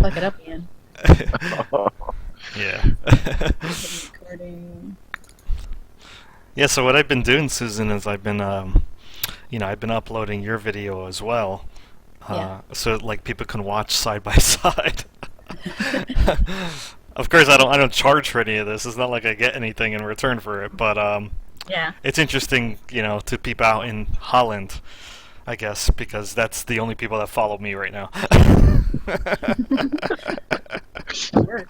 Fuck it up, Ian. Yeah. Recording. Yeah, so what I've been doing, Susan, is I've been uploading your video as well, Yeah. so like people can watch side by side. Of course, I don't charge for any of this. It's not like I get anything in return for it, but Yeah. it's interesting, to peep out in Holland, I guess, because that's the only people that follow me right now. Sure.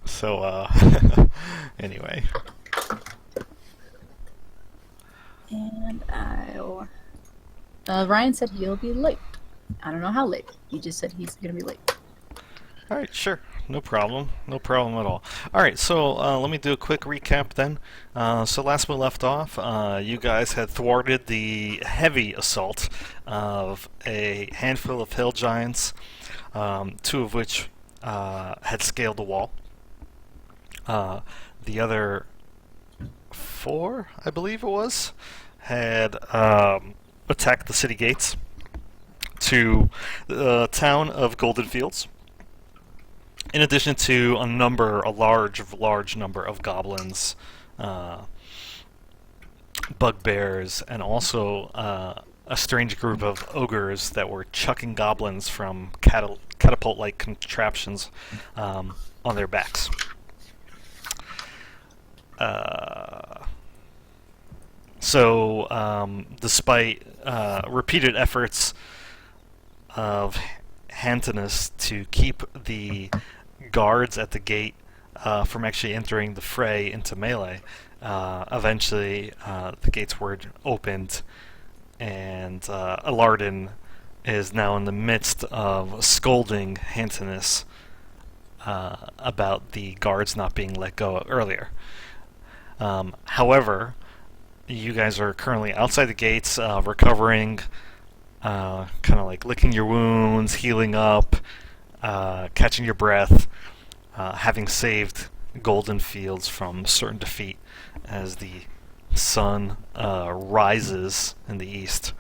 So, anyway. And I'll. Ryan said he'll be late. I don't know how late. He just said he's gonna be late. All right, sure. No problem. No problem at all. All right, so let me do a quick recap then. So last we left off, you guys had thwarted the heavy assault of a handful of hill giants, two of which had scaled the wall. The other four, I believe it was, had attacked the city gates to the town of Golden Fields. In addition to a large number of goblins, bugbears, and also a strange group of ogres that were chucking goblins from catapult-like contraptions on their backs. Despite repeated efforts of Hantinus to keep the guards at the gate from actually entering the fray into melee, eventually the gates were opened, and Alardin is now in the midst of scolding Hantinus about the guards not being let go earlier. However, you guys are currently outside the gates, recovering, kind of like licking your wounds, healing up, catching your breath, having saved Golden Fields from certain defeat as the sun rises in the east.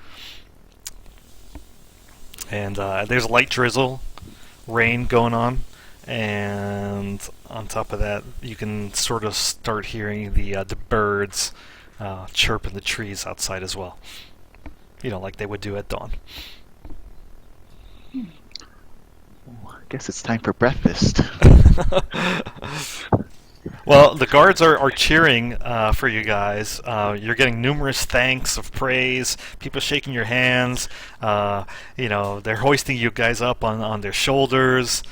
And there's a light drizzle, rain going on, and on top of that, you can sort of start hearing the birds chirp in the trees outside as well. Like they would do at dawn. I guess it's time for breakfast. Well, the guards are cheering for you guys. You're getting numerous thanks of praise, people shaking your hands. They're hoisting you guys up on their shoulders.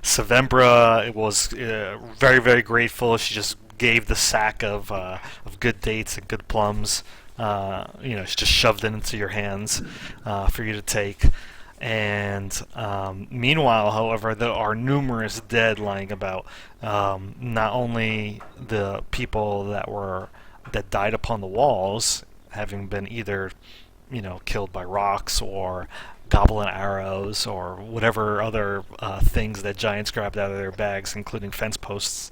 Savembra was very, very grateful. She just gave the sack of good dates and good plums. She just shoved it into your hands for you to take. And meanwhile, however, there are numerous dead lying about. Not only the people that died upon the walls, having been either, killed by rocks or goblin arrows or whatever other things that giants grabbed out of their bags, including fence posts.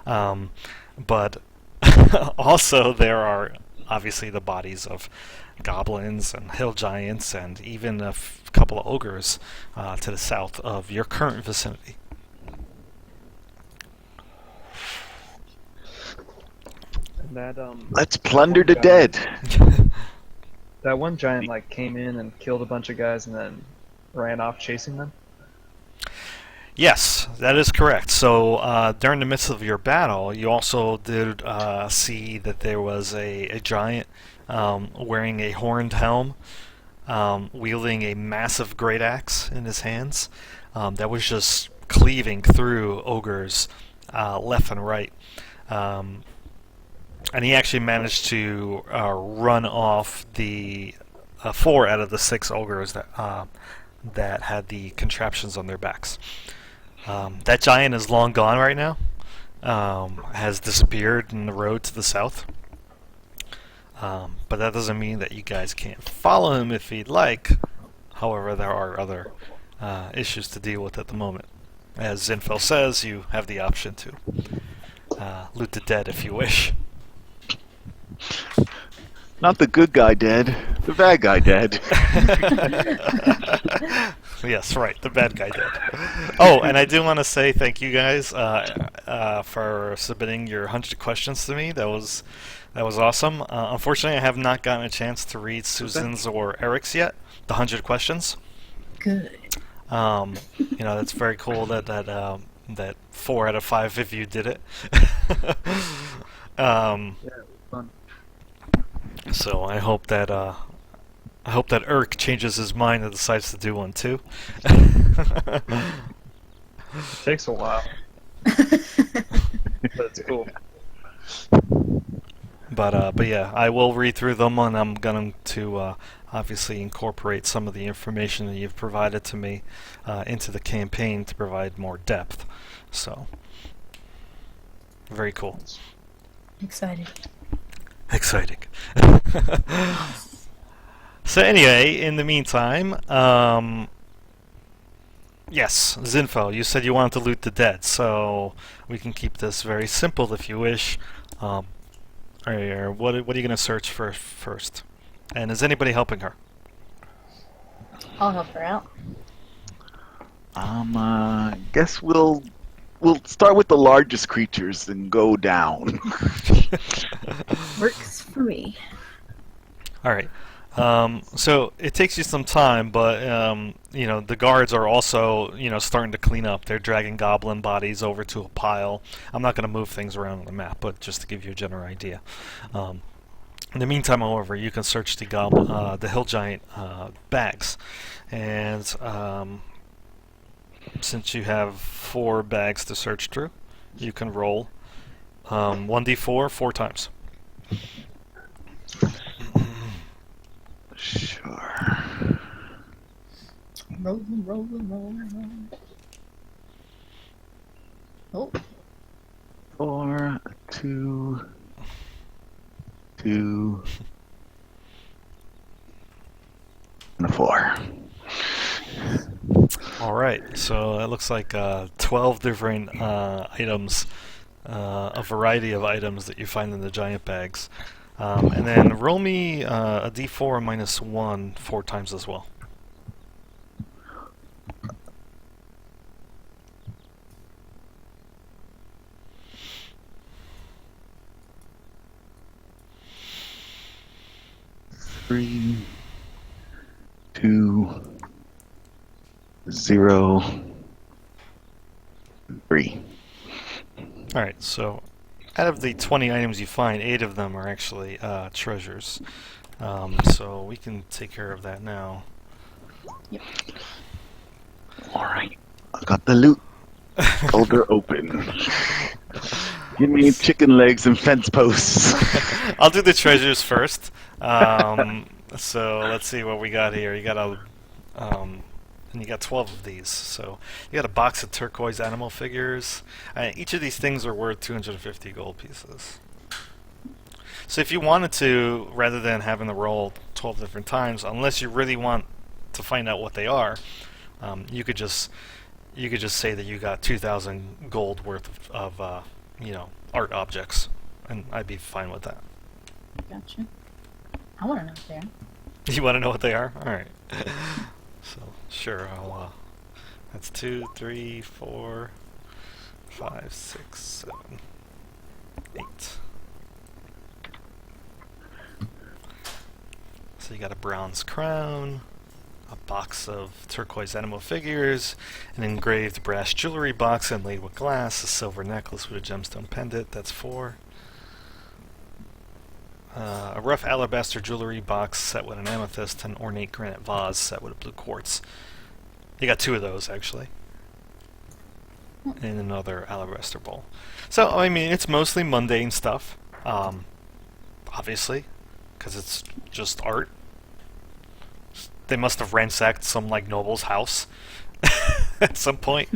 But also there are obviously the bodies of goblins and hill giants and even a couple of ogres to the south of your current vicinity. And that Let's plunder the dead. that one giant came in and killed a bunch of guys and then ran off chasing them. Yes, that is correct. So during the midst of your battle, you also did see that there was a giant wearing a horned helm, wielding a massive great axe in his hands, that was just cleaving through ogres left and right. And he actually managed to run off the 4 out of the 6 ogres that had the contraptions on their backs. That giant is long gone right now, has disappeared in the road to the south. But that doesn't mean that you guys can't follow him if you'd like. However, there are other issues to deal with at the moment. As Zinfel says, you have the option to loot the dead if you wish. Not the good guy dead, the bad guy dead. Yes, right. The bad guy did. Oh, and I do want to say thank you guys for submitting your 100 questions to me. That was awesome. Unfortunately, I have not gotten a chance to read Susan's or Eric's yet. The 100 questions. Good. That's very cool that 4 out of 5 of you did it. Yeah, it was fun. So I hope that Irk changes his mind and decides to do one too. It takes a while, but it's cool. But yeah, I will read through them, and I'm going to obviously incorporate some of the information that you've provided to me into the campaign to provide more depth. So, very cool. Excited. Exciting. So anyway, in the meantime, yes, Zinfo, you said you wanted to loot the dead, so we can keep this very simple if you wish. Or what are you going to search for first? And is anybody helping her? I'll help her out. Guess we'll start with the largest creatures and go down. Works for me. All right. So it takes you some time, but the guards are also starting to clean up. They're dragging goblin bodies over to a pile. I'm not going to move things around on the map, but just to give you a general idea. In the meantime, however, you can search the hill giant bags, and since you have 4 bags to search through, you can roll 1d4 4 times. Sure. Rolling. Oh, 4, 2, 2, and a 4. All right, so it looks like 12 different items, a variety of items that you find in the giant bags. And then roll me a d4 minus 1 4 times as well. Three, 2, 0, 3. All right, so out of the 20 items you find, 8 of them are actually treasures. So we can take care of that now. yep. All right, I got the loot folder open. Give me chicken legs and fence posts. I'll do the treasures first. So let's see what we got here. You got and you got 12 of these. So you got a box of turquoise animal figures. Each of these things are worth 250 gold pieces. So if you wanted to, rather than having to roll 12 different times, unless you really want to find out what they are, you could just say that you got 2,000 gold worth of art objects, and I'd be fine with that. Gotcha. I want to know what they are. You want to know what they are? All right. So sure, I'll. That's 2, 3, 4, 5, 6, 7, 8. So you got a bronze crown, a box of turquoise animal figures, an engraved brass jewelry box inlaid with glass, a silver necklace with a gemstone pendant. That's 4. A rough alabaster jewelry box set with an amethyst, and ornate granite vase set with a blue quartz. You got 2 of those, actually. And another alabaster bowl. So, I mean, it's mostly mundane stuff. Obviously, because it's just art. They must have ransacked some, noble's house at some point.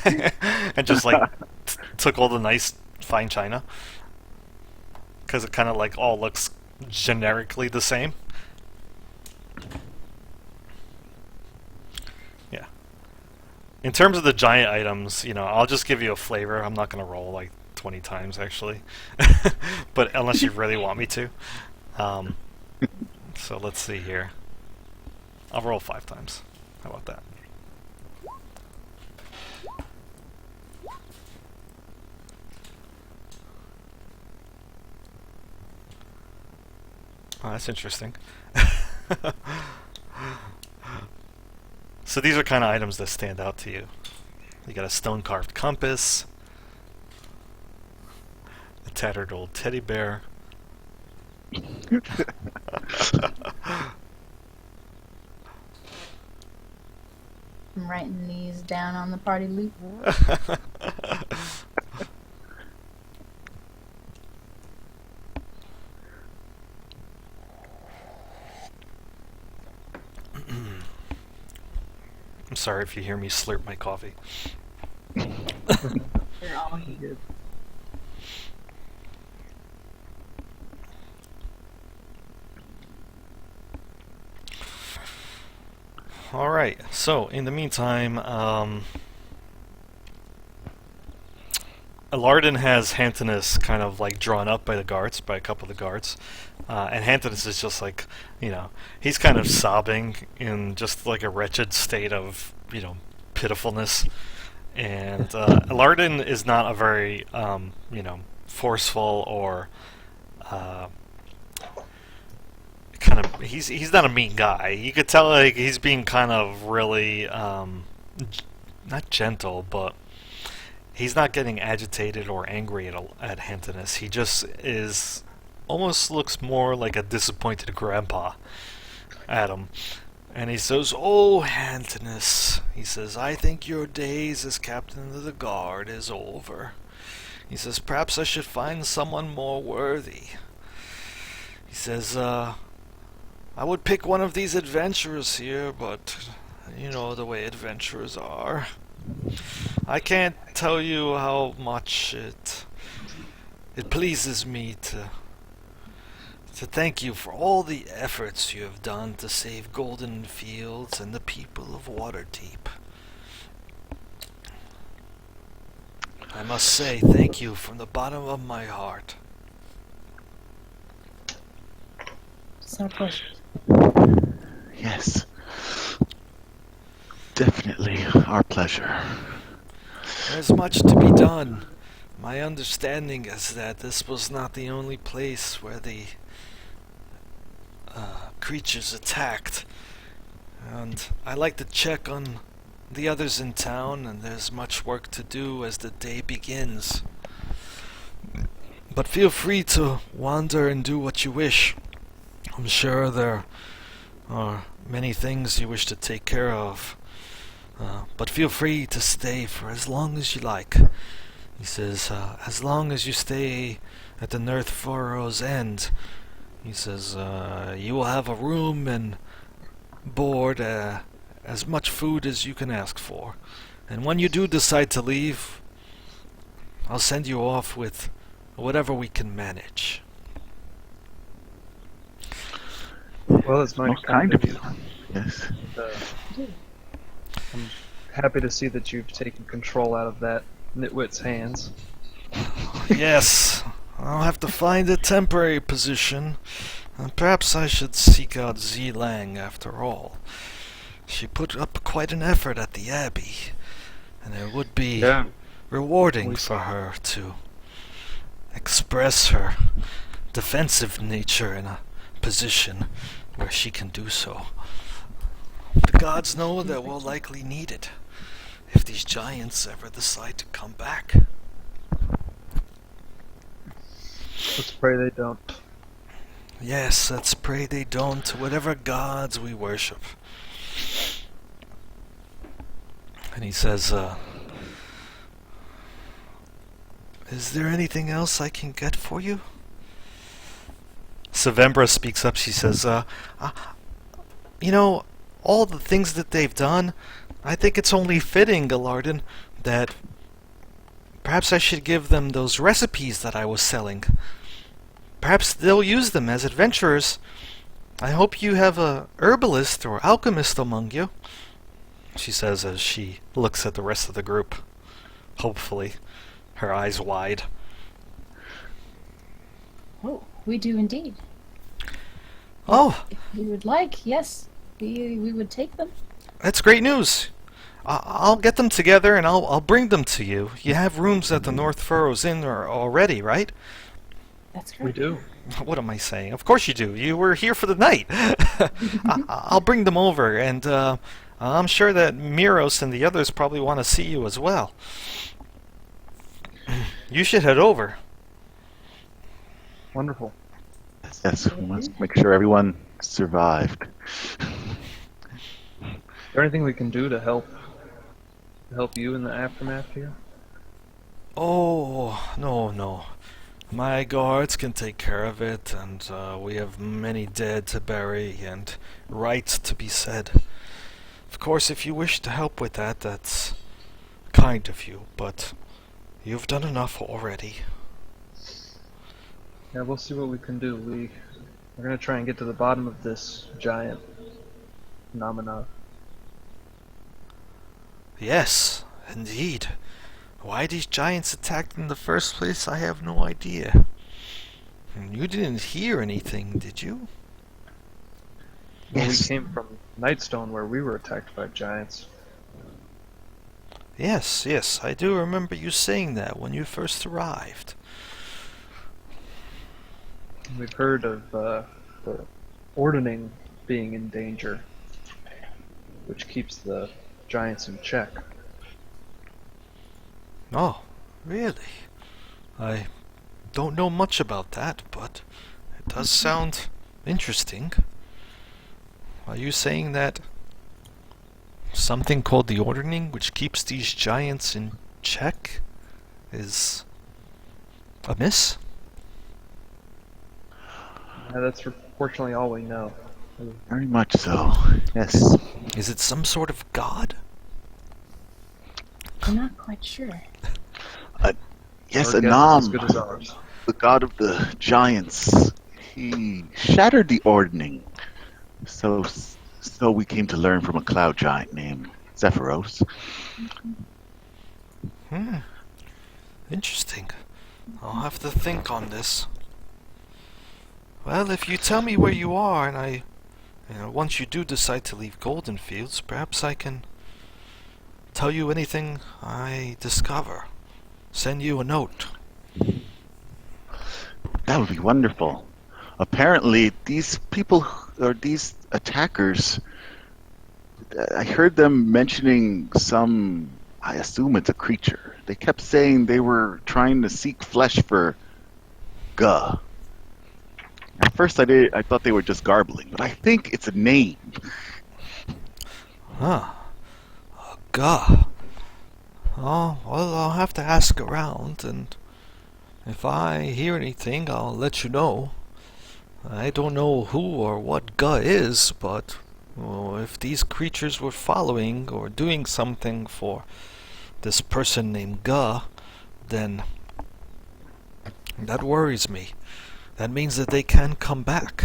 And just, took all the nice, fine china. Because it kind of all looks generically the same. Yeah. In terms of the giant items, I'll just give you a flavor. I'm not going to roll 20 times actually, but unless you really want me to. So let's see here. I'll roll 5 times. How about that? that's interesting. So these are kind of items that stand out to you. You got a stone-carved compass, a tattered old teddy bear. I'm writing these down on the party loot. I'm sorry if you hear me slurp my coffee. They're all good. Alright, so in the meantime, Alardin has Hantinus kind of like drawn up by the guards, by a couple of the guards. And Hantinus is just like, he's kind of sobbing in just like a wretched state of, pitifulness. And Alardin is not a very, forceful or he's not a mean guy. You could tell like he's being kind of really not gentle, but he's not getting agitated or angry at Hantinus. He just is almost looks more like a disappointed grandpa at him. And he says, "Oh, Hantinus," he says, "I think your days as captain of the guard is over." He says, "Perhaps I should find someone more worthy." He says, "I would pick one of these adventurers here, but you know the way adventurers are. I can't tell you how much it pleases me to thank you for all the efforts you have done to save Golden Fields and the people of Waterdeep. I must say thank you from the bottom of my heart." It's our pleasure. Yes. Definitely our pleasure. There's much to be done. My understanding is that this was not the only place where the creatures attacked. And I like to check on the others in town, and there's much work to do as the day begins. But feel free to wander and do what you wish. I'm sure there are many things you wish to take care of. But feel free to stay for as long as you like. He says, as long as you stay at the North Furrow's End, he says, you will have a room and board, as much food as you can ask for. And when you do decide to leave, I'll send you off with whatever we can manage. Well, it's Most kind of you. Yes. I'm happy to see that you've taken control out of that nitwit's hands. Yes, I'll have to find a temporary position. And perhaps I should seek out Zilang after all. She put up quite an effort at the Abbey, and it would be rewarding for her to express her defensive nature in a position where she can do so. The gods know that we'll likely need it if these giants ever decide to come back. Let's pray they don't. Yes, let's pray they don't, whatever gods we worship. And he says, is there anything else I can get for you? Savembra speaks up. She says, all the things that they've done, I think it's only fitting, Alardin, that perhaps I should give them those recipes that I was selling. Perhaps they'll use them as adventurers. I hope you have a herbalist or alchemist among you, she says as she looks at the rest of the group, hopefully, her eyes wide. Oh, we do indeed. Oh, If you would like, yes, we would take them. that's great news. I'll get them together and I'll bring them to you. You have rooms at the North Furrows Inn already, right? That's We correct. do. What am I saying? Of course you do. You were here for the night. I'll bring them over, and I'm sure that Miros and the others probably want to see you as well. You should head over. Wonderful. Yes, we must make sure everyone survived. Is there anything we can do to help you in the aftermath here? Oh, no. My guards can take care of it, and we have many dead to bury and rites to be said. Of course, if you wish to help with that, that's kind of you, but you've done enough already. Yeah, we'll see what we can do. We're gonna try and get to the bottom of this giant phenomena. Yes, indeed. Why these giants attacked in the first place, I have no idea. And you didn't hear anything, did you? Well, we Yes. came from Nightstone where we were attacked by giants. Yes, I do remember you saying that when you first arrived. We've heard of the Ordning being in danger, which keeps the giants in check. Oh, really? I don't know much about that, but it does sound interesting. Are you saying that something called the Ordering, which keeps these giants in check, is amiss? Yeah, that's fortunately all we know. Very much so. Yes. Is it some sort of god? I'm not quite sure. Yes, Our guess is as good as Anam, ours. the god of the giants, he shattered the ordning. So we came to learn from a cloud giant named Zephyros. Interesting. I'll have to think on this. Well, if you tell me where you are, and once you do decide to leave Golden Fields, perhaps I can tell you anything I discover. Send you a note. That would be wonderful. Apparently, these people, or these attackers, I heard them mentioning some, I assume it's a creature. They kept saying they were trying to seek flesh for Guh. At first I thought they were just garbling, but I think it's a name. Huh. Gah. Oh, well, I'll have to ask around, and if I hear anything, I'll let you know. I don't know who or what Gah is, but if these creatures were following or doing something for this person named Gah, then that worries me. That means that they can come back.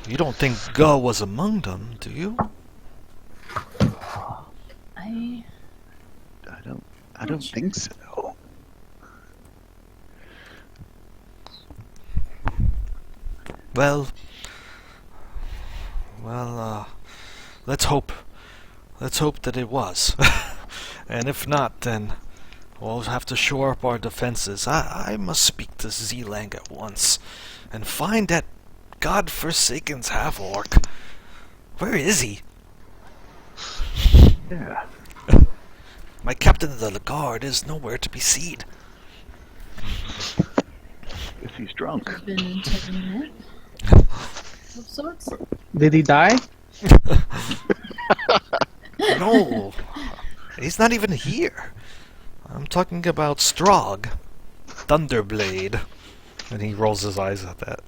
You don't think Gah was among them, do you? I don't think so. Well, let's hope that it was. And if not, then we'll have to shore up our defenses. I must speak to Zelang at once and find that godforsaken half-orc. Where is he? Yeah. My captain of the guard is nowhere to be seen. Guess he's drunk. I've been taking a nap of sorts. Did he die? No, he's not even here. I'm talking about Strog, Thunderblade. And he rolls his eyes at that.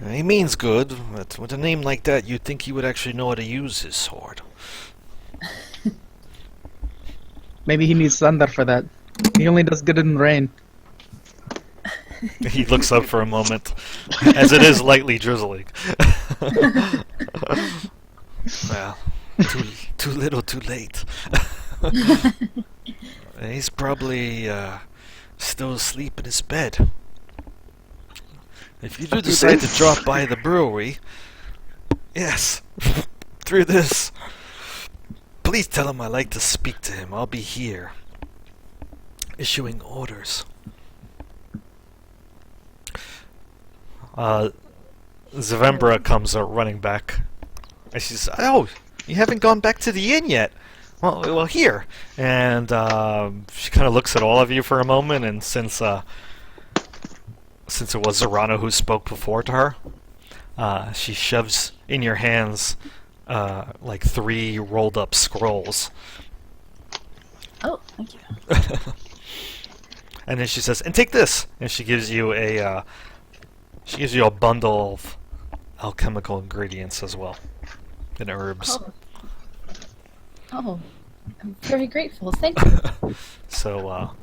He means good, but with a name like that, you'd think he would actually know how to use his sword. Maybe he needs thunder for that. He only does good in rain. He looks up for a moment, as it is lightly drizzling. Well, too little, too late. He's probably still asleep in his bed. If you do decide to drop by the brewery, yes, through this, please tell him I'd like to speak to him. I'll be here. issuing orders. Zavembra comes running back. And she says, "Oh, you haven't gone back to the inn yet. Well, here." And she kind of looks at all of you for a moment, and since it was Zorano who spoke before to her, she shoves in your hands like 3 rolled up scrolls. Oh, thank you. And then she says, "And take this," and she gives you a bundle of alchemical ingredients as well, and herbs. Oh, I'm very grateful. Thank you. So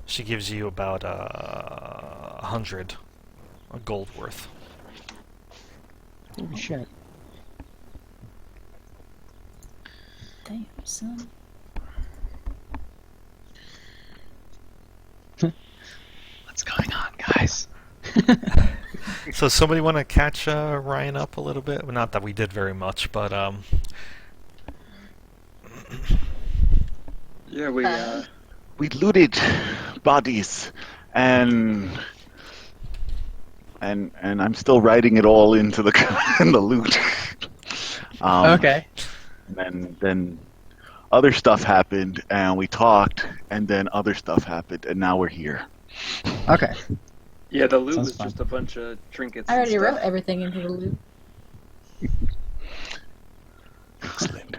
she gives you about 100 gold worth. Holy shit. Damn, son. What's going on, guys? So somebody want to catch Ryan up a little bit? Well, not that we did very much, but Yeah, We looted bodies, and I'm still writing it all into the in the loot. Okay. And then other stuff happened, and we talked, and then other stuff happened, and now we're here. Okay. yeah, the loot Sounds was fun. just a bunch of trinkets. I already and wrote stuff. everything into the loop. Excellent.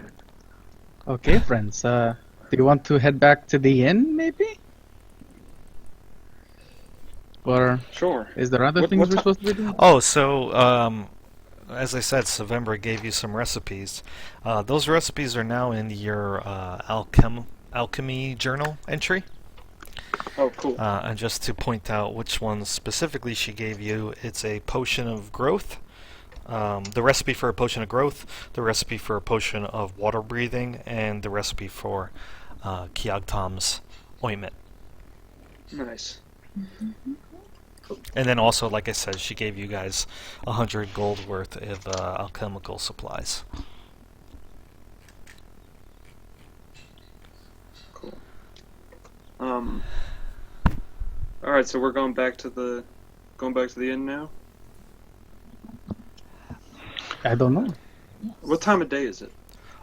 Okay, friends. Do you want to head back to the inn, maybe? Or Sure. is there other What- things what we're ti- supposed to be doing? oh, so as I said, Savembra gave you some recipes. Those recipes are now in your alchemy journal entry. Oh, cool. And just to point out which ones specifically she gave you, it's a potion of growth, the recipe for a potion of growth, the recipe for a potion of water breathing, and the recipe for Kiagtom's ointment. Nice. And then also, like I said, she gave you guys 100 gold worth of alchemical supplies. Cool. All right, so we're going back to the inn now. I don't know. What time of day is it?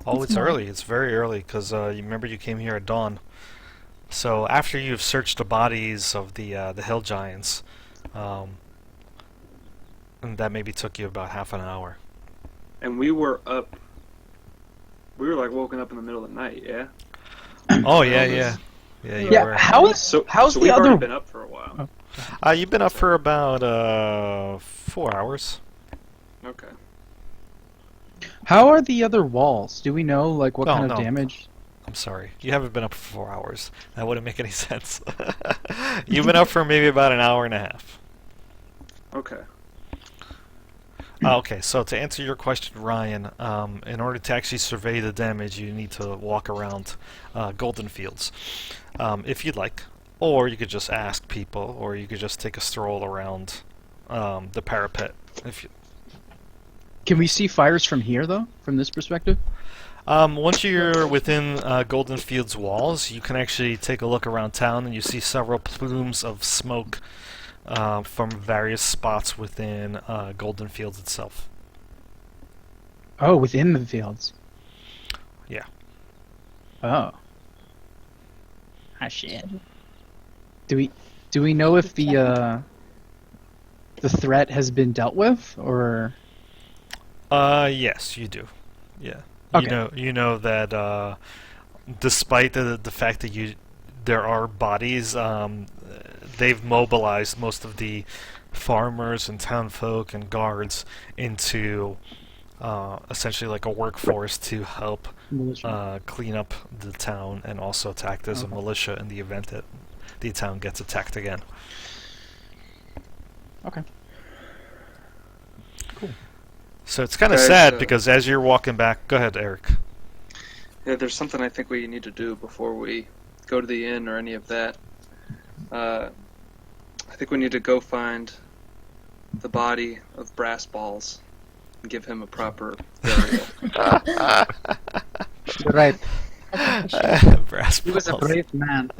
Oh, It's it's morning. early. It's very early because you remember you came here at dawn. So after you've searched the bodies of the hill giants, and that maybe took you about half an hour. And we were up. We were like woken up in the middle of the night. Yeah. Oh yeah, yeah, yeah. You Yeah. were. How's So how's so the we've already other? been up for a while. You've been up for about 4 hours. Okay. How are the other walls? Do we know like what Oh, kind of no. damage? I'm sorry, you haven't been up for 4 hours. That wouldn't make any sense. You've been up for maybe about an hour and a half. Okay. Okay, so to answer your question, Ryan, in order to actually survey the damage, you need to walk around Golden Fields, if you'd like, or you could just ask people, or you could just take a stroll around the parapet. If you, Can we see fires from here though? From this perspective? once you're within Golden Fields walls, you can actually take a look around town, and you see several plumes of smoke from various spots within Golden Fields itself. Oh, within the fields. Yeah. Oh. Ah shit. Do we know if the threat has been dealt with, or Yes, you do. Yeah. Okay. You know that despite the fact that there are bodies, they've mobilized most of the farmers and townfolk and guards into essentially like a workforce to help militia? clean up the town and also to act as a Okay. militia in the event that the town gets attacked again. Okay. So it's kind of Guys, sad because as you're walking back, go ahead, Eric. Yeah, there's something I think we need to do before we go to the inn or any of that. I think we need to go find the body of Brass Balls and give him a proper burial. You're right. I think we should. Brass He was a balls. brave man.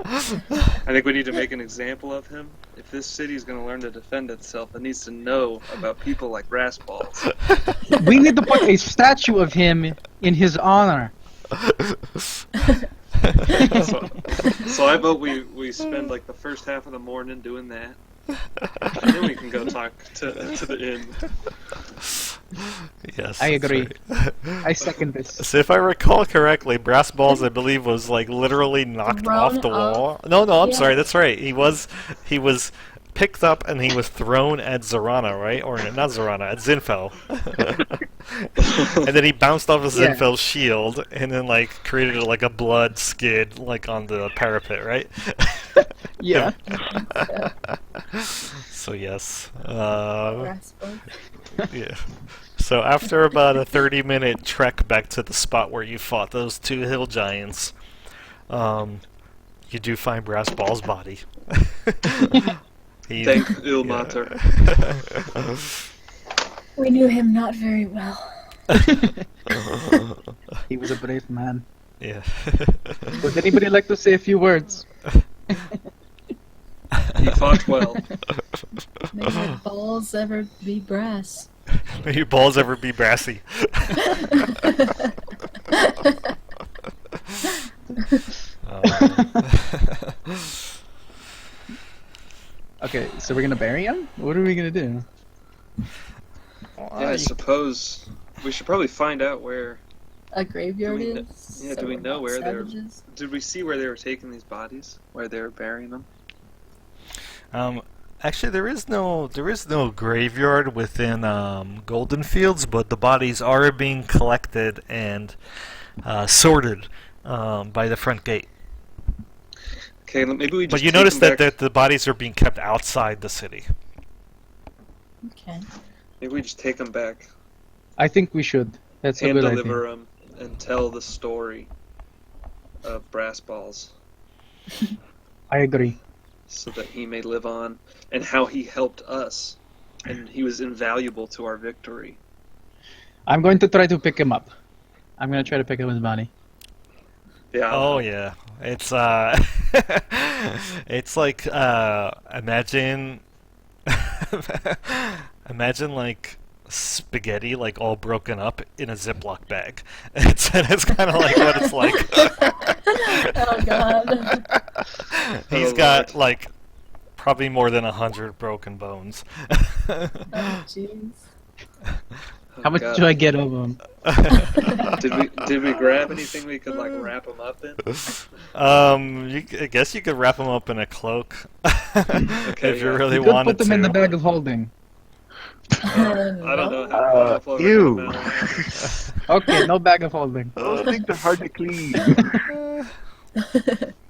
I think we need to make an example of him. If this city is going to learn to defend itself, it needs to know about people like Brass Balls. We need to put a statue of him in his honor. So I vote we spend like the first half of the morning doing that. And then we can go talk to the inn. Yes, I that's agree. right. I second this. So if I recall correctly, Brass Balls, I believe, was like literally knocked Thrown off the off. wall. No, I'm Yeah. sorry, that's right. He was picked up and he was thrown at Zorana, right? Or not Zorana, at Zinfel. And then he bounced off of Yeah. Zinfel's shield and then like created like a blood skid like on the parapet, right? Yeah. So yes. Brass balls. Yeah. So after about a 30-minute trek back to the spot where you fought those two hill giants, you do find Brass Ball's body. He- Thank Ilmater. We knew him not very well. He was a brave man. Yeah. Would anybody like to say a few words? He fought well. May your balls ever be brass. May your balls ever be brassy. Okay, so we're gonna bury him? What are we gonna do? Yeah, I suppose we should probably find out where. A graveyard Do we kn- is. yeah, do so we we're know not where they're- savages. Did we see where they were taking these bodies? Where they were burying them? Actually, there is no graveyard within Golden Fields, but the bodies are being collected and sorted by the front gate. Okay, maybe we just. But you take notice them that, back- that the bodies are being kept outside the city. Okay. Maybe we just take them back, I think we should. That's a hand good deliver idea. them, and tell the story of Brass Balls, I agree. so that he may live on, and how he helped us, and he was invaluable to our victory. I'm going to try to pick him up. I'm gonna try to pick up his body. Yeah. Oh yeah, it's it's like imagine imagine like spaghetti like all broken up in a Ziploc bag. It's kind of like what it's like. Oh god. He's Oh, got Lord. like probably more than 100 broken bones. Oh jeez. Oh, How much God. do I get of him? Did we grab anything we could like wrap them up in? I guess you could wrap him up in a cloak Okay, if you yeah. really You could wanted put them to. in the bag of holding. I don't know how to float Ew. around that. Okay, no bag of holding. Those things are hard to clean.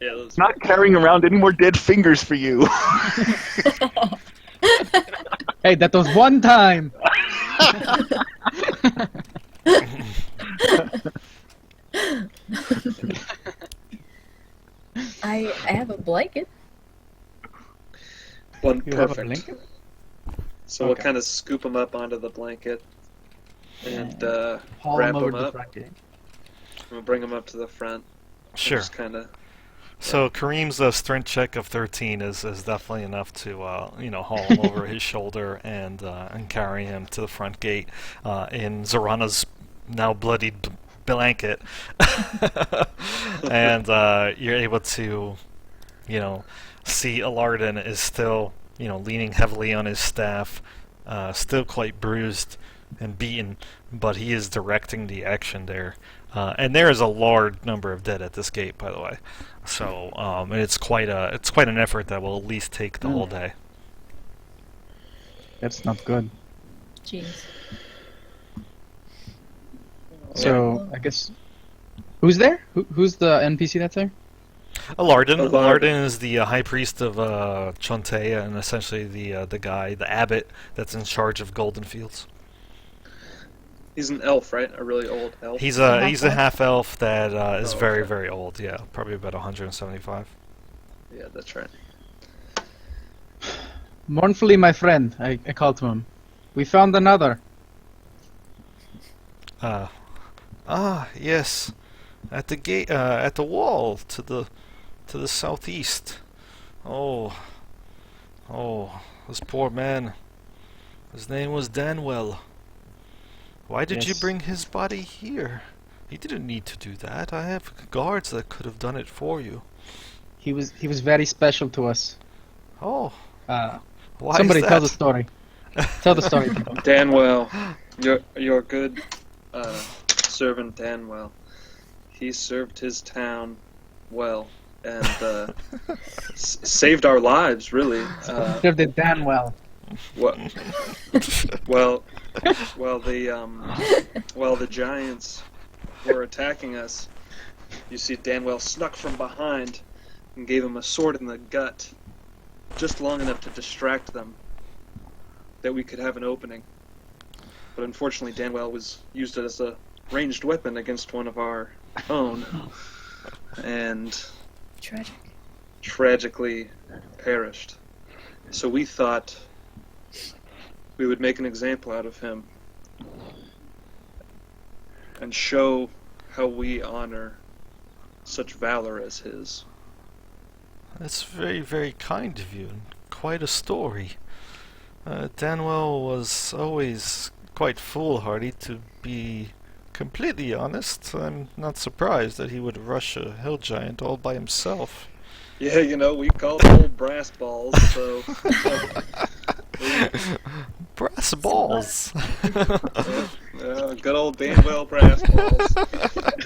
Yeah, those, Not carrying around any more dead fingers for you. Hey, that was one time. I have a blanket. one You have a perfect. blanket? So we'll Okay. kind of scoop them up onto the blanket and Haul wrap him over them to the up. front gate. We'll bring them up to the front. and Sure. Just kind of. So Kareem's strength check of 13 is definitely enough to haul him over his shoulder and carry him to the front gate in Zorana's now bloodied blanket, and you're able to see Alardin is still leaning heavily on his staff, still quite bruised and beaten, but he is directing the action there. And there is a large number of dead at this gate, by the way. So and it's quite an effort that will at least take the whole day. That's not good. Jeez. So I guess who's there? Who's the NPC that's there? Alardin. Alardin. Alardin is the high priest of Chontea, and essentially the guy, the abbot that's in charge of Golden Fields. He's an elf, right? A really old elf. He's A a half-elf? half elf that is Oh, very okay. very old. Yeah, probably about 175. Yeah, that's right. Mournfully, my friend, I called to him. We found another. Yes, at the gate, at the wall to to the southeast. Oh, this poor man. His name was Danwell. Why did you Yes. bring his body here? You didn't need to do that. I have guards that could have done it for you. He was very special to us. Oh, Uh, why somebody is tell that? the story. Tell the story, people. Danwell, your good servant Danwell. He served his town well and saved our lives, really. Served it damn well. What? Well, while the giants were attacking us, you see Danwell snuck from behind and gave him a sword in the gut, just long enough to distract them, that we could have an opening. But unfortunately, Danwell was used as a ranged weapon against one of our own, and Tragic. tragically perished. So we thought we would make an example out of him and show how we honor such valor as his. That's very, very kind of you, and quite a story. Danwell was always quite foolhardy, to be completely honest. I'm not surprised that he would rush a hill giant all by himself. Yeah, you know, we called the old brass balls, so Brass balls! good old Danwell brass balls.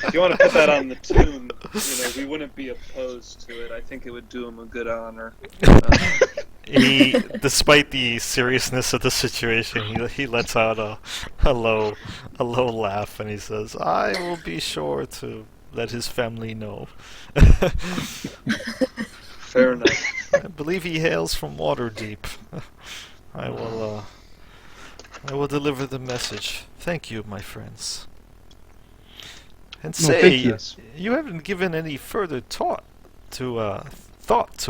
If you want to put that on the tomb, we wouldn't be opposed to it. I think it would do him a good honor. He, despite the seriousness of the situation, he lets out a low laugh, and he says, "I will be sure to let his family know." Fair enough. I believe he hails from Waterdeep. I will deliver the message. Thank you, my friends. And No, say, thank you. you haven't given any further thought to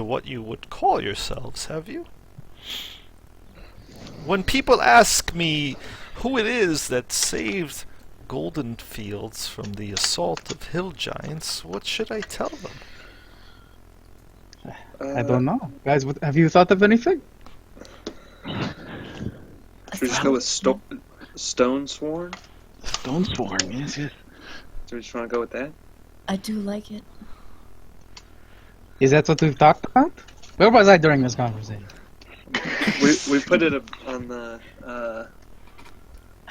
what you would call yourselves, have you? When people ask me who it is that saved Golden Fields from the assault of hill giants, what should I tell them? I don't know. Guys, have you thought of anything? Should we just go with Stone Sworn? Stone Sworn, yes. Do we just want to go with that? I do like it. Is that what we've talked about? Where was I during this conversation? We put it on the. I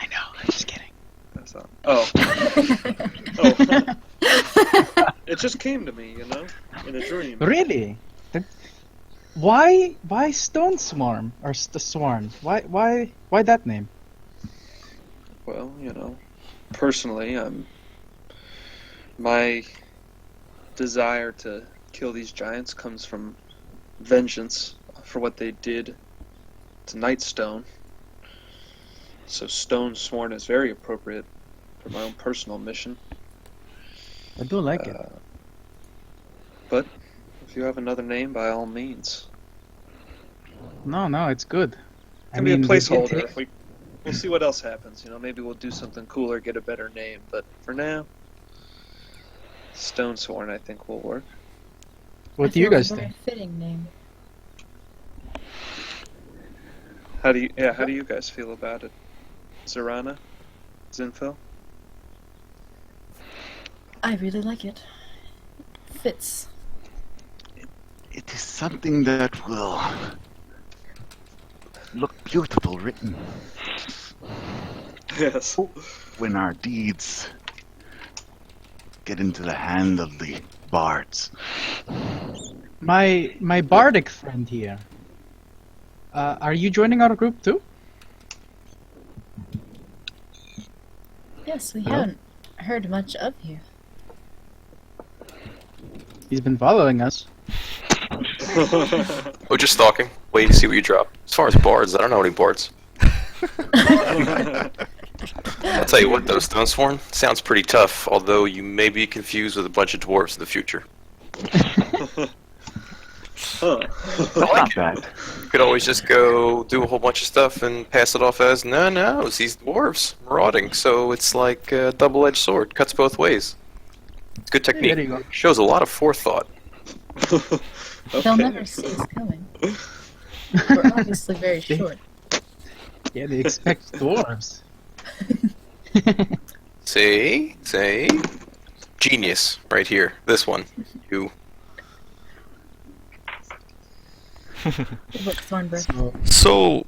know. I'm just kidding. That's all. Oh. It just came to me, in a dream. Really? Why Stone Swarm or Swarm? Why that name? Well, personally, my desire to kill these giants comes from vengeance for what they did to Nightstone. So Stone Sworn is very appropriate for my own personal mission. I do like it. But if you have another name, by all means. No, it's good. It can be a placeholder. We'll see what else happens. Maybe we'll do something cooler, get a better name. But for now, Stone Sworn I think will work. What I do you feel guys it's a think? very fitting name. How do you guys feel about it? Zarana? Zinfil? I really like it. Fits. It is something that will look beautiful written Yes. when our deeds get into the hand of the bards. My bardic friend here. Are you joining our group too? Yes, we haven't heard much of you. He's been following us. Oh, just stalking. Waiting to see what you drop. As far as bards, I don't know any bards. I'll tell you what, though, Stone Sworn sounds pretty tough, although you may be confused with a bunch of dwarves in the future. Huh. Not bad. You could always just go do a whole bunch of stuff and pass it off as, no, it's these dwarves marauding, so it's like a double-edged sword, cuts both ways. It's good There you technique. go. Shows a lot of forethought. They'll never see us coming. We're obviously very short. Yeah, they expect dwarves. See? Genius, right here. This one. You. Look, Thornberg. So, So,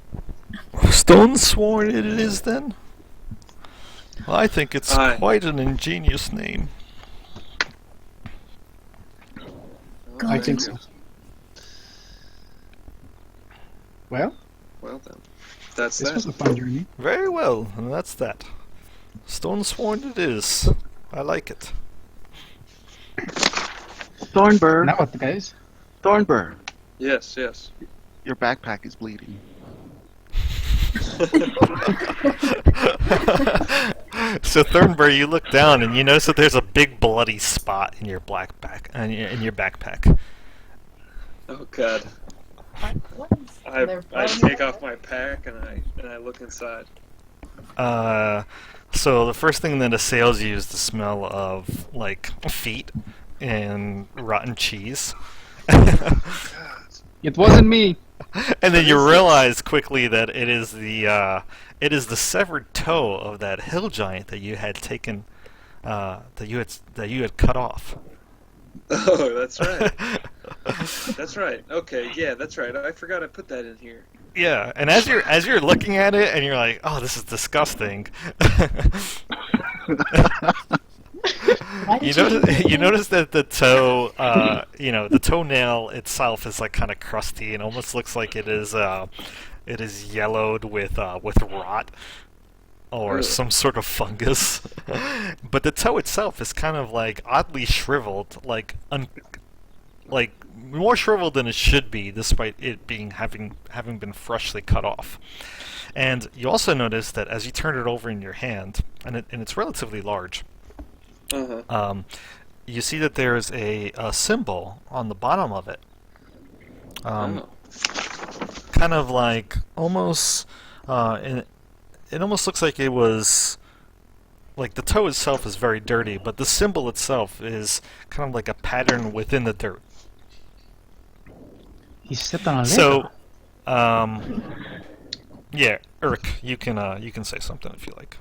Stone Sworn it is then? Well, I think it's Aye. quite an ingenious name. I think so. Well, Well then, that's this that. was a fun journey. Very well, and that's that. Stone Sworn it is. I like it. Thornburg, Now what, guys? Thornburg, Yes. your backpack is bleeding. So Thornbury, you look down and you notice that there's a big bloody spot in your in your backpack. Oh God. What is I there take off my pack and I look inside. So the first thing that assails you is the smell of like feet and rotten cheese. It wasn't me. And then you realize quickly that it is the severed toe of that hill giant that you had taken, that you had cut off. Oh, that's right. That's right. Okay, yeah, that's right. I forgot I put that in here. Yeah, and as you're looking at it and you're like, oh, this is disgusting. Why You did you notice, you notice that the toe, the toenail itself is like kind of crusty and almost looks like it is yellowed with rot or Ugh. some sort of fungus. But the toe itself is kind of like oddly shriveled, like more shriveled than it should be, despite it being having been freshly cut off. And you also notice that as you turn it over in your hand, and it's relatively large. Uh-huh. You see that there's a symbol on the bottom of it. Oh. Kind of like almost, it almost looks like it was, like the toe itself is very dirty, but the symbol itself is kind of like a pattern within the dirt. He stepped on a Lego. So, yeah, Urk, you can say something if you like.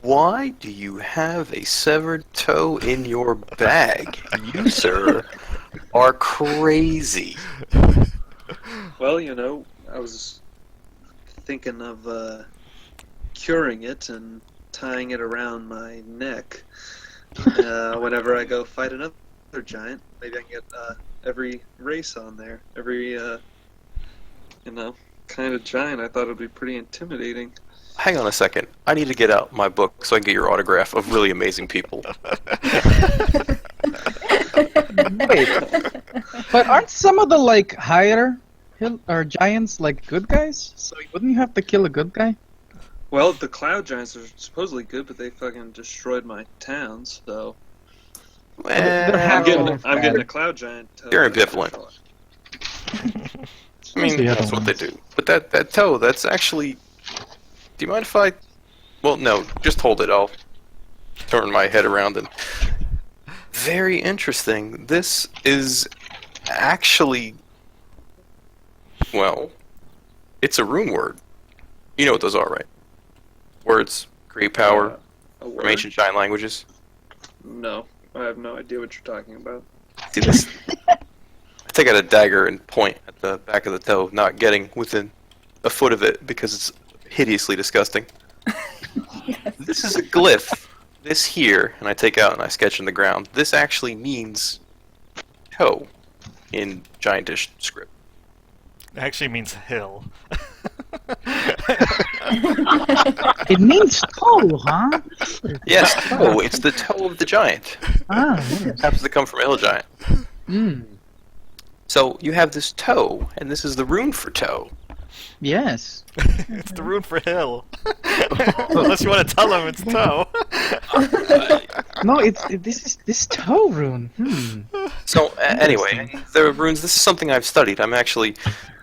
Why do you have a severed toe in your bag? You, sir, are crazy. Well, I was thinking of curing it and tying it around my neck whenever I go fight another giant. Maybe I can get every race on there. Every, kind of giant. I thought it would be pretty intimidating. Hang on a second. I need to get out my book so I can get your autograph of really amazing people. Wait, but aren't some of the like higher hill or giants like good guys? So wouldn't you have to kill a good guy? Well, the cloud giants are supposedly good, but they fucking destroyed my town, so... They're I'm half- getting a cloud giant. You're ambivalent. I mean, The other that's what they ones. do. But that toe, that's actually... Do you mind if I... Well, no, just hold it. I'll turn my head around and... Very interesting. This is actually... Well, it's a rune word. You know what those are, right? Words, create power, A word? from ancient giant languages. No, I have no idea what you're talking about. See this? I take out a dagger and point at the back of the toe, not getting within a foot of it because it's hideously disgusting. This is a glyph. This here, and I take out and I sketch in the ground. This actually means toe in giantish script. It actually means hill. It means toe, huh? Yes, toe. It's the toe of the giant. Ah, It happens to come from a hill giant. So you have this toe, and this is the rune for toe. yes. It's the rune for hill. Unless you want to tell him it's toe. No, this is this toe rune. So anyway, the runes. This is something I've studied. I'm actually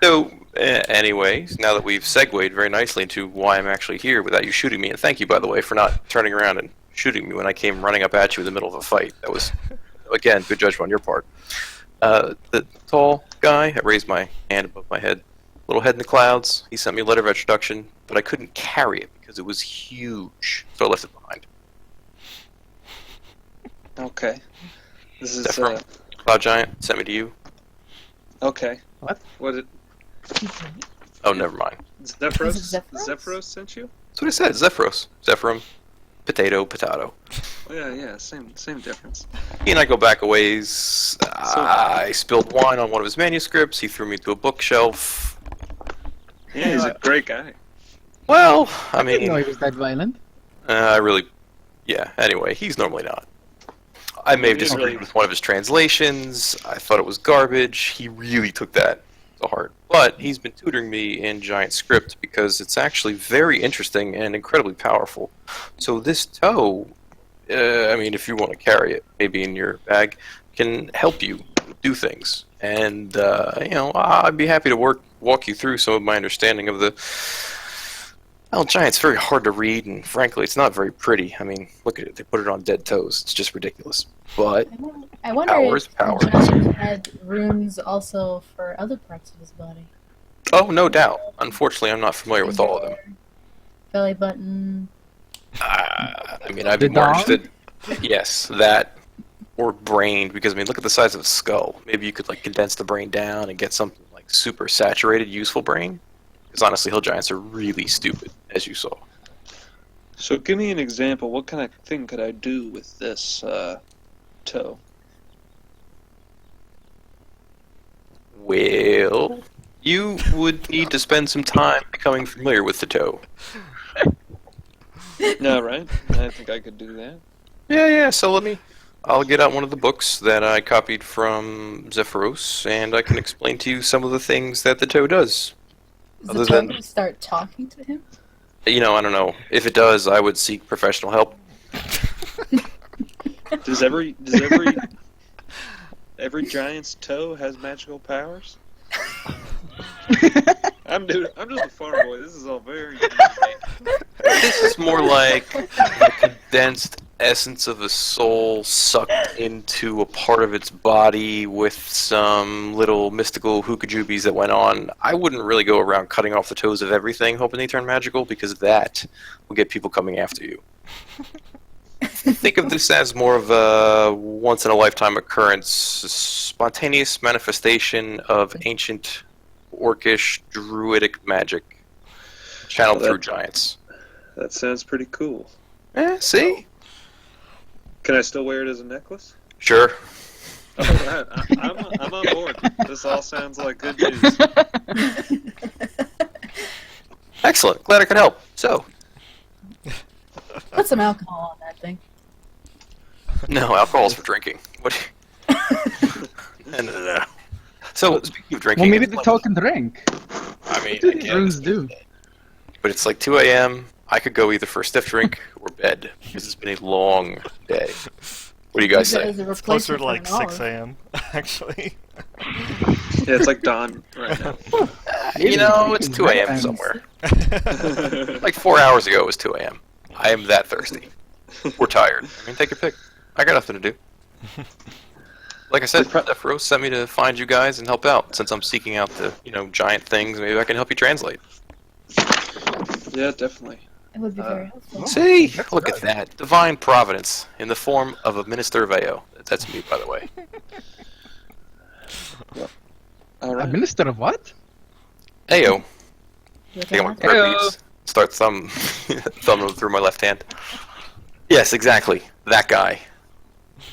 so. Anyway, now that we've segued very nicely into why I'm actually here without you shooting me, and thank you by the way for not turning around and shooting me when I came running up at you in the middle of a fight. That was, again, good judgment on your part. The tall guy, I raised my hand above my head. Little head in the clouds. He sent me a letter of introduction, but I couldn't carry it because it was huge, so I left it behind. Okay. This is Zephyr, Cloud Giant, sent me to you. okay. What? What did Oh, never mind. Zephyros? Is it Zephyros? Zephyros sent you? That's what I said. Zephyros. Zephyrum. Potato. Oh, yeah, same difference. He and I go back a ways. I spilled wine on one of his manuscripts. He threw me to a bookshelf. Yeah, he's a great guy. Well, I I didn't know mean, he was that violent. yeah, anyway, he's normally not. I may have He's disagreed really- with one of his translations. I thought it was garbage. He really took that to heart. But he's been tutoring me in Giant Script because it's actually very interesting and incredibly powerful. So this toe, I mean, if you want to carry it, maybe in your bag, can help you do things. And, I'd be happy to walk you through some of my understanding of the... Well, Giant's very hard to read, and frankly, it's not very pretty. I mean, look at it. They put it on dead toes. It's just ridiculous. But I wonder Powers, if powers. Giant had runes also for other parts of his body. oh, no doubt. Unfortunately, I'm not familiar with all of them. Belly button. I mean, I'd be The more dong? interested. Yes, that or brain, because I mean, look at the size of a skull. Maybe you could like condense the brain down and get something like super saturated, useful brain. Because honestly, hill giants are really stupid, as you saw. So give me an example. What kind of thing could I do with this toe? Well, you would need to spend some time becoming familiar with the toe. No, right? I think I could do that. Yeah. So I'll get out one of the books that I copied from Zephyros, and I can explain to you some of the things that the toe does. Does Other the toe than- start talking to him? I don't know. If it does, I would seek professional help. Does every giant's toe has magical powers? I'm just a farm boy. This is all very new to me. This is more like the condensed essence of a soul sucked into a part of its body with some little mystical hookajoobies that went on. I wouldn't really go around cutting off the toes of everything hoping they turn magical, because that will get people coming after you. Think of this as more of a once-in-a-lifetime occurrence, spontaneous manifestation of ancient orcish druidic magic channeled Well, through giants. That sounds pretty cool. See? Can I still wear it as a necklace? Sure. All right, I'm on board. This all sounds like good news. Excellent. Glad I could help. So, Put some alcohol on that thing. no, alcohol's for drinking. What? No. So, speaking of drinking, Well, maybe it's the like- toe can drink. I mean, What do I these guess, runes do? but it's like 2 a.m. I could go either for a stiff drink or bed, because it's been a long day. What do you guys Use it say? as a It's closer replacement to for like an 6 olive. a.m. actually. Yeah, it's like dawn right now. It's 2 a.m. somewhere. Like 4 hours ago, it was 2 a.m. I am that thirsty. We're tired. I mean, take your pick. I got nothing to do. Like I said, Zephyros sent me to find you guys and help out. Since I'm seeking out the, giant things, maybe I can help you translate. Yeah, definitely. It would be very helpful. See? Look at that. Divine providence in the form of a minister of AO. That's me, by the way. All A right. minister of what? AO. With I think I'm an gonna grab Heyo. these. Start thumb through my left hand. Yes, exactly. That guy.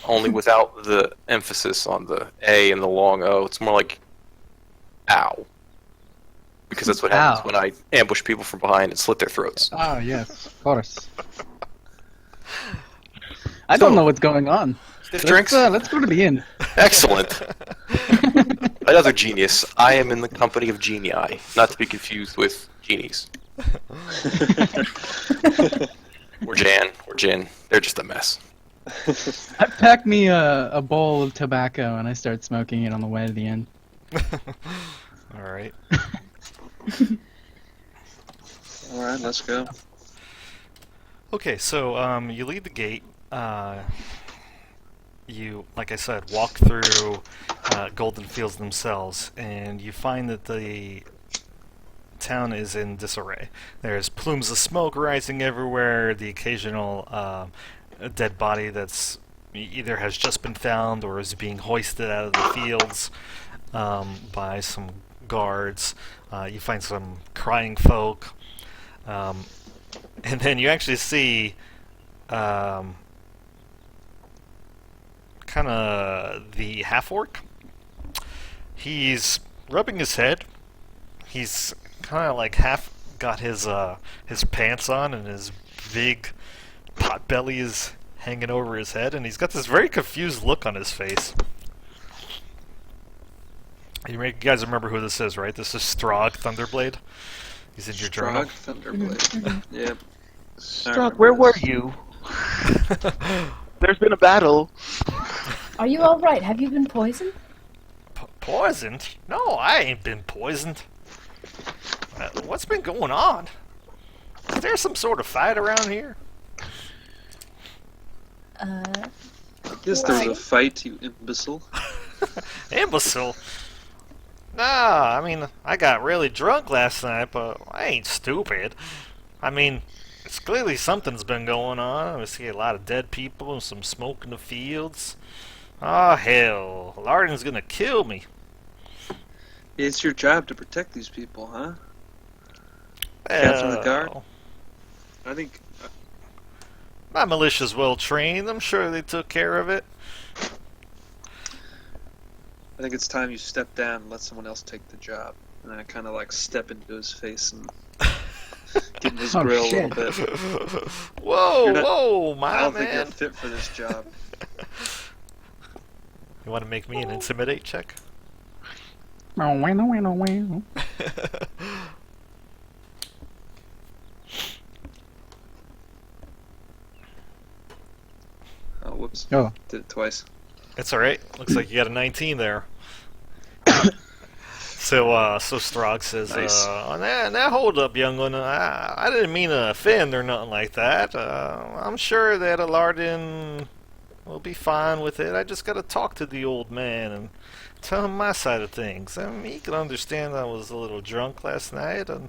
Only without the emphasis on the A and the long O. It's more like ow. Because that's what happens Ow. when I ambush people from behind and slit their throats. Oh, yes, of course. I don't know what's going on. Stiff drinks? Let's go to the inn. Excellent. Another genius. I am in the company of genii, not to be confused with genies. Or Jan, or Jin. They're just a mess. I pack me a bowl of tobacco and I start smoking it on the way to the inn. All right. All right, let's go. Okay, so you leave the gate. You, like I said, walk through Golden Fields themselves, and you find that the town is in disarray. There's plumes of smoke rising everywhere. The occasional dead body that's either has just been found or is being hoisted out of the fields by some guards. You find some crying folk. And then you actually see kind of the half-orc. He's rubbing his head. He's kind of like half got his pants on, and his big pot belly is hanging over his head, and he's got this very confused look on his face. You guys remember who this is, right? This is Strahd Thunderblade. He's in your journal. Strahd Thunderblade. Yep. Strahd, where were you? There's been a battle. Are you all right? Have you been poisoned? Poisoned? No, I ain't been poisoned. What's been going on? Is there some sort of fight around here? Yes, there was a fight, you imbecile. Imbecile? Nah, I mean, I got really drunk last night, but I ain't stupid. I mean, it's clearly something's been going on. I see a lot of dead people and some smoke in the fields. Oh, hell. Larden's gonna kill me. It's your job to protect these people, huh? Captain of the guard? I think... My militia's well trained. I'm sure they took care of it. I think it's time you step down and let someone else take the job. And then I kind of like step into his face and get in his grill a little bit. Whoa, not- whoa, I my don't think you're man. fit for this job. You want to make me an intimidate check? Oh, whoops. Oh. Did it twice. It's alright. Looks like you got a 19 there. So Strahd says, Nice. now hold up, young one. I didn't mean to offend or nothing like that. I'm sure that Alardin will be fine with it. I just gotta talk to the old man and tell him my side of things. I mean, he can understand I was a little drunk last night, and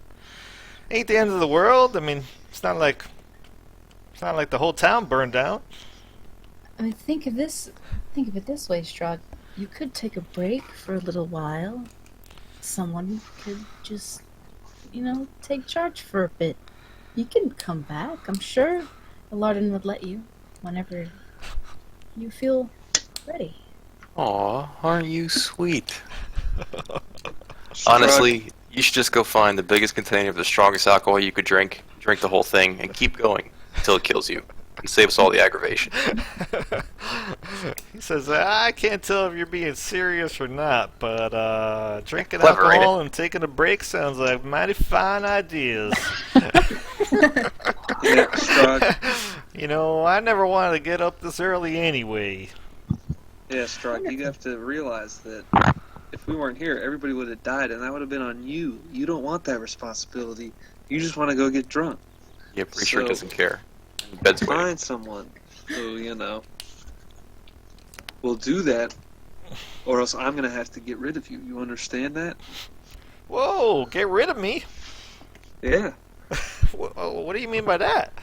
ain't the end of the world. I mean, it's not like the whole town burned down. I mean, think of it this way, Strahd. You could take a break for a little while. Someone could just, take charge for a bit. You can come back. I'm sure Alardin would let you whenever you feel ready. Aw, aren't you sweet? Strahd, Honestly, you should just go find the biggest container of the strongest alcohol you could drink the whole thing, and keep going until it kills you, and save us all the aggravation. He says, I can't tell if you're being serious or not, but drinking Clever, ain't alcohol and taking a break sounds like mighty fine ideas. Yeah, Strahd. I never wanted to get up this early anyway. Yeah, Strahd, you have to realize that if we weren't here, everybody would have died, and that would have been on you. You don't want that responsibility. You just want to go get drunk. Yeah, pretty sure it So- doesn't care. Bed's waiting. Find someone who, will do that, or else I'm going to have to get rid of you. You understand that? Whoa, get rid of me? Yeah. What do you mean by that?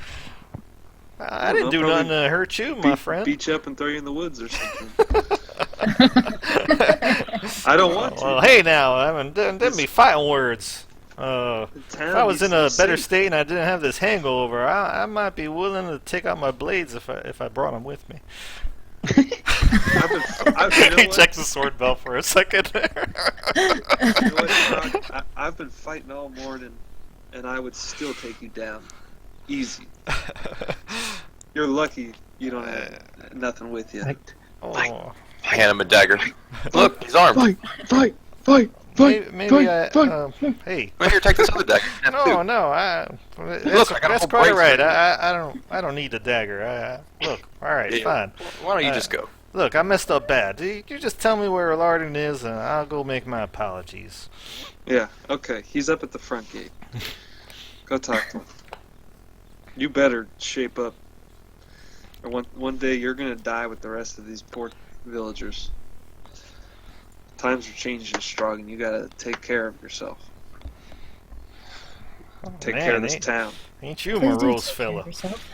I I didn't don't do know, nothing to hurt you, my friend. Beat you up and throw you in the woods or something. I don't want to. Well, hey now, I mean, didn't be fighting words. The If town I was needs in to a be better safe. state and I didn't have this hangover, I might be willing to take out my blades if I brought them with me. You know He what? checks the sword belt for a second. You know what, Strahd? I've been fighting all morning, and I would still take you down. Easy. You're lucky you don't have nothing with you. Oh, I hand him a dagger. Look, he's armed. maybe hey. Well, here, take this other dagger. No, Look, I got a that's whole quite brace right. right I don't need a dagger. Look, all right, Yeah. fine. Why don't you Uh, just go? Look, I messed up bad. You just tell me where Alardin is, and I'll go make my apologies. Yeah, okay. He's up at the front gate. Go talk to him. You better shape up, or one day you're gonna die with the rest of these poor villagers. Times are changing, Strog, and you gotta take care of yourself. Take Man, care of this town. Ain't you a Please do morose take care of fella? yourself.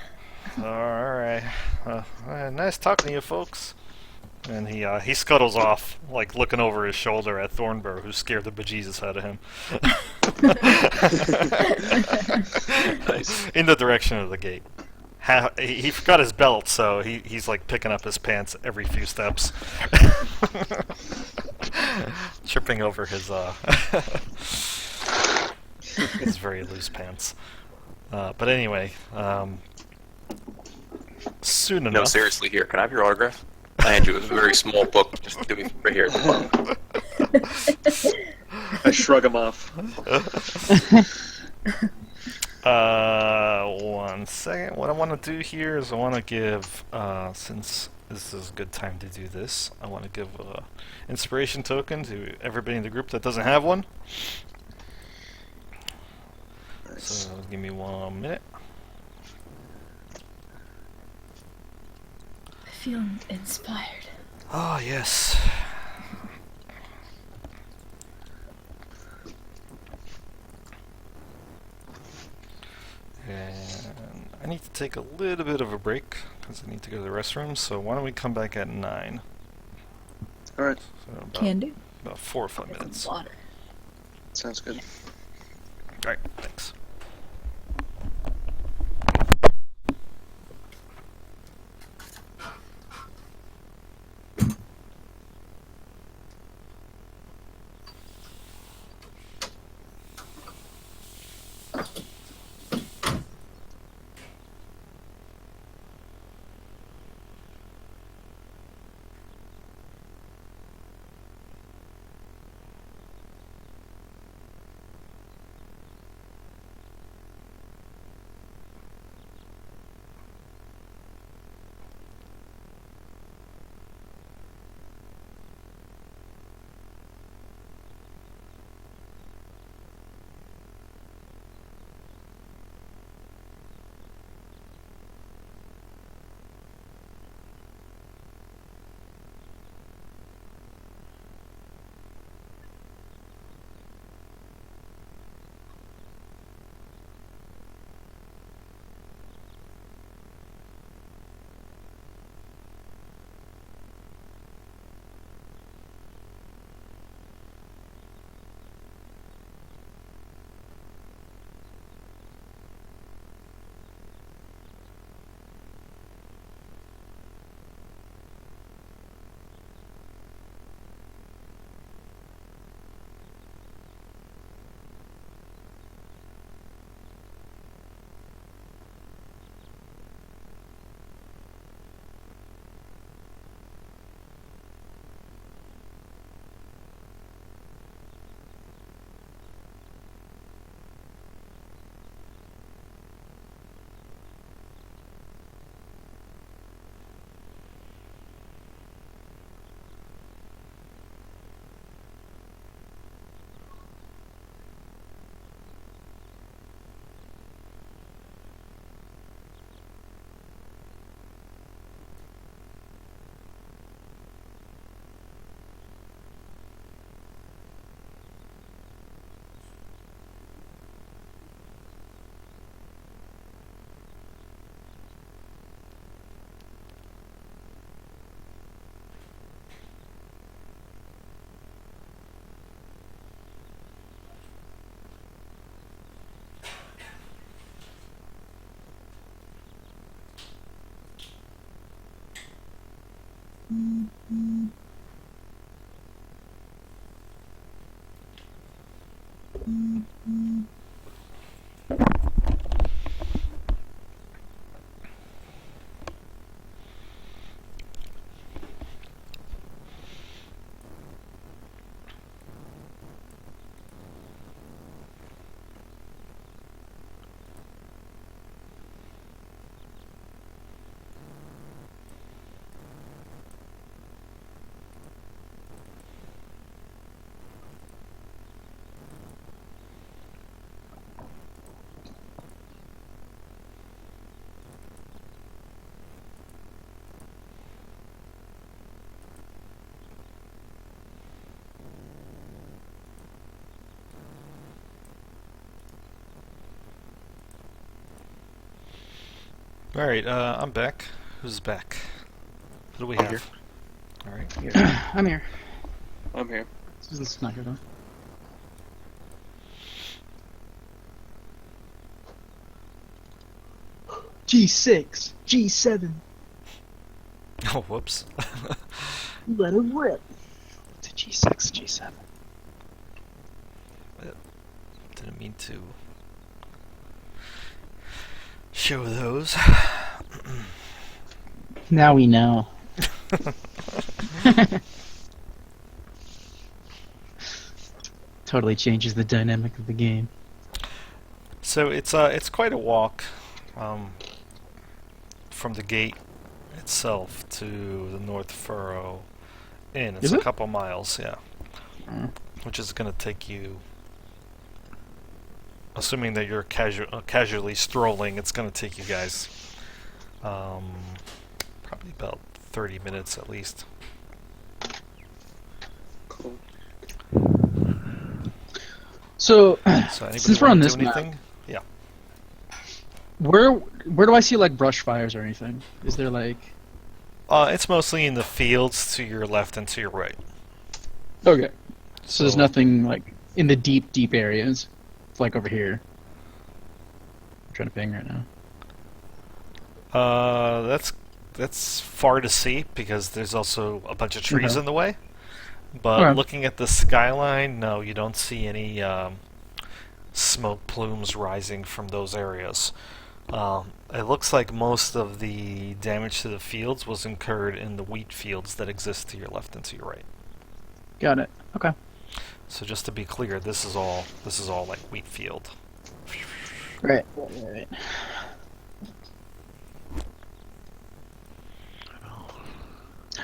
Alright. Nice talking to you, folks. And he scuttles off, like looking over his shoulder at Thornburg, who scared the bejesus out of him. Nice. In the direction of the gate. He forgot his belt, so he's like picking up his pants every few steps. Tripping over his his very loose pants. But anyway, soon enough. No, seriously, here. Can I have your autograph? I hand you a very small book. Just give me right here. I shrug him off. 1 second. What I want to do here is I want to give, since this is a good time to do this, I want to give a inspiration token to everybody in the group that doesn't have one. Nice. So give me 1 minute. I feel inspired. Oh, yes. And I need to take a little bit of a break because I need to go to the restroom, so why don't we come back at 9? All right, So about, Can do. about 4 or 5 minutes. Water. sounds good. Alright, thanks. All right, I'm back. Who's back? Who do we I'm have? here. All right. I'm here. I'm here. Susan's not here though. G6, G7, Oh, whoops. let it rip. It's a G6, G7. Didn't mean to show those. Now we know. Totally changes the dynamic of the game. So it's quite a walk from the gate itself to the North Furrow Inn. It's Is a it? couple miles, yeah. Mm. Which is going to take you, assuming that you're casually strolling, it's going to take you guys probably about 30 minutes at least. Cool. So, So anybody since we're wanna on do this map, anything? Yeah. where do I see like brush fires or anything? Is there like? It's mostly in the fields to your left and to your right. Okay. So there's nothing like in the deep areas, like over here. I'm trying to ping right now. That's far to see because there's also a bunch of trees Okay. in the way. But Okay. looking at the skyline, no, you don't see any smoke plumes rising from those areas. It looks like most of the damage to the fields was incurred in the wheat fields that exist to your left and to your right. Got it. Okay. So just to be clear, this is all like wheat field. Right.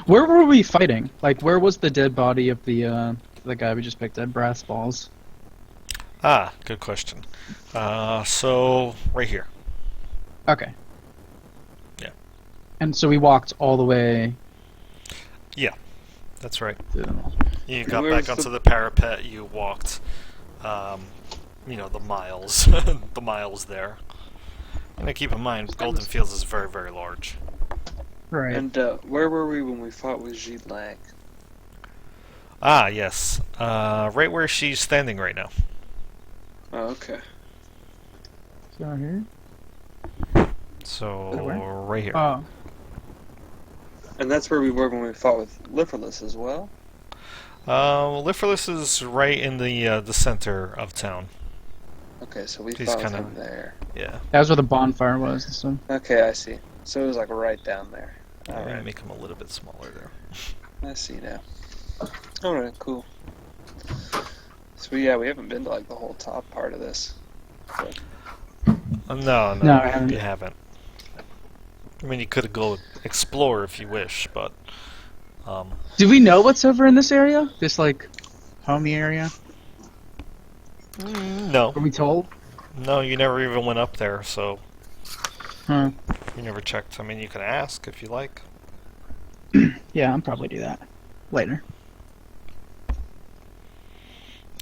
Where were we fighting? Like, where was the dead body of the guy we just picked at Brass Balls? Ah, good question. So right here. Okay. Yeah. And so we walked all the way. That's right. To... You got Where's back onto the- the parapet. You walked, the miles, the miles there. And keep in mind, Golden Fields is very, very large. Right. And where were we when we fought with Gidlag? Ah, yes. Right where she's standing right now. Oh, okay. So here. So Where? right here. Oh. And that's where we were when we fought with Liferless as well. Liferless is right in the center of town. Okay, so we He's fought with kinda- him there. Yeah. That was where the bonfire was and stuff. Okay, I see. So it was like right down there. I'm gonna Alright, make him a little bit smaller there. I see now. Alright, cool. So yeah, we haven't been to like the whole top part of this. But No, No, I haven't. you haven't. I mean, you could go explore if you wish, but Do we know what's over in this area? This like homey area? no, Were we told? no, you never even went up there, so Huh. you never checked. I mean, you can ask if you like. Yeah, I'll probably do that later.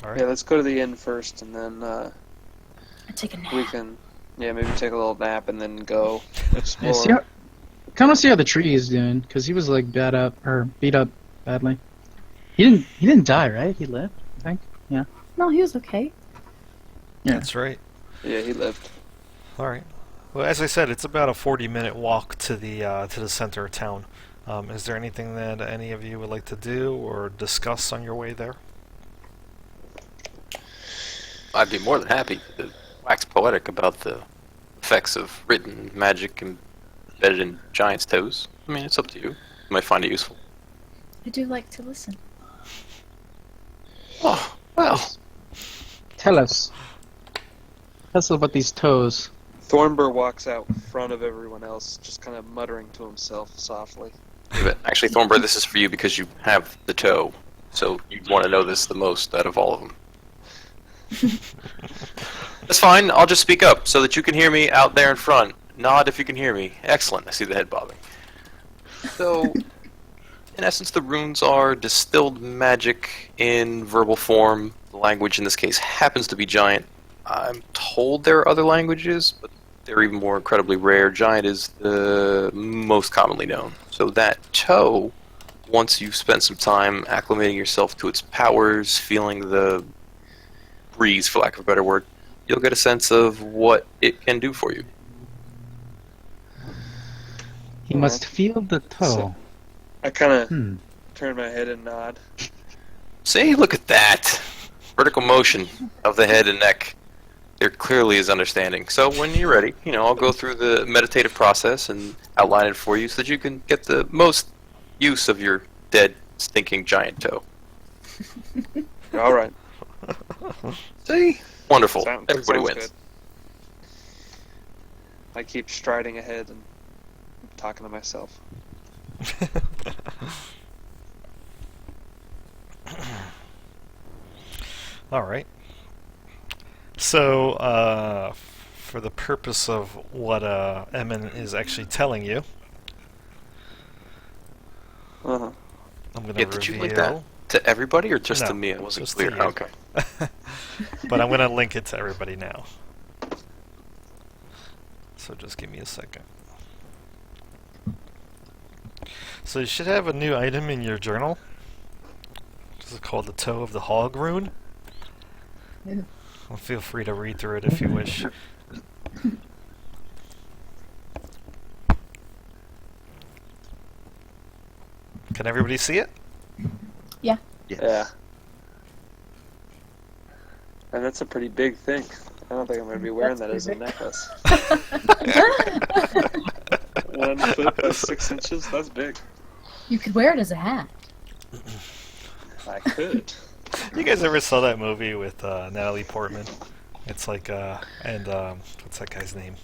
All right. yeah, let's go to the inn first, and then Take a nap. we can, maybe take a little nap and then go Yeah, explore. kind of see how the tree is doing because he was like beat up badly. He didn't die, right? He lived, I think. Yeah. No, he was okay. Yeah. That's right. Yeah, he lived. All right. Well, as I said, it's about a 40-minute walk to the center of town. Is there anything that any of you would like to do or discuss on your way there? I'd be more than happy to wax poetic about the effects of written magic embedded in giants' toes. I mean, it's up to you. You might find it useful. I do like to listen. Oh, well. Tell us. Tell us about these toes. Thornbur walks out in front of everyone else, just kind of muttering to himself softly. But actually, Thornbird, this is for you because you have the toe. So you'd want to know this the most out of all of them. That's fine. I'll just speak up so that you can hear me out there in front. Nod if you can hear me. Excellent. I see the head bobbing. So, in essence, the runes are distilled magic in verbal form. The language in this case happens to be giant. I'm told there are other languages, but they're even more incredibly rare. Giant is the most commonly known. So that toe, once you've spent some time acclimating yourself to its powers, feeling the breeze, for lack of a better word, you'll get a sense of what it can do for you. He must feel the toe. I kind of Hmm. turn my head and nod. See, look at that. Vertical motion of the head and neck. There clearly is understanding. So when you're ready, I'll go through the meditative process and outline it for you so that you can get the most use of your dead, stinking giant toe. All right. See? Wonderful. Everybody Sounds wins. good. I keep striding ahead and talking to myself. All right. So, for the purpose of what Emin is actually telling you, Uh-huh. I'm going to Yeah, reveal. did you link that to everybody or just No, to me? I wasn't just to clear. you. Okay. But I'm going to link it to everybody now. So just give me a second. So you should have a new item in your journal. This is called the Toe of the Hog Rune. Ew. Well, feel free to read through it if you wish. Can everybody see it? Yes. Yeah. And that's a pretty big thing. I don't think I'm going to be wearing that That's as a pretty necklace. 1 foot by 6 inches? That's big. You could wear it as a hat. I could. You guys ever saw that movie with Natalie Portman? It's like, and what's that guy's name?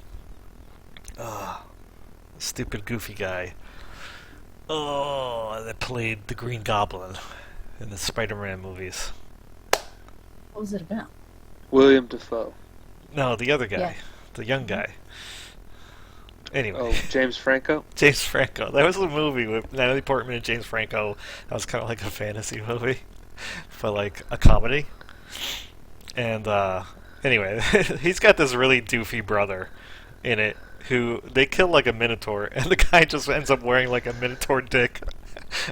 Stupid goofy guy. Oh, that played the Green Goblin in the Spider-Man movies. What was it about? William Defoe. No, the other guy, Yeah. the young guy. Anyway, Oh, James Franco? James Franco. That was a movie with Natalie Portman and James Franco. That was kind of like a fantasy movie, but like a comedy. And anyway, he's got this really doofy brother in it who they kill like a minotaur, and the guy just ends up wearing like a minotaur dick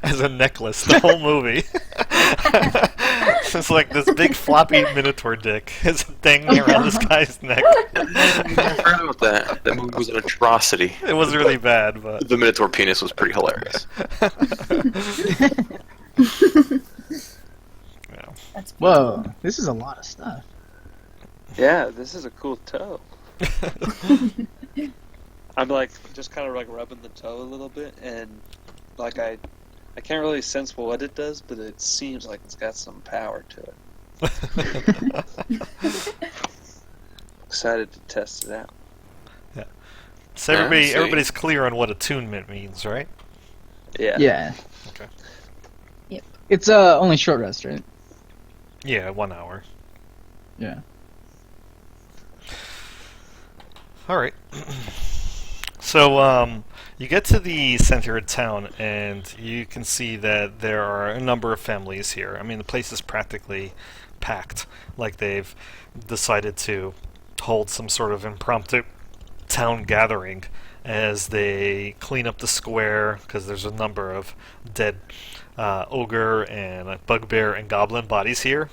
as a necklace the whole movie. It's like this big floppy minotaur dick is dangling around this guy's neck. I forgot about that. That movie was an atrocity. It was really bad, but The Minotaur penis was pretty hilarious. yeah. That's Whoa, this is a lot of stuff. Yeah, this is a cool toe. I'm like, just kind of like rubbing the toe a little bit, and like I can't really sense what it does, but it seems like it's got some power to it. Excited to test it out. So Yeah, see. everybody's clear on what attunement means, right? Yeah. Yeah. Okay. It's only short rest, right? Yeah, 1 hour. Yeah. All right. So you get to the center of town, and you can see that there are a number of families here. I mean, the place is practically packed. Like they've decided to hold some sort of impromptu town gathering as they clean up the square, because there's a number of dead ogre and bugbear and goblin bodies here.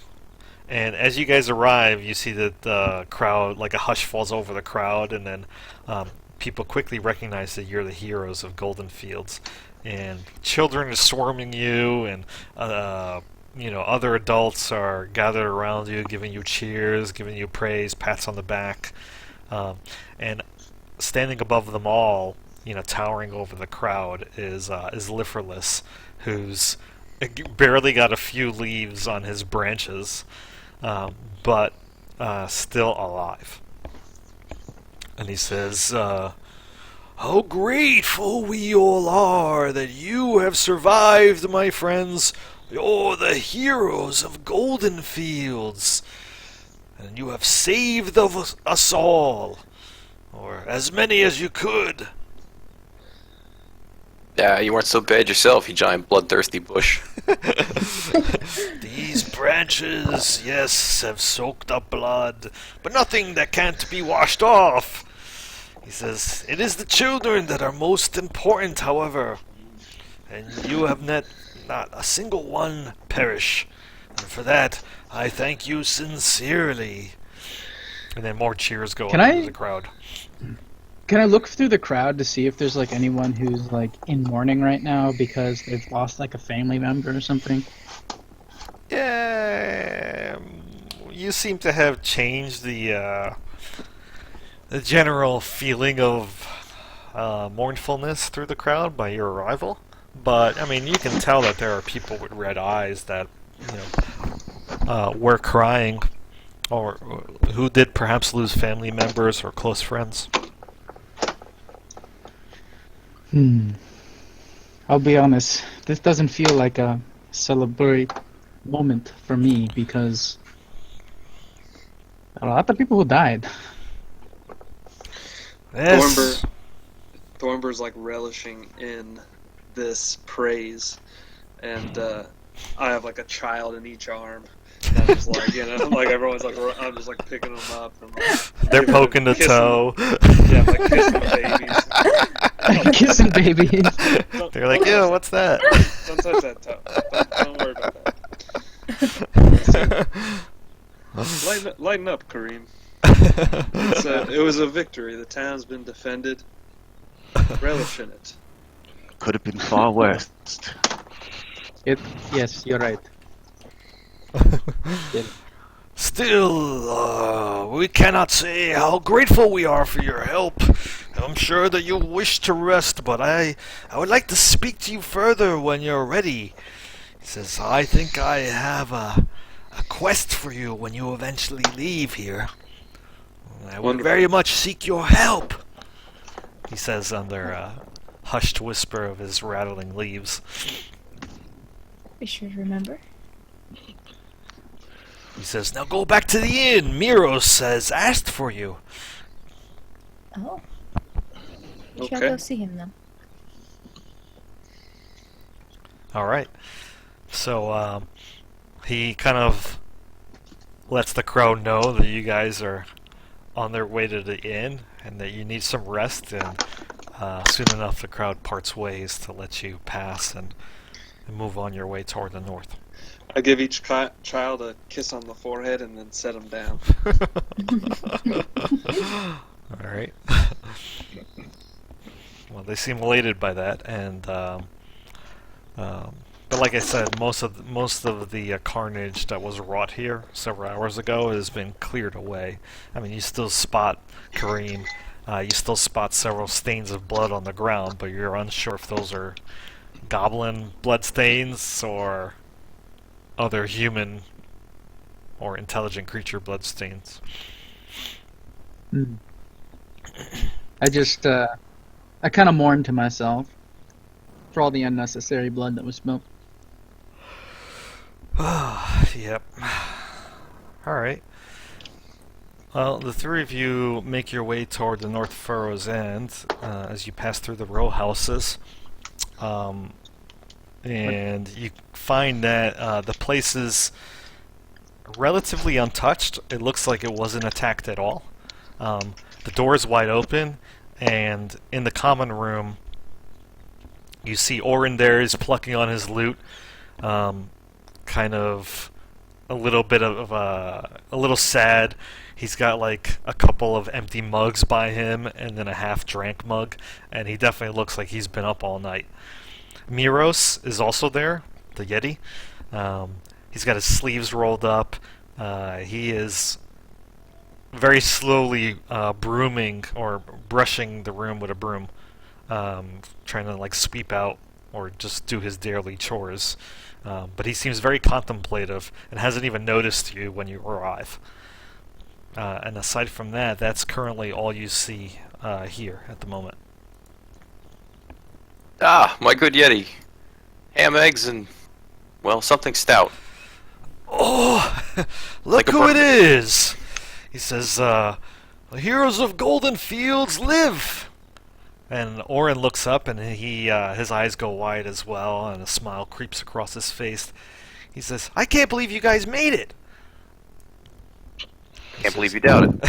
And as you guys arrive, you see that the crowd, like a hush falls over the crowd, and then people quickly recognize that you're the heroes of Golden Fields. And children are swarming you, and other adults are gathered around you, giving you cheers, giving you praise, pats on the back. And standing above them all, towering over the crowd, is Liferless, who's barely got a few leaves on his branches, but still alive. And he says, "How grateful we all are that you have survived, my friends. You're the heroes of Golden Fields, and you have saved of us all, or as many as you could." Yeah, you weren't so bad yourself, you giant bloodthirsty bush. These branches, yes, have soaked up blood, but nothing that can't be washed off. He says, "It is the children that are most important, however, and you have not a single one perish. And for that, I thank you sincerely." And then more cheers go Can up I- into the crowd. Can I look through the crowd to see if there's like anyone who's like in mourning right now because they've lost like a family member or something? Yeah, you seem to have changed the general feeling of mournfulness through the crowd by your arrival. But I mean, you can tell that there are people with red eyes that were crying, or who did perhaps lose family members or close friends. I'll be honest, this doesn't feel like a celebrate moment for me because a lot of people who died. Yes. Thornbur's like relishing in this praise, and I have like a child in each arm. And I'm just like, like everyone's like, I'm just like picking them up. And, like, They're giving poking the kissing- toe. Yeah, I'm like kissing the babies. Kissing babies. They're like, "Ew, what's that?" Don't touch that toe. Don't worry about that. Lighten up, Kareem. It was a victory. The town's been defended. Relish in it. Could have been far worse. Yes, you're right. Still, we cannot say how grateful we are for your help. I'm sure that you wish to rest, but I would like to speak to you further when you're ready. He says, "I think I have a quest for you when you eventually leave here. I would Wonderful. very much seek your help," he says under a hushed whisper of his rattling leaves. Be sure to remember. He says, "Now go back to the inn. Miros has asked for you." Oh. We shall Okay. go see him then. Alright. So, he kind of lets the crowd know that you guys are on their way to the inn and that you need some rest, and soon enough the crowd parts ways to let you pass and move on your way toward the north. I give each child a kiss on the forehead and then set them down. Alright. Well, they seem elated by that, and but like I said, most of the carnage that was wrought here several hours ago has been cleared away. I mean, you still spot Kareem, you still spot several stains of blood on the ground, but you're unsure if those are goblin blood stains or other human or intelligent creature blood stains. I kind of mourned to myself for all the unnecessary blood that was spilled. Yep. Alright. Well, the three of you make your way toward the North Furrow's End as you pass through the row houses. And you find that the place is relatively untouched. It looks like it wasn't attacked at all. The door is wide open, and in the common room, you see Orin there is plucking on his lute, kind of a little bit of a little sad. He's got like a couple of empty mugs by him, and then a half-drank mug, and he definitely looks like he's been up all night. Miros is also there, the Yeti. He's got his sleeves rolled up. He is very slowly brooming or brushing the room with a broom, trying to like sweep out or just do his daily chores. But he seems very contemplative and hasn't even noticed you when you arrive. And aside from that, that's currently all you see here at the moment. Ah, my good Yeti. Ham, eggs, and, well, something stout. Oh, look Like a who it birthday. is! He says, "The heroes of Golden Fields live!" And Orin looks up, and his eyes go wide as well, and a smile creeps across his face. He says, "I can't believe you guys made it!" Can't believe you doubted.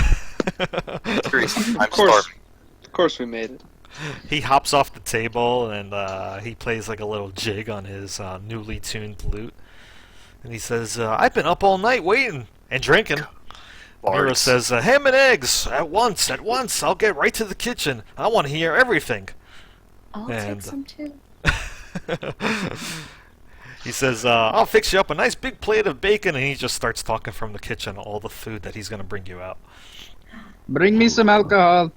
Seriously, I'm Of course. starving. Of course we made it. He hops off the table and he plays like a little jig on his newly tuned lute. And he says, I've been up all night waiting and drinking. Mira Bards. says, ham and eggs, at once, I'll get right to the kitchen. I want to hear everything. I'll And- take some too. He says, I'll fix you up a nice big plate of bacon, and he just starts talking from the kitchen all the food that he's going to bring you out. Bring me some alcohol.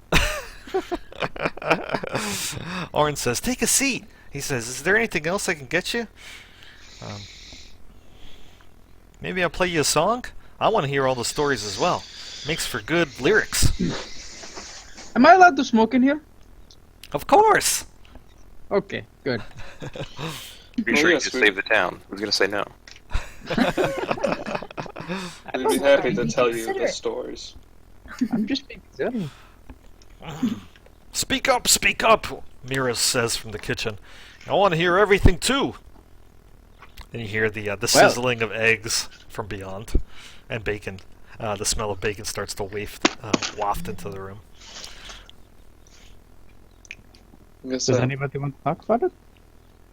Orin says, take a seat. He says, is there anything else I can get you? Maybe I'll play you a song? I want to hear all the stories as well. Makes for good lyrics. Am I allowed to smoke in here? Of course! Okay, good. Pretty Well, sure you yes, just we- saved the town. Who's gonna say no? We'd be happy to Be tell you the considerate. stories. I'm just being silly. Speak up! Mira says from the kitchen. I want to hear everything too! And you hear the sizzling of eggs from beyond, and bacon. The smell of bacon starts to waft into the room. I guess, Does anybody want to talk about it?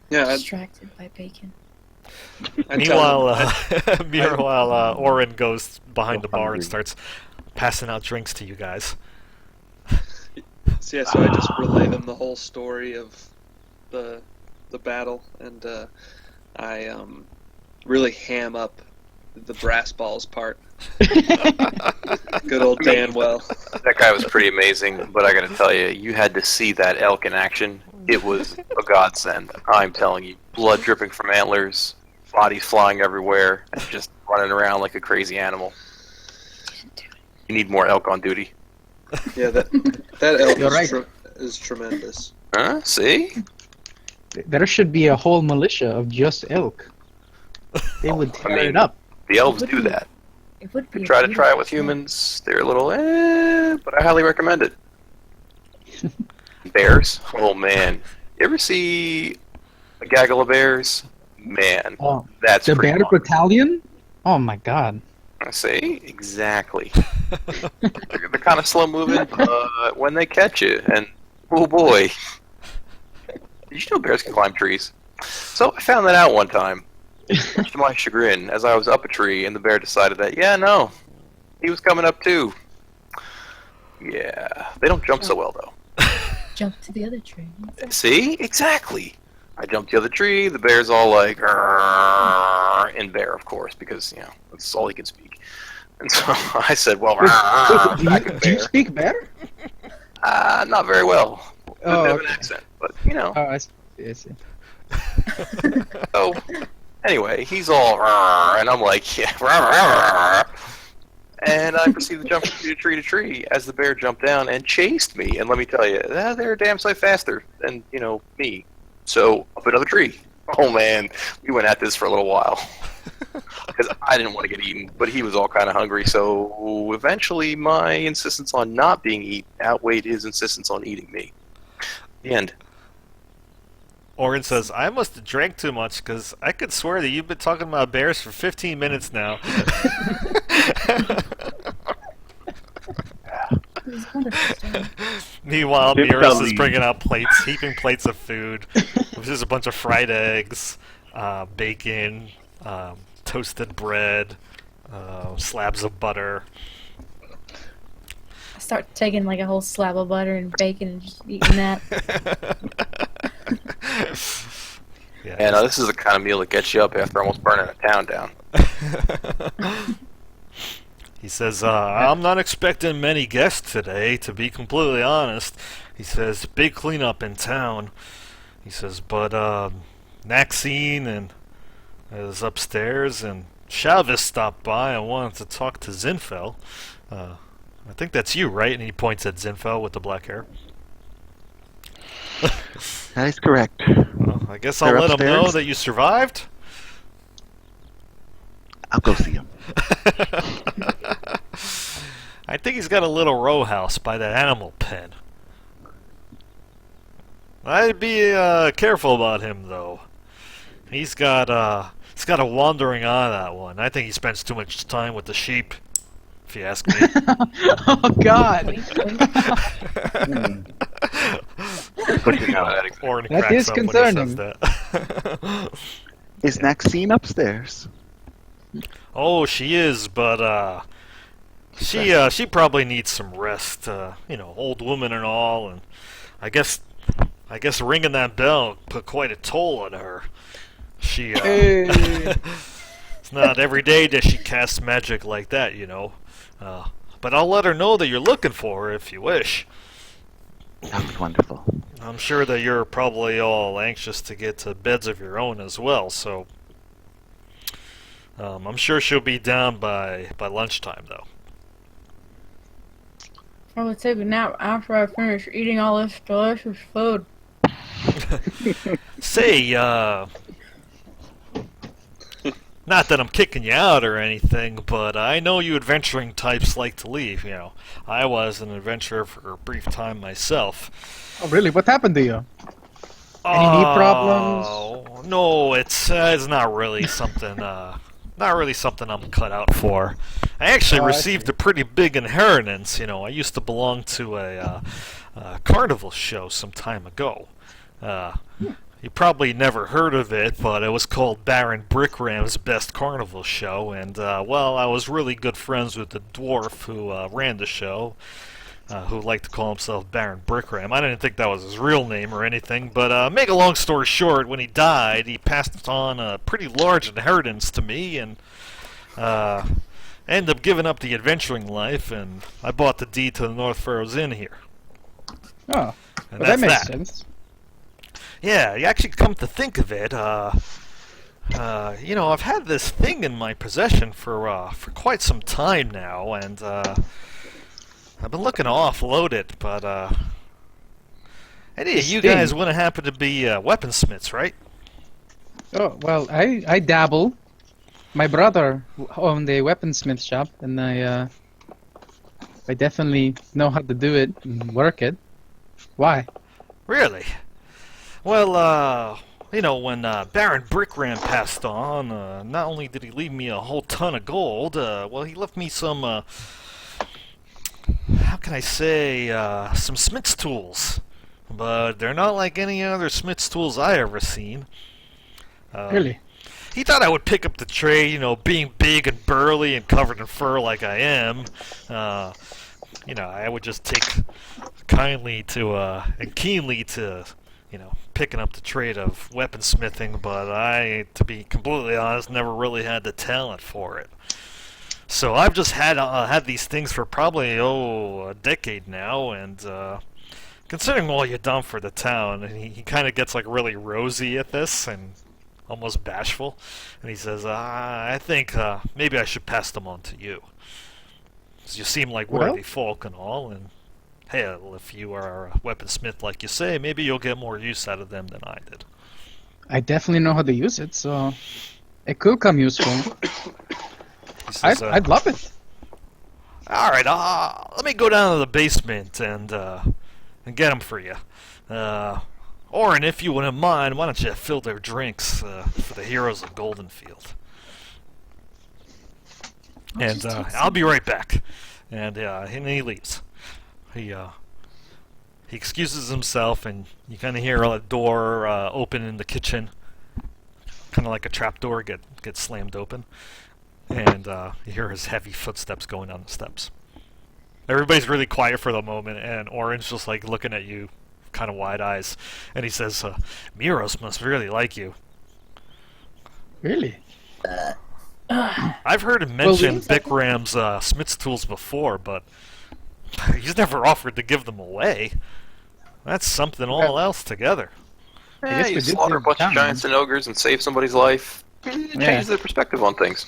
yeah, Distracted by bacon. I'd tell Meanwhile, Orin goes behind So the bar and hungry. starts passing out drinks to you guys. So yeah, so I just relay them the whole story of the battle, and I really ham up the brass balls part. Good old Danwell. That guy was pretty amazing, but I gotta tell you, you had to see that elk in action. It was a godsend. I'm telling you, blood dripping from antlers, bodies flying everywhere, and just running around like a crazy animal. You need more elk on duty. Yeah, that elk You're is, right. is tremendous. Huh? See? There should be a whole militia of just elk. They would tear mean- it up. The elves do that. It would be. You a try to try it with beautiful humans, they're a little but I highly recommend it. Bears? Oh man. You ever see a gaggle of bears? Man, Oh, that's the pretty bear fun. battalion? Oh my god. I see? Exactly. They're kind of slow moving, but when they catch you, and oh boy. Did you know bears can climb trees? So I found that out one time. Much to my chagrin, as I was up a tree, and the bear decided that, yeah, no, he was coming up too. Yeah, they don't jump so well though. Jump to the other tree. See? Exactly. I jumped the other tree, the bear's all like, "Arrgh," in bear, of course, because, you know, that's all he can speak. And so I said, well, "Arrgh," back in Do you bear. speak bear? Not very well. With a Oh, bit of an okay. accent, but, you know. Oh, I see. So, anyway, he's all, "Arrgh," and I'm like, yeah, "Arrgh." And I proceeded to jump from tree to tree as the bear jumped down and chased me. And let me tell you, they're a damn sight faster than, you know, me. So, up another tree. Oh man, we went at this for a little while. Because I didn't want to get eaten, but he was all kind of hungry. So, eventually, my insistence on not being eaten outweighed his insistence on eating me. The end. Orin says, I must have drank too much, because I could swear that you've been talking about bears for 15 minutes now. It was wonderful story. Meanwhile, Dip Miras is belly. bringing out plates, heaping plates of food. There's just a bunch of fried eggs, bacon, toasted bread, slabs of butter. I start taking like a whole slab of butter and bacon and just eating that. Yeah. And this is the kind of meal that gets you up after almost burning a town down. He says, I'm not expecting many guests today, to be completely honest. He says, big cleanup in town. He says, but Maxine and is upstairs, and Chavez stopped by and wanted to talk to Zinfel. I think that's you, right? And he points at Zinfel with the black hair. That is correct. Well, I guess I'll They're let him know upstairs? that you survived. I'll go see him. I think he's got a little row house by that animal pen. I'd be careful about him, though. He's got a wandering eye, that one. I think he spends too much time with the sheep, if you ask me. Oh god. Wink, wink. Pushing out. Orin That cracks is up when he concerning. says that. Is Maxine upstairs? Oh, she is, but she probably needs some rest. Old woman and all, and I guess ringing that bell put quite a toll on her. She Hey. it's not every day that she casts magic like that, But I'll let her know that you're looking for her if you wish. That was wonderful. I'm sure that you're probably all anxious to get to beds of your own as well, so I'm sure she'll be down by lunchtime, though. Probably take a nap after I finish eating all this delicious food. Say, not that I'm kicking you out or anything, but I know you adventuring types like to leave, I was an adventurer for a brief time myself. Oh, really? What happened to you? Any knee problems? Oh, no, it's not really something, not really something I'm cut out for. I actually Oh, I received see. a pretty big inheritance, I used to belong to a carnival show some time ago. You probably never heard of it, but it was called Baron Brickram's Best Carnival Show, and, I was really good friends with the dwarf who ran the show, who liked to call himself Baron Brickram. I didn't think that was his real name or anything, but make a long story short, when he died, he passed on a pretty large inheritance to me, and ended up giving up the adventuring life, and I bought the deed to the North Furrows Inn here. Oh, And well, that that's makes that. sense. Yeah, you actually come to think of it, I've had this thing in my possession for quite some time now, and I've been looking to offload it, but any of you Sting. guys wouldn't happen to be weaponsmiths, right? Oh, well, I dabble. My brother owned a weaponsmith shop, and I definitely know how to do it and work it. Why? Really? Well, when Baron Brickram passed on, not only did he leave me a whole ton of gold, he left me some, how can I say, some smith's tools. But they're not like any other smith's tools I ever seen. Really? He thought I would pick up the trade, being big and burly and covered in fur like I am. I would just take kindly to, and keenly to, picking up the trade of weaponsmithing, but I, to be completely honest, never really had the talent for it. So I've just had these things for probably, a decade now, and, considering all you've done for the town, and he kind of gets, really rosy at this, and almost bashful, and he says, I think, maybe I should pass them on to you. 'Cause you seem like Well? worthy folk and all, and hell, if you are a weaponsmith like you say, maybe you'll get more use out of them than I did. I definitely know how to use it, so it could come useful. He says, I'd love it. all right, let me go down to the basement and get them for you. Orin, if you wouldn't mind, why don't you fill their drinks for the heroes of Goldenfield? And I'll be right back. And he leaves. He excuses himself, and you kind of hear a door open in the kitchen, kind of like a trap door get slammed open, and you hear his heavy footsteps going down the steps. Everybody's really quiet for the moment, and Orin's just looking at you, kind of wide eyes, and he says, "Miros must really like you." Really? I've heard him Well, mention Bickram's smith's tools before, but he's never offered to give them away. That's something all else together. I guess we You did slaughter a give bunch of time. giants and ogres and save somebody's life. Change Yeah. their perspective on things.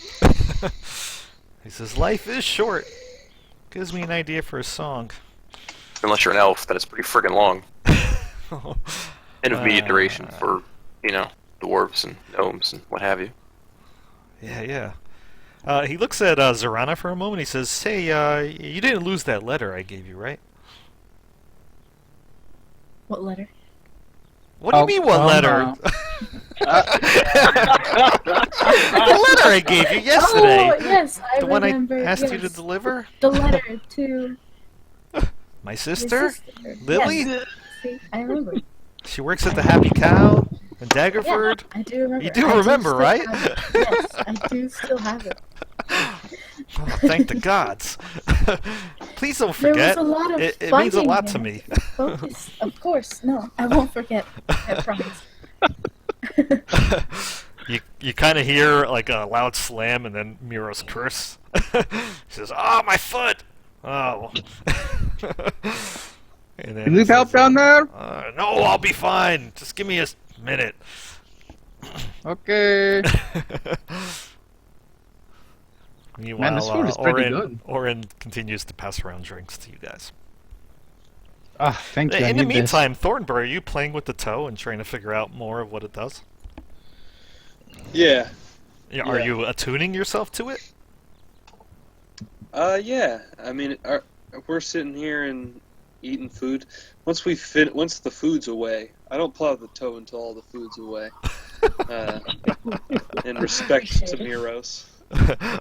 He says, "Life is short." Gives me an idea for a song. Unless you're an elf, then it's pretty friggin' long. And of medium duration for, dwarves and gnomes and what have you. Yeah. He looks at Zorana for a moment. He says, "Hey, you didn't lose that letter I gave you, right?" What letter? What do you mean, what letter? no. The letter I gave you yesterday. Oh, yes, I The one I remember. asked you to yes. deliver? The letter to My your sister? sister. Lily? Yes. See, I remember. She works at the Happy Cow in Daggerford. Yeah, I do remember. You do I remember, still right? have it. Yes, I do still have it. Oh, thank the gods. Please don't There forget. was a lot of It means a fighting lot to and me. Focus. Of course. No, I won't forget. I promise. You kind of hear like a loud slam and then Miro's curse. He says, "Oh, my foot!" Oh. And then You he need help says, down there? No, I'll be fine. Just give me a minute. Okay. Meanwhile, Man, this food is pretty good. Orin continues to pass around drinks to you guys. Ah, thank you. I In the need this. meantime, Thornbury, are you playing with the toe and trying to figure out more of what it does? Yeah. Are Yeah. you attuning yourself to it? Yeah. I mean, we're sitting here and eating food. Once the food's away, I don't plow the toe until all the food's away. In respect to Miros.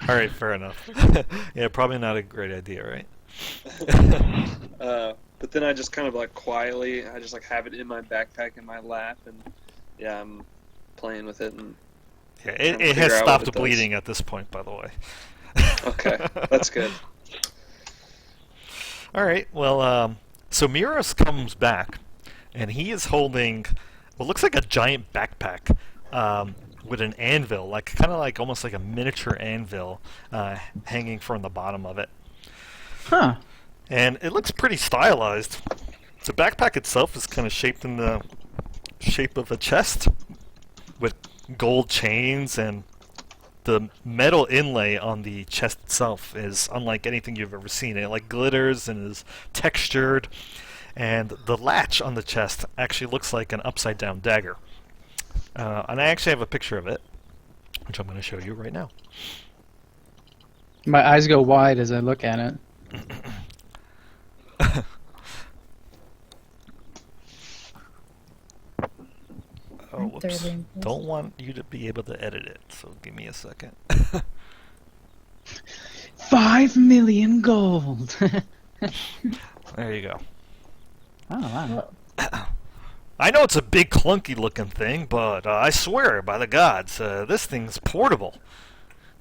All right, fair enough. Yeah, probably not a great idea, right? But then I just kind of like quietly, I just like have it in my backpack in my lap, and yeah, I'm playing with it. And Yeah, trying to it has figure out what stopped it does. bleeding at this point, by the way. Okay, that's good. All right, well, so Miros comes back, and he is holding what looks like a giant backpack with an anvil, like kind of like almost like a miniature anvil hanging from the bottom of it. Huh. And it looks pretty stylized. The backpack itself is kind of shaped in the shape of a chest with gold chains, and the metal inlay on the chest itself is unlike anything you've ever seen. It like glitters and is textured, and the latch on the chest actually looks like an upside down dagger. And I actually have a picture of it, which I'm going to show you right now. My eyes go wide as I look at it. Oh, whoops. Thoroughly impressed. Don't want you to be able to edit it, so give me a second. 5 million gold. There you go. Oh, wow. Well, I know it's a big clunky looking thing, but I swear by the gods, this thing's portable.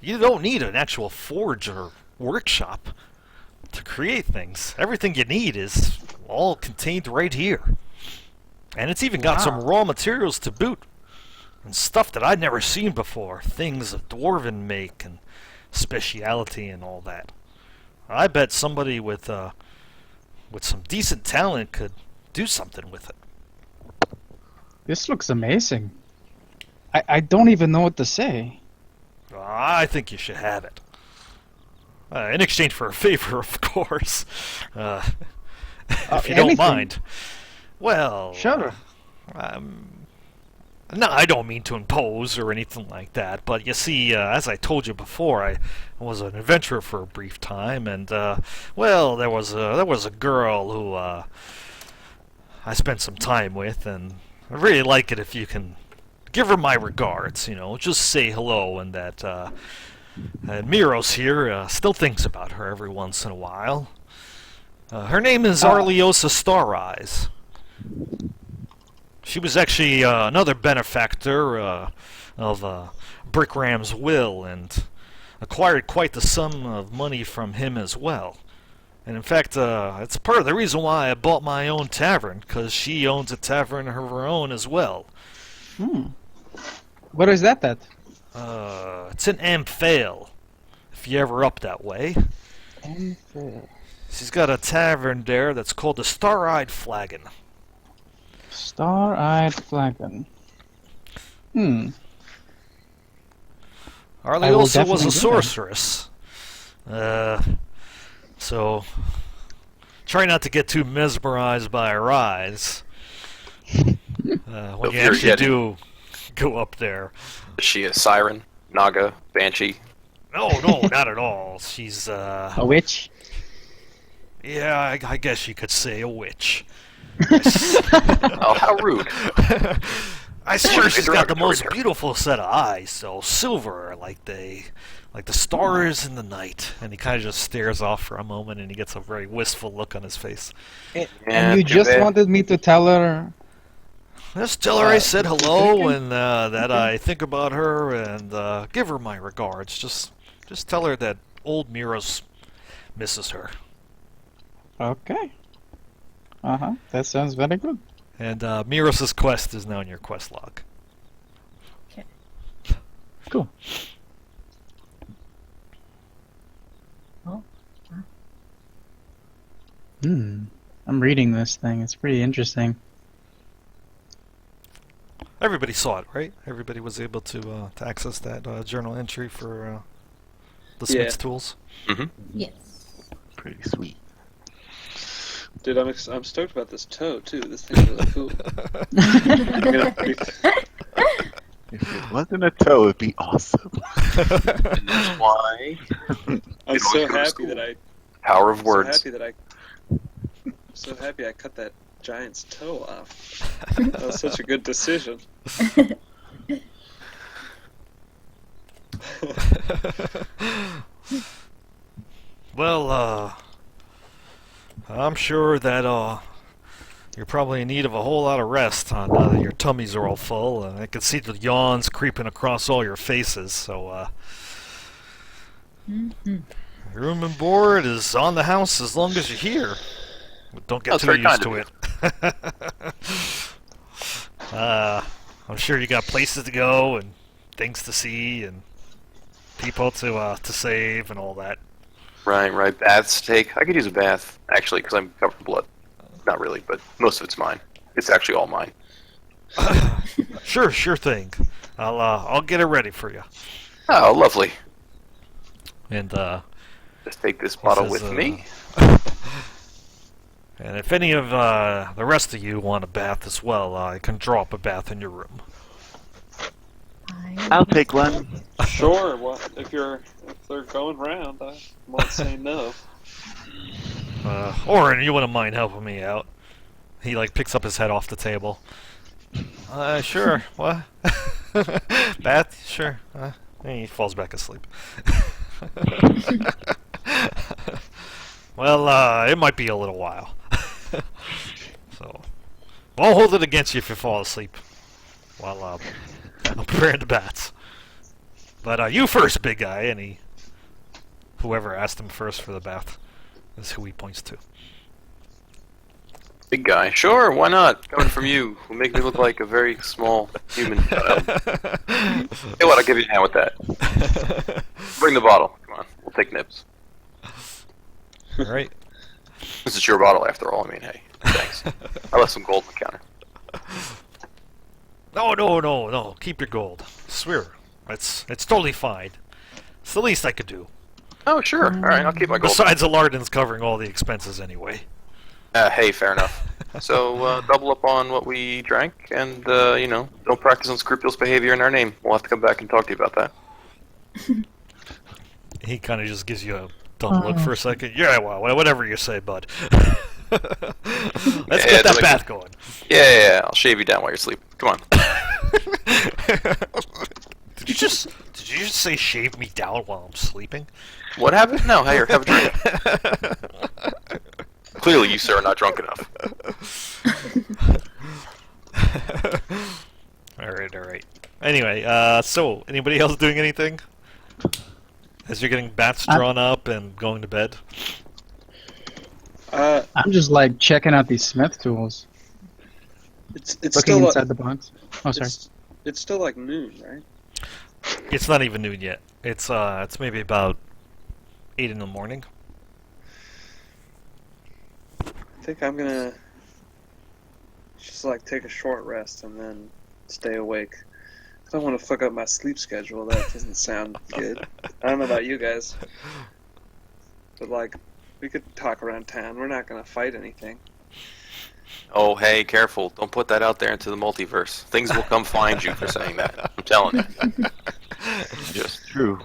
You don't need an actual forge or workshop to create things. Everything you need is all contained right here. And it's even got some raw materials to boot. And stuff that I'd never seen before. Things of dwarven make and speciality and all that. I bet somebody with some decent talent could do something with it. This looks amazing. I don't even know what to say. I think you should have it. In exchange for a favor, of course. If you don't anything. mind. Well... Sure. No, I don't mean to impose or anything like that, but you see, as I told you before, I was an adventurer for a brief time, and, well, there was a girl who, I spent some time with, and I really like it if you can give her my regards, just say hello, and that, Miros here, still thinks about her every once in a while. Her name is Arliosa Stareyes. She was actually another benefactor of Brickram's will, and acquired quite the sum of money from him as well. And in fact, it's part of the reason why I bought my own tavern, because she owns a tavern of her own as well. What is that? It's an Amphail, if you're ever up that way. She's got a tavern there that's called the Star-Eyed Flagon. Star-Eyed Flagon. Arliosa was definitely a do that. sorceress. So try not to get too mesmerized by her eyes. When you you're actually getting- do go up there. Is she a siren, naga, banshee? No, not at all. She's, A witch? yeah, I guess you could say a witch. Oh, how rude. I swear It's she's got the most derogatory. beautiful set of eyes, so silver, like the stars in the night. And he kind of just stares off for a moment, and he gets a very wistful look on his face. And you just wanted me to tell her. Just tell her I said hello and that I think about her and give her my regards. Just tell her that old Miros misses her. Okay. That sounds very good. And Miros' quest is now in your quest log. Cool. Oh, I'm reading this thing. It's pretty interesting. Everybody saw it, right? Everybody was able to access that journal entry for the Smith's tools. yes. Pretty sweet. Dude, I'm stoked about this toe too. This thing's really cool. I'm gonna be- If it wasn't a toe, it'd be awesome. And that's why. I'm It so always goes happy cool. that I. Power of words. So happy I cut that giant's toe off. That was such a good decision. Well, I'm sure that you're probably in need of a whole lot of rest. Now that your tummies are all full, I can see the yawns creeping across all your faces. So, room and board is on the house as long as you're here. But don't get That's too very used kind to it. I'm sure you got places to go and things to see and people to save and all that. Right. Baths take. I could use a bath, actually, because I'm covered in blood. Not really, but most of it's mine. It's actually all mine. Sure thing. I'll get it ready for you. Oh, lovely. And Just take this bottle says, with me. and if any of the rest of you want a bath as well, I can draw up a bath in your room. I'll take one. Sure. Well, if they're going round, I won't say no. Orin, you wouldn't mind helping me out? He picks up his head off the table. Sure. What? Bath? Sure. And he falls back asleep. Well, it might be a little while. So, won't hold it against you if you fall asleep while I'm preparing the bats. But you first, big guy, and whoever asked him first for the bath is who he points to. Big guy. Sure, why not? Coming from you will make me look like a very small human child. Hey, what? I'll give you a hand with that. Bring the bottle. Come on, we'll take nips. All right. This is your bottle, after all. I mean, hey, thanks. I left some gold on the counter. No. Keep your gold. Swear. It's totally fine. It's the least I could do. Oh, sure. All right, I'll keep my gold. Besides, Alardin's covering all the expenses anyway. Hey, fair enough. So, double up on what we drank, and, don't practice unscrupulous behavior in our name. We'll have to come back and talk to you about that. He kind of just gives you a dumb look for a second. Yeah, well, whatever you say, bud. Let's get that bath going. Yeah, I'll shave you down while you're sleeping. Come on. Did you just say shave me down while I'm sleeping? What happened? No, here, have a drink. Clearly, you, sir, are not drunk enough. All right. Anyway, so anybody else doing anything as you're getting bats drawn up and going to bed? I'm just checking out these Smith tools. It's Looking still inside the box. Oh, sorry. It's still like noon, right? It's not even noon yet. It's maybe about 8 in the morning. I think I'm gonna just take a short rest and then stay awake. I don't want to fuck up my sleep schedule. That doesn't sound good. I don't know about you guys, but we could talk around town. We're not gonna fight anything. Oh, hey, careful. Don't put that out there into the multiverse. Things will come find you for saying that. I'm telling you. Just True.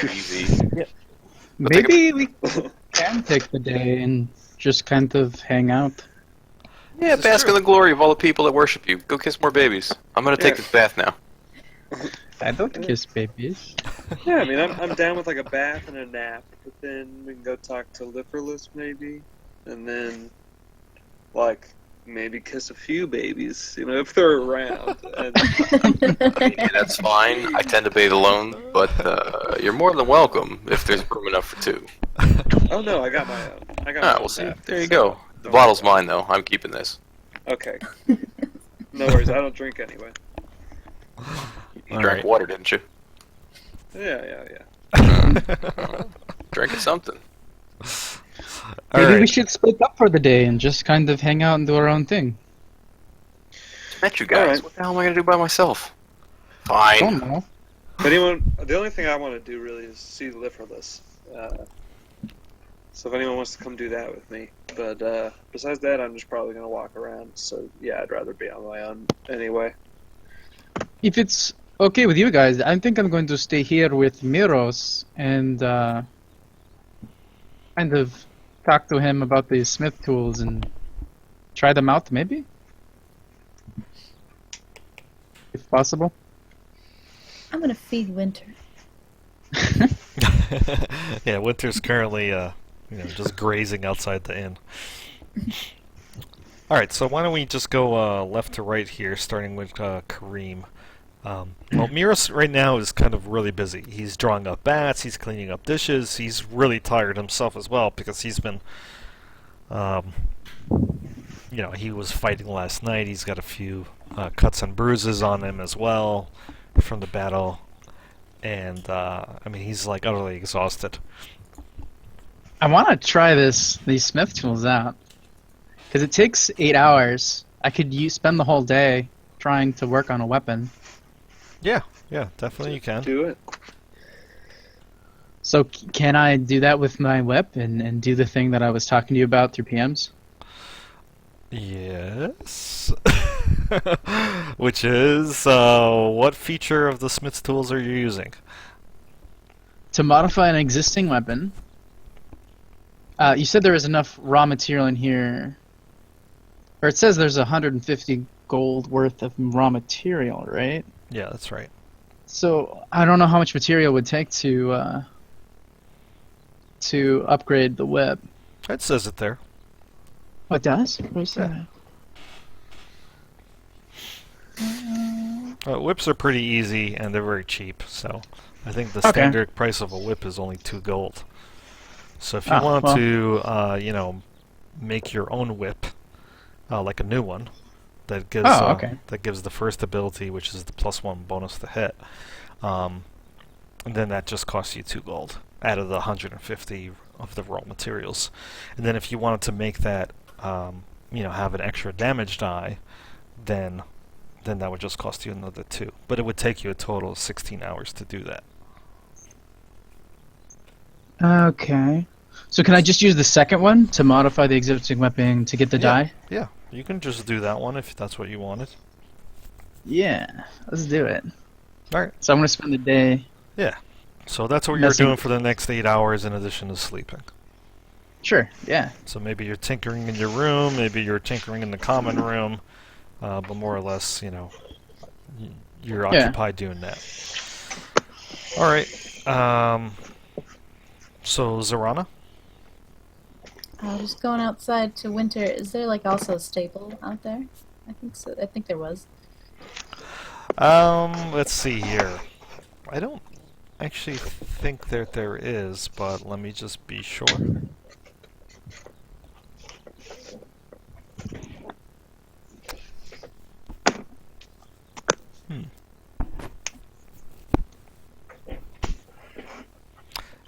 easy. Maybe we can take the day and just kind of hang out. Yeah, This is bask true. in the glory of all the people that worship you. Go kiss more babies. I'm gonna take Yeah. this bath now. I don't kiss babies. Yeah, I mean, I'm down with like a bath and a nap, but then we can go talk to Liferless maybe, and then like maybe kiss a few babies, you know, if they're around. And Yeah, that's fine. I tend to bathe alone, but you're more than welcome if there's room enough for two. oh no, I got my own. I got. Ah, my own we'll see. bath, There you so go. The don't bottle's worry mine, though. I'm keeping this. about it. Okay. No worries. I don't drink anyway. You All drank right. water, didn't you? Yeah. Drinking something. All Maybe we right. should split up for the day and just kind of hang out and do our own thing. Met you guys. Alright. What the hell am I gonna do by myself? Fine. Don't know. If anyone, the only thing I want to do really is see Liferless. So if anyone wants to come do that with me, but besides that, I'm just probably gonna walk around. So yeah, I'd rather be on my own anyway. If it's okay with you guys, I think I'm going to stay here with Miros and kind of talk to him about the smith tools and try them out, maybe? If possible. I'm gonna feed Winter. Yeah, Winter's currently, just grazing outside the inn. All right, so why don't we just go left to right here, starting with Kareem. Well, Miros right now is kind of really busy. He's drawing up bats, he's cleaning up dishes, he's really tired himself as well because he's been, he was fighting last night. He's got a few cuts and bruises on him as well from the battle. And, he's like utterly exhausted. I want to try these smith tools out. Because it takes 8 hours. I could spend the whole day trying to work on a weapon. Yeah, definitely you can. Do it. So can I do that with my whip and do the thing that I was talking to you about through PMs? Yes. Which is, what feature of the Smith's tools are you using? To modify an existing weapon, you said there was enough raw material in here, or it says there's 150 gold worth of raw material, right? Yeah, that's right. So I don't know how much material it would take to upgrade the whip. It says it there. Oh, it does? Where do you say Yeah. that? Whips are pretty easy and they're very cheap, so I think the Okay. standard price of a whip is only 2 gold. So if you Ah, want well. to, make your own whip, like a new one, that gives Okay. that gives the first ability, which is the +1 bonus to hit, and then that just costs you 2 gold out of the 150 of the raw materials. And then if you wanted to make that, have an extra damage die, then that would just cost you another 2. But it would take you a total of 16 hours to do that. Okay. So can I just use the second one to modify the existing weapon to get the die? Yeah, you can just do that one if that's what you wanted. Yeah, let's do it. Alright. So I'm going to spend the day... So that's what you're Messing- doing for the next 8 hours in addition to sleeping. Sure, yeah. So maybe you're tinkering in your room, maybe you're tinkering in the common room, but more or less, you're Yeah. occupied doing that. Alright, so Zarana? Just going outside to Winter. Is there also a stable out there? I think so. I think there was. Let's see here. I don't actually think that there is, but let me just be sure.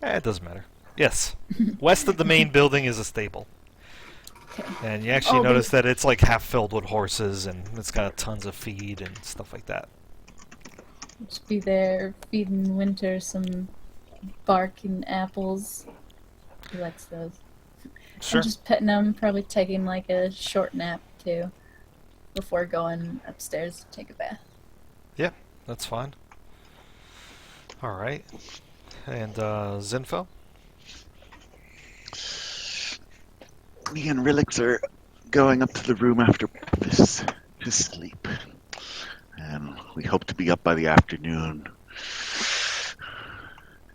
It doesn't matter. Yes. West of the main building is a stable. Okay. And you actually Oh, but- notice that it's like half filled with horses and it's got tons of feed and stuff like that. Just be there feeding Winter some bark and apples. He likes those. Sure. And just petting him, probably taking a short nap too, before going upstairs to take a bath. That's fine. Alright. And Zinfo? Me and Relix are going up to the room after breakfast to sleep. And we hope to be up by the afternoon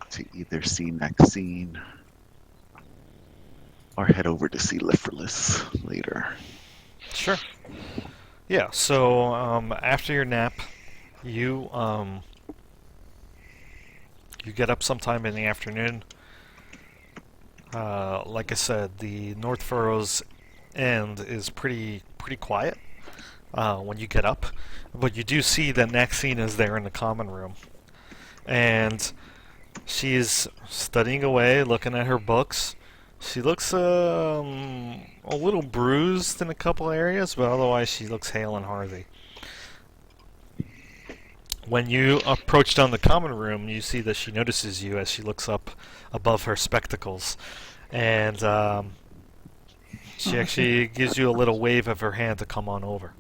to either see Maxine or head over to see Liferless later. Sure. Yeah. So after your nap, you you get up sometime in the afternoon. Like I said, the North Furrows end is pretty quiet when you get up, but you do see that Maxine is there in the common room, and she is studying away, looking at her books. She looks a little bruised in a couple areas, but otherwise she looks hale and hearty. When you approach down the common room, you see that she notices you as she looks up above her spectacles, and she actually gives you a little wave of her hand to come on over.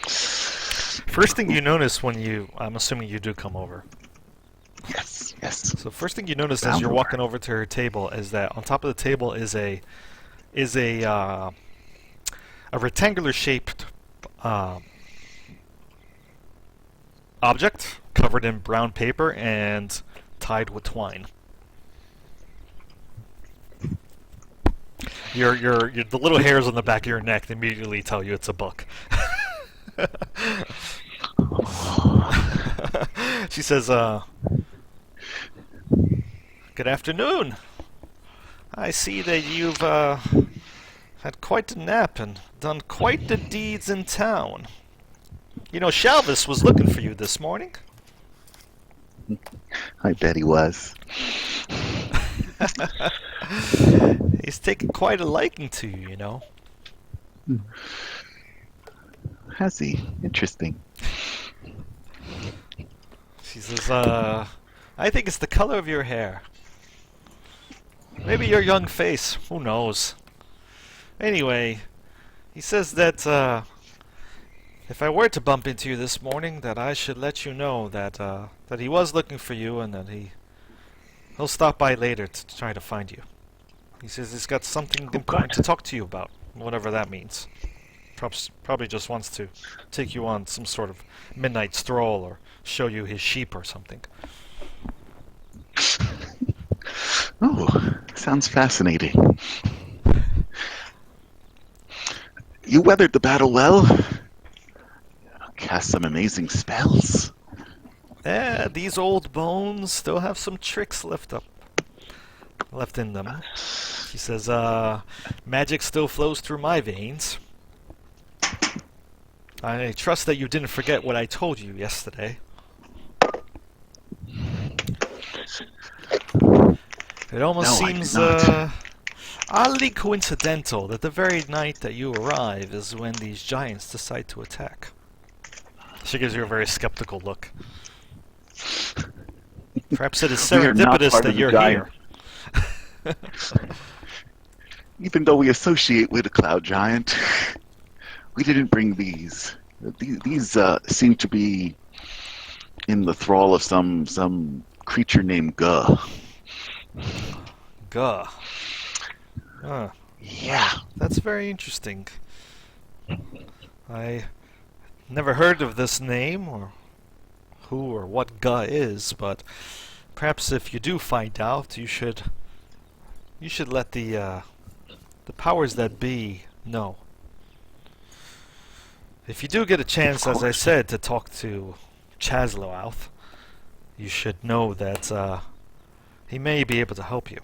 First thing you notice when I'm assuming you do come over. Yes, yes. So first thing you notice as Bound you're over. walking over to her table is that on top of the table is a rectangular shaped object covered in brown paper and tied with twine. The little hairs on the back of your neck immediately tell you it's a book. She says, "Good afternoon. I see that you've had quite a nap and done quite the deeds in town. You know, Shalvis was looking for you this morning." I bet he was. He's taken quite a liking to you, you know. Has he? Interesting. She says, I think it's the color of your hair. Maybe your young face. Who knows? Anyway, he says that if I were to bump into you this morning, that I should let you know that that he was looking for you and that he'll stop by later to try to find you. He says he's got something important to talk to you about, whatever that means. Probably just wants to take you on some sort of midnight stroll or show you his sheep or something. Oh, sounds fascinating. You weathered the battle well. Cast some amazing spells. Yeah, these old bones still have some tricks left in them. She says, magic still flows through my veins. I trust that you didn't forget what I told you yesterday. It almost No, I did seems not. oddly coincidental that the very night that you arrive is when these giants decide to attack. She gives you a very skeptical look. Perhaps it is We are not serendipitous part that of the you're giant. here. Even though we associate with a cloud giant, we didn't bring these. These seem to be in the thrall of some creature named Guh. Guh. Huh. Yeah. That's very interesting. I never heard of this name or who or what Guh is, but perhaps if you do find out, you should let the powers that be know. If you do get a chance, as I said, to talk to Chasloouth, you should know that he may be able to help you.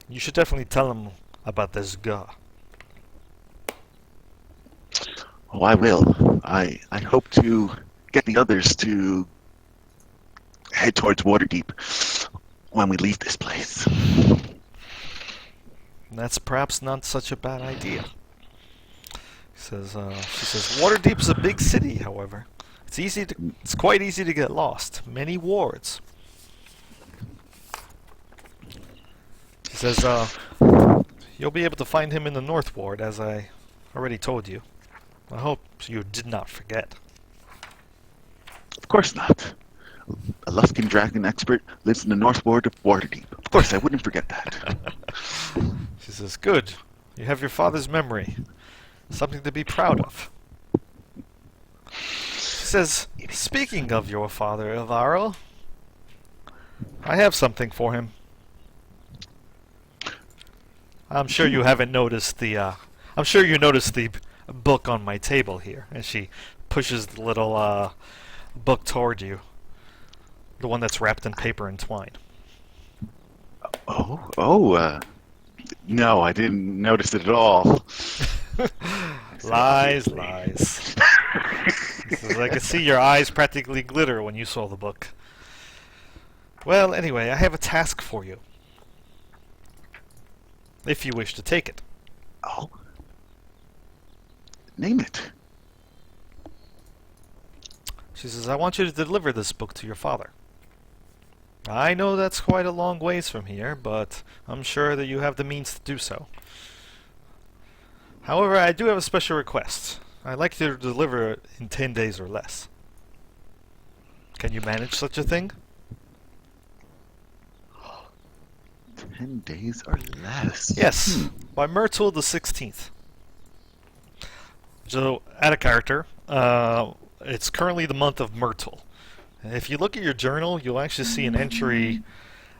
You should definitely tell him about this Guh. Oh, I will. I hope to get the others to head towards Waterdeep when we leave this place. And that's perhaps not such a bad idea. She says, Waterdeep's a big city, however. It's quite easy to get lost. Many wards. She says, you'll be able to find him in the North Ward, as I already told you. I hope you did not forget. Of course not. A Luskin dragon expert lives in the North Ward of Waterdeep. Of course, I wouldn't forget that. She says, good. You have your father's memory. Something to be proud of. She says, speaking of your father, Alvaro, I have something for him. I'm sure you haven't noticed I'm sure you noticed the book on my table here. And she pushes the little book toward you. The one that's wrapped in paper and twine. No, I didn't notice it at all. Lies, lies. I could see your eyes practically glitter when you saw the book. Well, anyway, I have a task for you. If you wish to take it. Oh. Name it. She says, I want you to deliver this book to your father. I know that's quite a long ways from here, but I'm sure that you have the means to do so. However, I do have a special request. I'd like you to deliver it in 10 days or less. Can you manage such a thing? 10 days or less. Yes, by Myrtle the 16th. So, add a character. It's currently the month of Myrtle. And if you look at your journal, you'll actually see an entry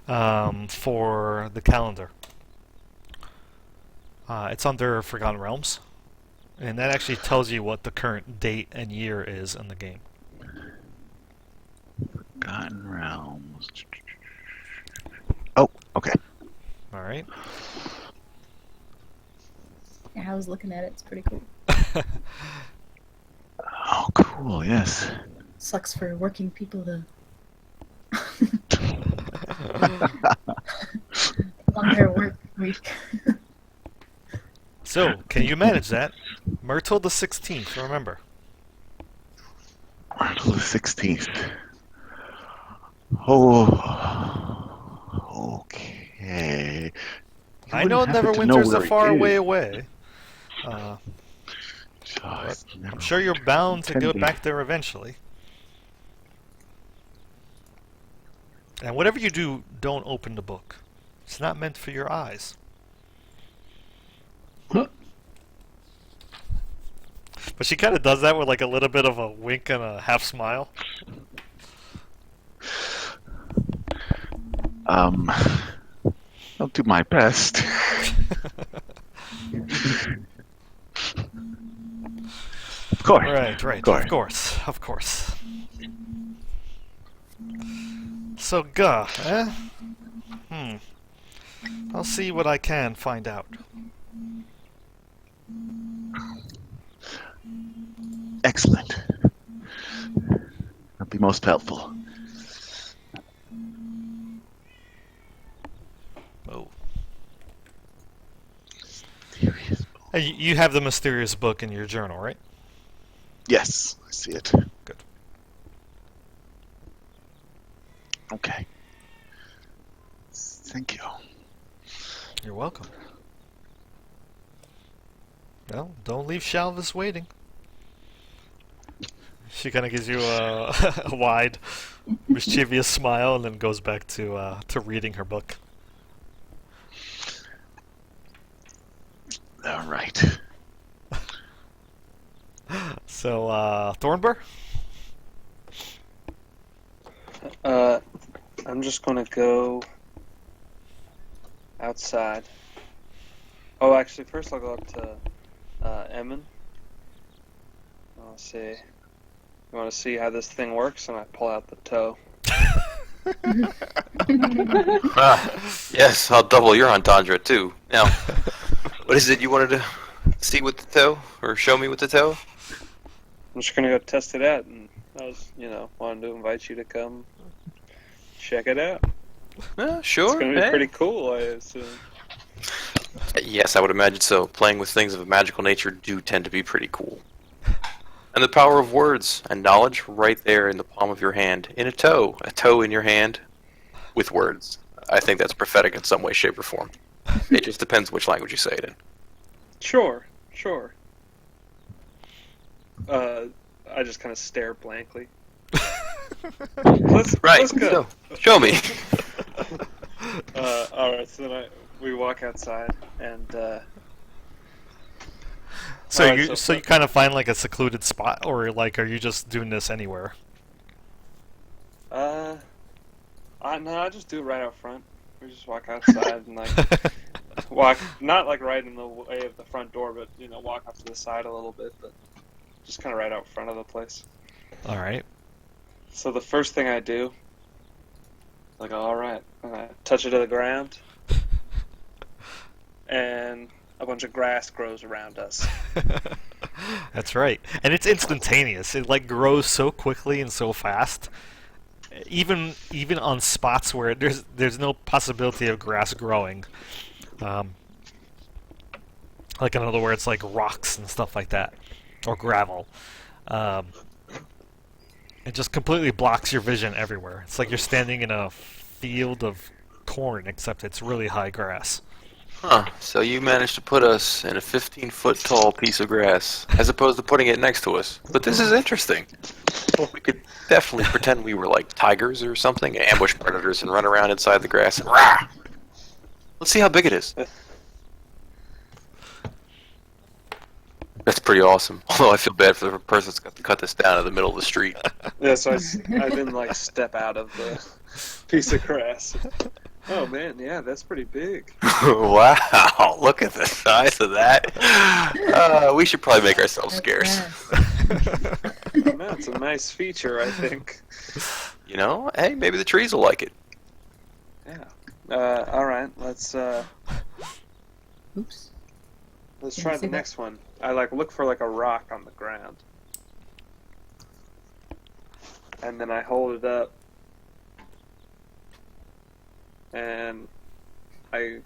for the calendar. It's under Forgotten Realms. And that actually tells you what the current date and year is in the game. Forgotten Realms. Oh, okay. Alright. Yeah, I was looking at it. It's pretty cool. Oh, cool, yes. Sucks for working people to. Longer work week. So, can you manage that? Myrtle the 16th, remember. Myrtle the 16th. Oh, okay. You I know wouldn't happen to know Neverwinter's a where it far is. way away. Just I'm sure you're bound to go 10 back there eventually. And whatever you do, don't open the book. It's not meant for your eyes. Huh. But she kind of does that with like a little bit of a wink and a half smile. I'll do my best. Of course. Right, of course. So, eh? I'll see what I can find out. Excellent. That'd be most helpful. Oh. Mysterious book. Hey, you have the mysterious book in your journal, right? Yes, I see it. Good. Okay. Thank you. You're welcome. Well, don't leave Shalvis waiting. She kind of gives you a, a wide, mischievous smile and then goes back to reading her book. All right. So, Thornbur? I'm just gonna go outside. Oh, actually, first I'll go up to Emmon. I'll see. You want to see how this thing works? And I pull out the toe. Yes, I'll double your entendre too. Now, what is it you wanted to see with the toe, or show me with the toe? I'm just gonna go test it out, and I was, wanted to invite you to come check it out. Sure. It's gonna be hey. pretty cool, I assume. Yes, I would imagine so. Playing with things of a magical nature do tend to be pretty cool. And the power of words and knowledge right there in the palm of your hand. In a toe in your hand with words. I think that's prophetic in some way, shape, or form. It just depends which language you say it in. Sure. I just kind of stare blankly. Let's go. So, show me. Alright, so then we walk outside, and So Alright, you so- you kind of find like a secluded spot, or like are you just doing this anywhere? No, I just do it right out front. We just walk outside and like walk, not like right in the way of the front door, but walk off to the side a little bit, but just kind of right out front of the place. All right. So the first thing I do, like, all right, and I touch it to the ground, and a bunch of grass grows around us. That's right, and it's instantaneous. It like grows so quickly and so fast. Even on spots where there's no possibility of grass growing, like in other words, like rocks and stuff like that, or gravel. It just completely blocks your vision everywhere. It's like you're standing in a field of corn, except it's really high grass. Huh. So you managed to put us in a 15-foot tall piece of grass, as opposed to putting it next to us. But this is interesting. We could definitely pretend we were like tigers or something, ambush predators, and run around inside the grass and rah! Let's see how big it is. That's pretty awesome. Although I feel bad for the person that's got to cut this down in the middle of the street. Yeah, so I didn't like step out of the piece of grass. Oh man, yeah, that's pretty big. Wow, look at the size of that. We should probably make ourselves scarce. That's a nice feature, I think. You know, hey, maybe the trees will like it. Yeah. All right, let's Oops. try see the that? next one. I look for like a rock on the ground, and then I hold it up, and I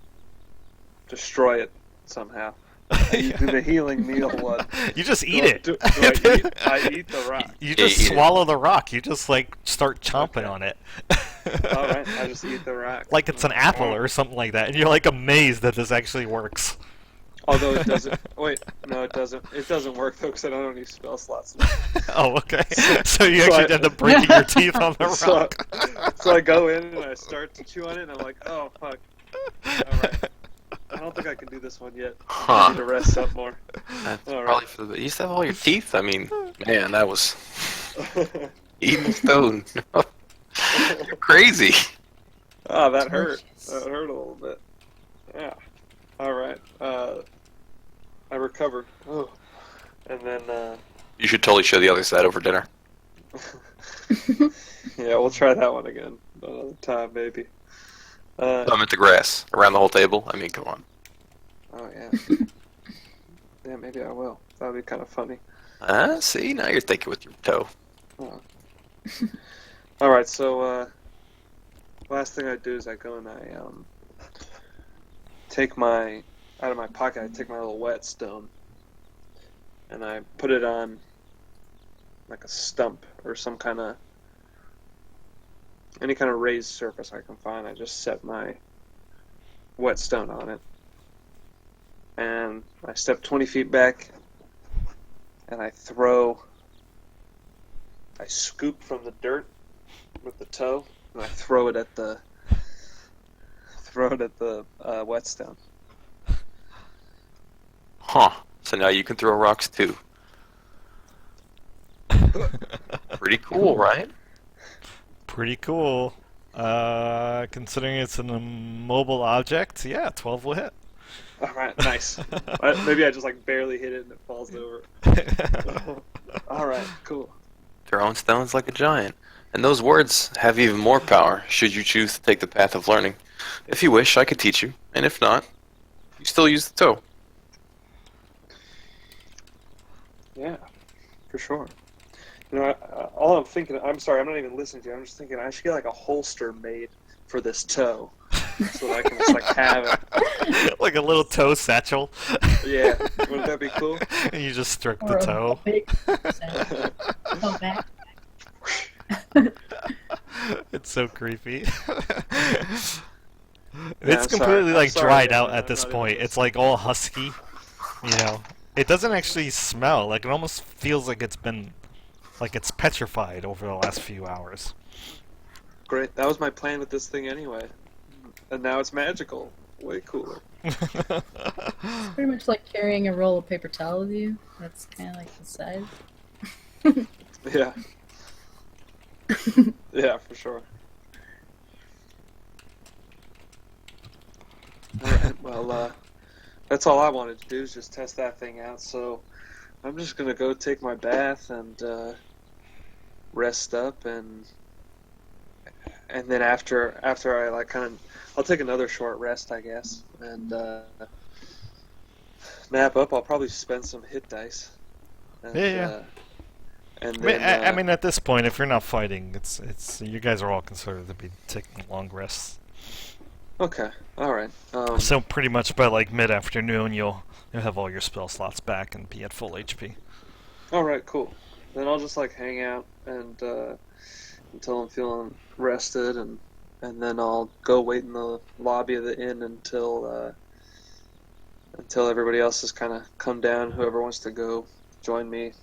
destroy it somehow. I do the healing meal one. You just eat it. Do I eat the rock. You Yeah, just you eat it. swallow the rock. You just like start chomping Okay. on it. All right, I just eat the rock. Like it's an apple or something like that, and you're like amazed that this actually works. Although it doesn't. Wait, no, it doesn't. It doesn't work though because I don't have any spell slots. Oh, okay. So you So actually I- end up breaking your teeth on the So, rock. so I go in and I start to chew on it, and I'm like, oh fuck. All right. I don't think I can do this one yet. I Huh. need to rest up more. That's All probably right. for the. You used to have all your teeth? I mean, man, that was eating stone. You're crazy. Oh, that hurt. Delicious. That hurt a little bit. Yeah. All right. I recover. Oh. And then, You should totally show the other side over dinner. yeah, we'll try that one again another time, maybe. I'm at the grass around the whole table. I mean, come on. Oh yeah. Yeah, maybe I will. That would be kind of funny. See, now you're thinking with your toe. Oh. All right. So, last thing I do is I go and I take out of my pocket. I take my little whetstone, and I put it on like a stump or any kind of raised surface I can find. I just set my whetstone on it, and I step 20 feet back, and I scoop from the dirt with the toe, and I throw it at the whetstone. Huh. So now you can throw rocks too. Pretty cool, right? Pretty cool. Considering it's an immobile object, yeah, 12 will hit. All right, nice. Maybe I just barely hit it and it falls over. All right, cool. Throwing stones like a giant. And those words have even more power should you choose to take the path of learning. If you wish, I could teach you. And if not, you still use the toe. Yeah, for sure. All I'm thinking, I'm sorry, I'm not even listening to you. I'm just thinking I should get a holster made for this toe so that I can just have it. Like a little toe satchel. Yeah, wouldn't that be cool? And you just stroke Or the toe. a big set. Come back. It's so creepy. Yeah, It's I'm completely sorry. I'm sorry, dried man. out I'm at this not even point. It's like all husky, It doesn't actually smell. Like it almost feels like it's petrified over the last few hours. Great. That was my plan with this thing anyway. And now it's magical. Way cooler. It's pretty much like carrying a roll of paper towel with you. That's kind of like the size. Yeah. Yeah, for sure. Alright, well, that's all I wanted to do is just test that thing out, so I'm just gonna go take my bath and rest up, and then after I like I'll take another short rest, I guess, and nap up. I'll probably spend some hit dice. And, Yeah. And I mean, then, I mean, at this point, if you're not fighting, it's you guys are all considered to be taking long rests. okay, all right. So pretty much by like mid-afternoon, you'll have all your spell slots back and be at full HP. All right, cool. Then I'll just like hang out and until I'm feeling rested, and then I'll go wait in the lobby of the inn until everybody else has kind of come down. Whoever wants to go join me,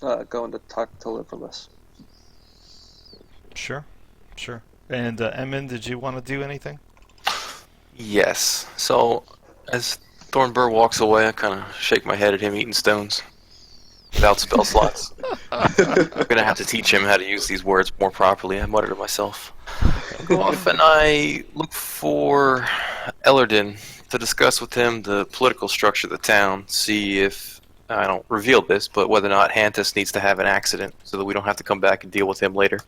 going to talk to Liverless. Sure. And Emin, did you want to do anything? Yes. So, as Thornburr walks away, I kind of shake my head at him eating stones without spell slots. I'm gonna have to teach him how to use these words more properly. I mutter to myself. I go off and I look for Ellerden to discuss with him the political structure of the town. See if I don't reveal this, but whether or not Hantus needs to have an accident so that we don't have to come back and deal with him later.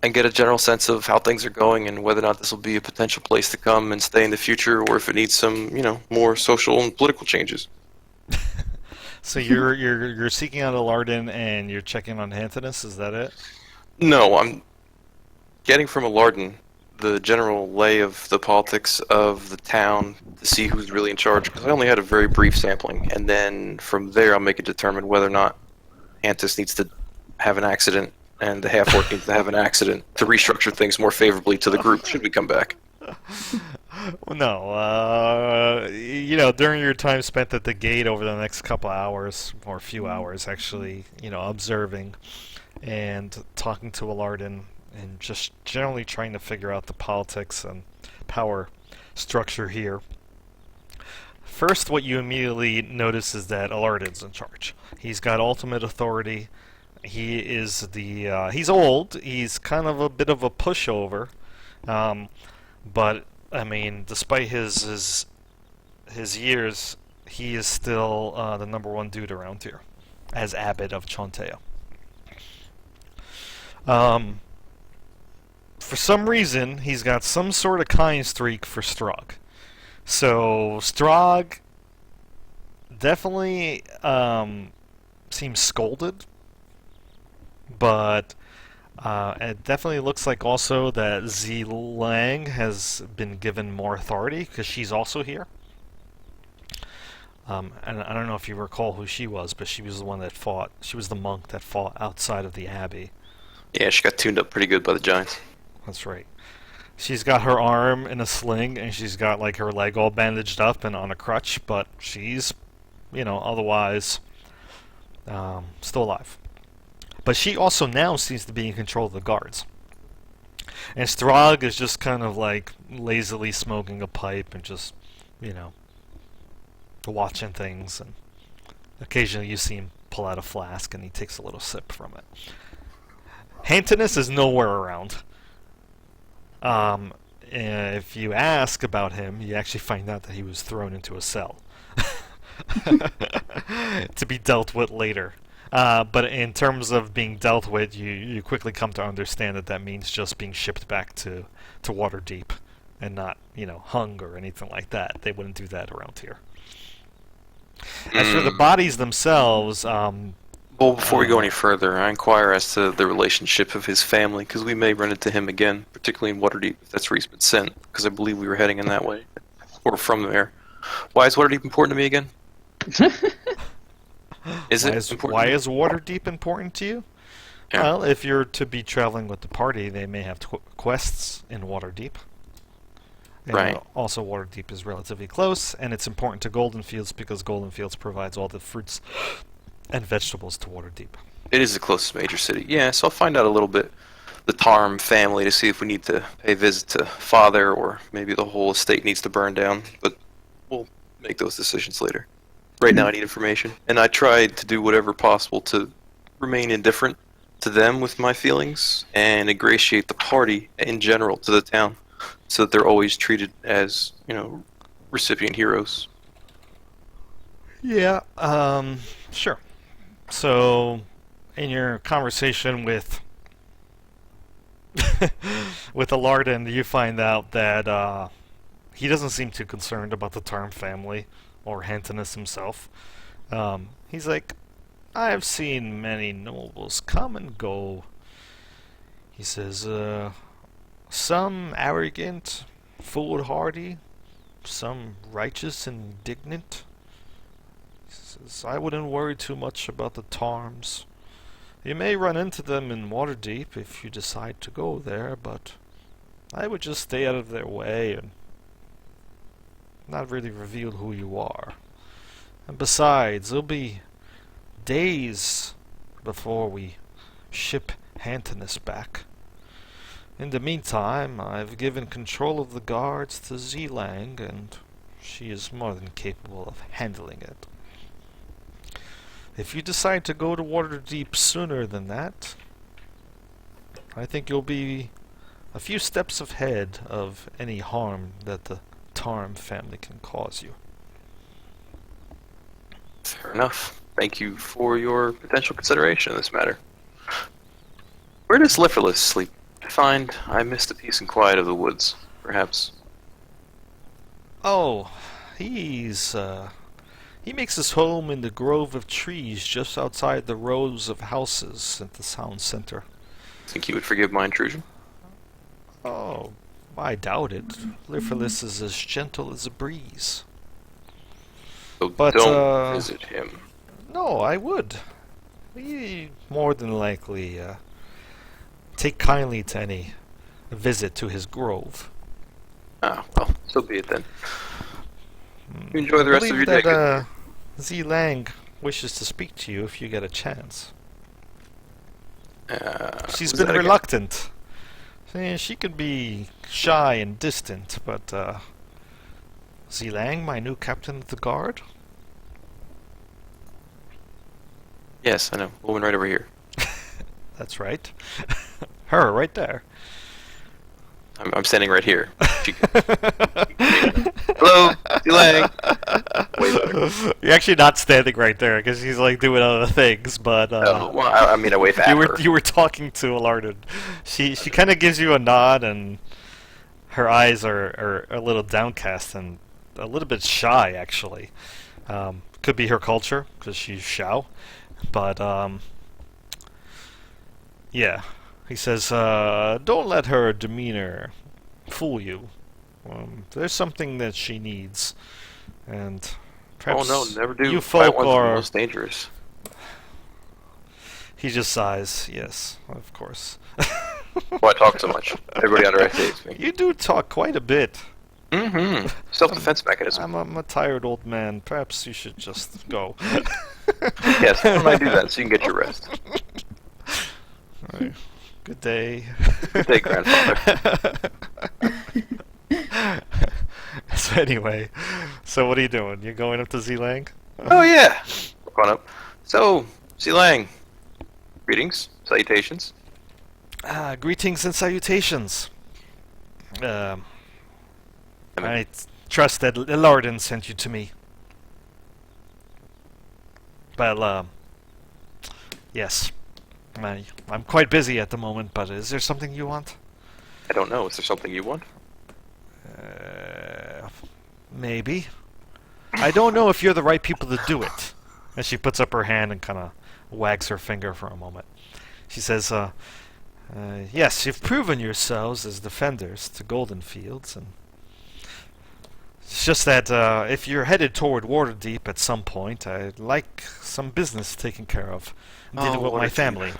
And get a general sense of how things are going and whether or not this will be a potential place to come and stay in the future, or if it needs some, more social and political changes. So you're seeking out Alardin and you're checking on Hantinus, is that it? No, I'm getting from Alardin the general lay of the politics of the town to see who's really in charge, because I only had a very brief sampling, and then from there I'll make it determine whether or not Hantus needs to have an accident and the half-orc needs to have an accident to restructure things more favorably to the group should we come back. Well, no. During your time spent at the gate over the next couple hours, or a few hours actually, observing and talking to Alardin and just generally trying to figure out the politics and power structure here. First, what you immediately notice is that Alardin's in charge. He's got ultimate authority. He is he's old. He's kind of a bit of a pushover. But I mean, despite his years, he is still the number one dude around here, as abbot of Chontea. For some reason, he's got some sort of kind streak for Strahd. So Strahd definitely seems scolded, but it definitely looks like also that Z Lang has been given more authority because she's also here. And I don't know if you recall who she was, but she was the one that fought. She was the monk that fought outside of the abbey. Yeah, she got tuned up pretty good by the giants. That's right. She's got her arm in a sling, and she's got like her leg all bandaged up and on a crutch, but she's, otherwise still alive. But she also now seems to be in control of the guards. And Strahd is just kind of like lazily smoking a pipe and just, watching things. And occasionally you see him pull out a flask and he takes a little sip from it. Hantinus is nowhere around. If you ask about him, you actually find out that he was thrown into a cell to be dealt with later. But in terms of being dealt with, you quickly come to understand that means just being shipped back to Waterdeep and not, hung or anything like that. They wouldn't do that around here. As for the bodies themselves, well, before we go any further, I inquire as to the relationship of his family, because we may run into him again, particularly in Waterdeep, if that's where he's been sent, because I believe we were heading in that way, or from there. Why is Waterdeep important to me again? Why is Waterdeep important to you? Yeah. Well, if you're to be traveling with the party, they may have quests in Waterdeep. And right. Also, Waterdeep is relatively close, and it's important to Golden Fields because Golden Fields provides all the fruits and vegetables to Waterdeep. It is the closest major city. Yeah, so I'll find out a little bit the Tarm family to see if we need to pay a visit to Father, or maybe the whole estate needs to burn down. But we'll make those decisions later. Right now I need information, and I tried to do whatever possible to remain indifferent to them with my feelings and ingratiate the party in general to the town, so that they're always treated as, recipient heroes. Yeah, sure. So, in your conversation with with Alardin, you find out that he doesn't seem too concerned about the Tarm family or Hantinus himself. He's like, I have seen many nobles come and go. He says, some arrogant, foolhardy, some righteous and indignant. He says, I wouldn't worry too much about the Tarms. You may run into them in Waterdeep if you decide to go there, but I would just stay out of their way and not really reveal who you are. And besides, it'll be days before we ship Hantinus back. In the meantime, I've given control of the guards to Zelang, and she is more than capable of handling it. If you decide to go to Waterdeep sooner than that, I think you'll be a few steps ahead of any harm that the Tarm family can cause you. Fair enough. Thank you for your potential consideration in this matter. Where does Liferless sleep? I find I missed the peace and quiet of the woods, perhaps. Oh, he makes his home in the grove of trees just outside the rows of houses at the town center. Think you would forgive my intrusion? Oh, I doubt it. Liferless is as gentle as a breeze. So But, don't visit him. No, I would. We more than likely take kindly to any visit to his grove. Ah, well, so be it then. You enjoy the rest of your day. That Zelang wishes to speak to you if you get a chance. She's was been that again? reluctant. She can be shy and distant, but Zelang, my new captain of the guard? Yes, I know. Woman right over here. That's right. Her, right there. I'm standing right here. Hello, Zelang. Way better. You're actually not standing right there because he's like doing other things, but Oh, well, I mean, I wave at her. you were talking to Alardin. She kind of gives you a nod, and her eyes are a little downcast and a little bit shy, actually. Could be her culture because she's Shao, but yeah. He says, don't let her demeanor fool you. There's something that she needs, and perhaps Oh no, never do. you Quiet folk ones are the are... most dangerous. He just sighs. Yes, of course. Why talk so much? Everybody underestimates me. You do talk quite a bit. Mm-hmm. Self-defense mechanism. I'm a tired old man. Perhaps you should just go. Yes, why don't I do that so you can get your rest? Right. Good day. Good day, grandfather. So anyway, so what are you doing? You're going up to Zelang? Oh yeah. Look on up. So, Zelang. Greetings, salutations. Greetings and salutations. I trust that Lorden sent you to me. Well, yes. I'm quite busy at the moment, but is there something you want? I don't know. Is there something you want? Maybe. I don't know if you're the right people to do it. And she puts up her hand and kind of wags her finger for a moment. She says, yes, you've proven yourselves as defenders to Golden Fields, and it's just that if you're headed toward Waterdeep at some point, I'd like some business taken care of. Dealing with my Waterdeep. family.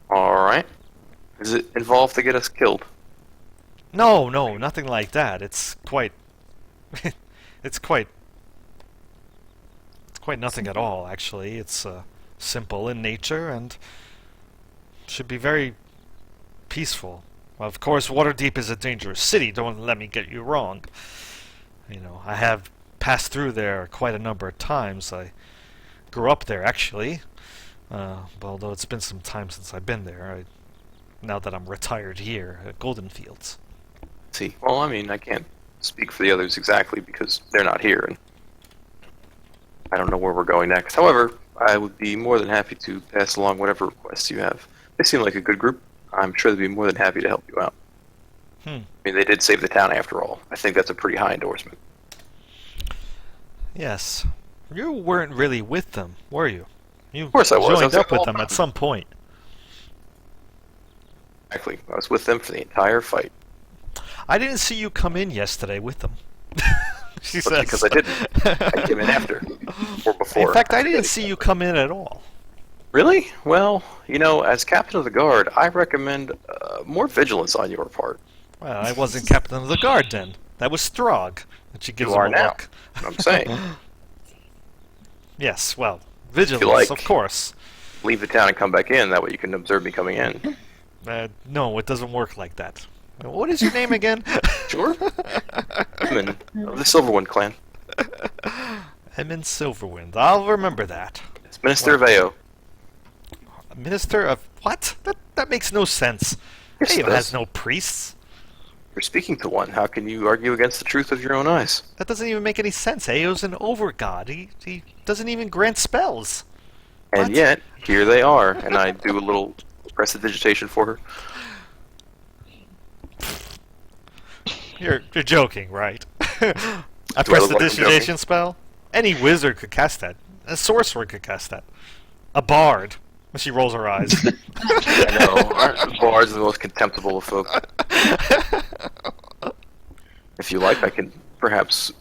Alright. Does it involve to get us killed? No, nothing like that. It's quite... it's quite nothing at all, actually. It's simple in nature and should be very peaceful. Well, of course, Waterdeep is a dangerous city. Don't let me get you wrong. You know, I have passed through there quite a number of times. I grew up there, actually. Although it's been some time since I've been there. Now that I'm retired here at Golden Fields. See, well, I mean, I can't speak for the others exactly because they're not here, and I don't know where we're going next. However, I would be more than happy to pass along whatever requests you have. They seem like a good group. I'm sure they'd be more than happy to help you out. I mean, they did save the town after all. I think that's a pretty high endorsement. Yes. You weren't really with them, were you? You Of course I was. I joined was up there with the them whole at some point. Exactly. I was with them for the entire fight. I didn't see you come in yesterday with them. She But says. because I didn't. I came in after. Or before. In fact, I didn't see you come in at all. Really? Well, you know, as captain of the guard, I recommend more vigilance on your part. Well, I wasn't captain of the guard then. That was Strog. And she gives You him are a now. look. That's what I'm saying. Yes, well, vigilance, like- of course. Leave the town and come back in. That way you can observe me coming in. No, it doesn't work like that. What is your name again? Sure. Women of the Silverwind clan. Emin Silverwind. I'll remember that. It's Minister of Ao. Minister of what? That makes no sense. Yes, it Ayo has does. no priests. You're speaking to one. How can you argue against the truth of your own eyes? That doesn't even make any sense. Ao's an overgod. He doesn't even grant spells. And What? yet, here they are, and I do a little prestidigitation for her. You're joking, right? A Do I look like I'm prestidigitation joking? spell? Any wizard could cast that. A sorcerer could cast that. A bard. She rolls her eyes. I know. Aren't bards the most contemptible of folk? If you like, I can perhaps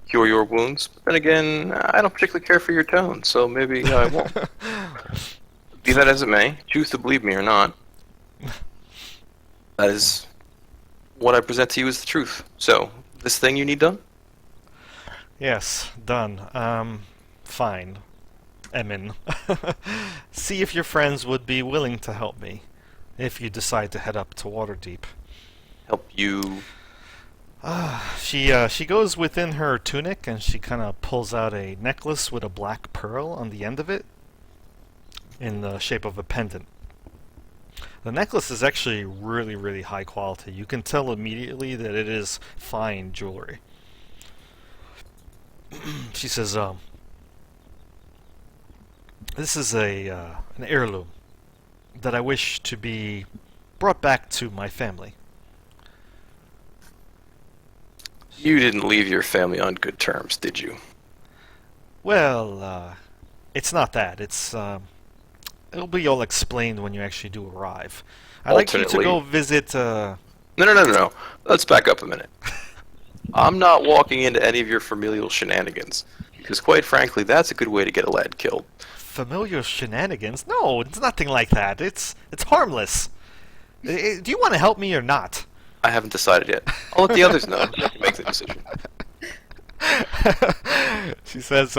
cure your wounds. But then again, I don't particularly care for your tone, so maybe I won't. Be that as it may, choose to believe me or not. That is what I present to you as the truth. So, this thing you need done? Yes, done. Fine. Emin. See if your friends would be willing to help me, if you decide to head up to Waterdeep. Help you... She goes within her tunic and she kind of pulls out a necklace with a black pearl on the end of it, in the shape of a pendant. The necklace is actually really, really high quality. You can tell immediately that it is fine jewelry. She says, this is an heirloom that I wish to be brought back to my family. You didn't leave your family on good terms, did you? Well, it's not that. It'll be all explained when you actually do arrive. I'd like you to Alternately- go visit, No. Let's back up a minute. I'm not walking into any of your familial shenanigans. Because quite frankly, that's a good way to get a lad killed. familiar shenanigans. No, it's nothing like that. It's harmless. Do you want to help me or not? I haven't decided yet. I'll let the others know. You can make the decision. She says,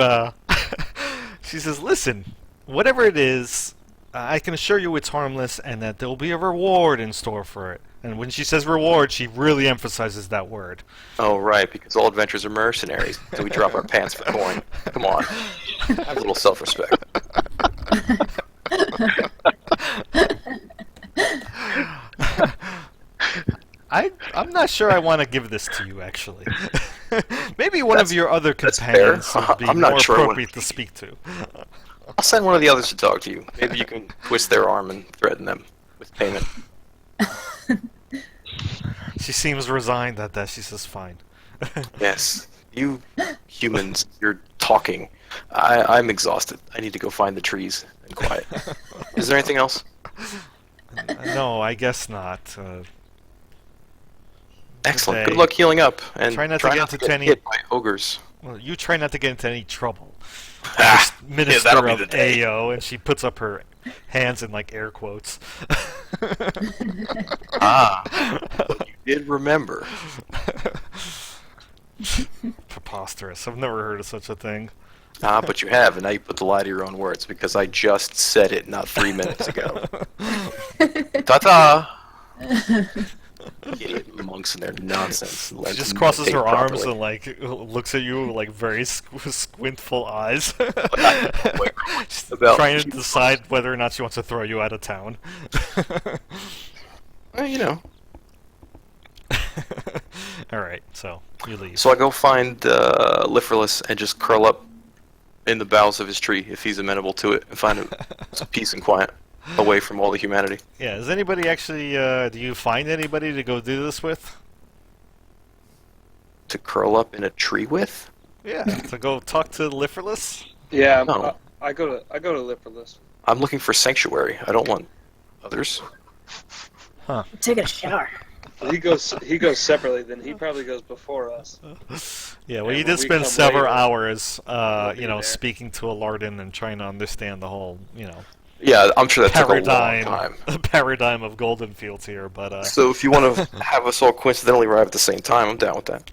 she says, listen, whatever it is, I can assure you it's harmless and that there will be a reward in store for it. And when she says reward, she really emphasizes that word. Oh, right, because all adventures are mercenaries. So we drop our pants for coin. Come on. Have a little self-respect. I'm not sure I want to give this to you, actually. Maybe one of your other that's companions fair. would be I'm not more sure I wanna appropriate to speak to. I'll send one of the others to talk to you. Maybe you can twist their arm and threaten them with payment. She seems resigned at that. She says, fine. Yes. You humans, you're talking. I'm exhausted. I need to go find the trees and quiet. Is there anything else? No, I guess not. Excellent. Okay. Good luck healing up. And Try not to get into any- hit by ogres. Well, you try not to get into any trouble. Ah, Minister that'll be of the day. AO, and she puts up her hands in like air quotes. But you did remember. Preposterous. I've never heard of such a thing. But you have, and now you put the lie to your own words because I just said it not 3 minutes ago. Ta-ta! Idiot monks and their nonsense. She just crosses her arms and like looks at you with like very squintful eyes. She's About- trying to decide whether or not she wants to throw you out of town. Well, you know. Alright, so you leave. So I go find Lifferless and just curl up in the boughs of his tree if he's amenable to it, and find some peace and quiet away from all the humanity. Yeah, is anybody actually, do you find anybody to go do this with? To curl up in a tree with? Yeah, to go talk to Lifferless? Yeah, No. I go to Lipperless. I'm looking for sanctuary. I don't want others. Take a shower. He goes separately. Then he probably goes before us. Yeah, well, And you when did we spend come several later, hours, we'll be you know, there. speaking to Alardin and trying to understand the whole, you know, Yeah, I'm sure that took a long paradigm, time. paradigm of Golden Fields here, but, So if you want to have us all coincidentally arrive at the same time, I'm down with that.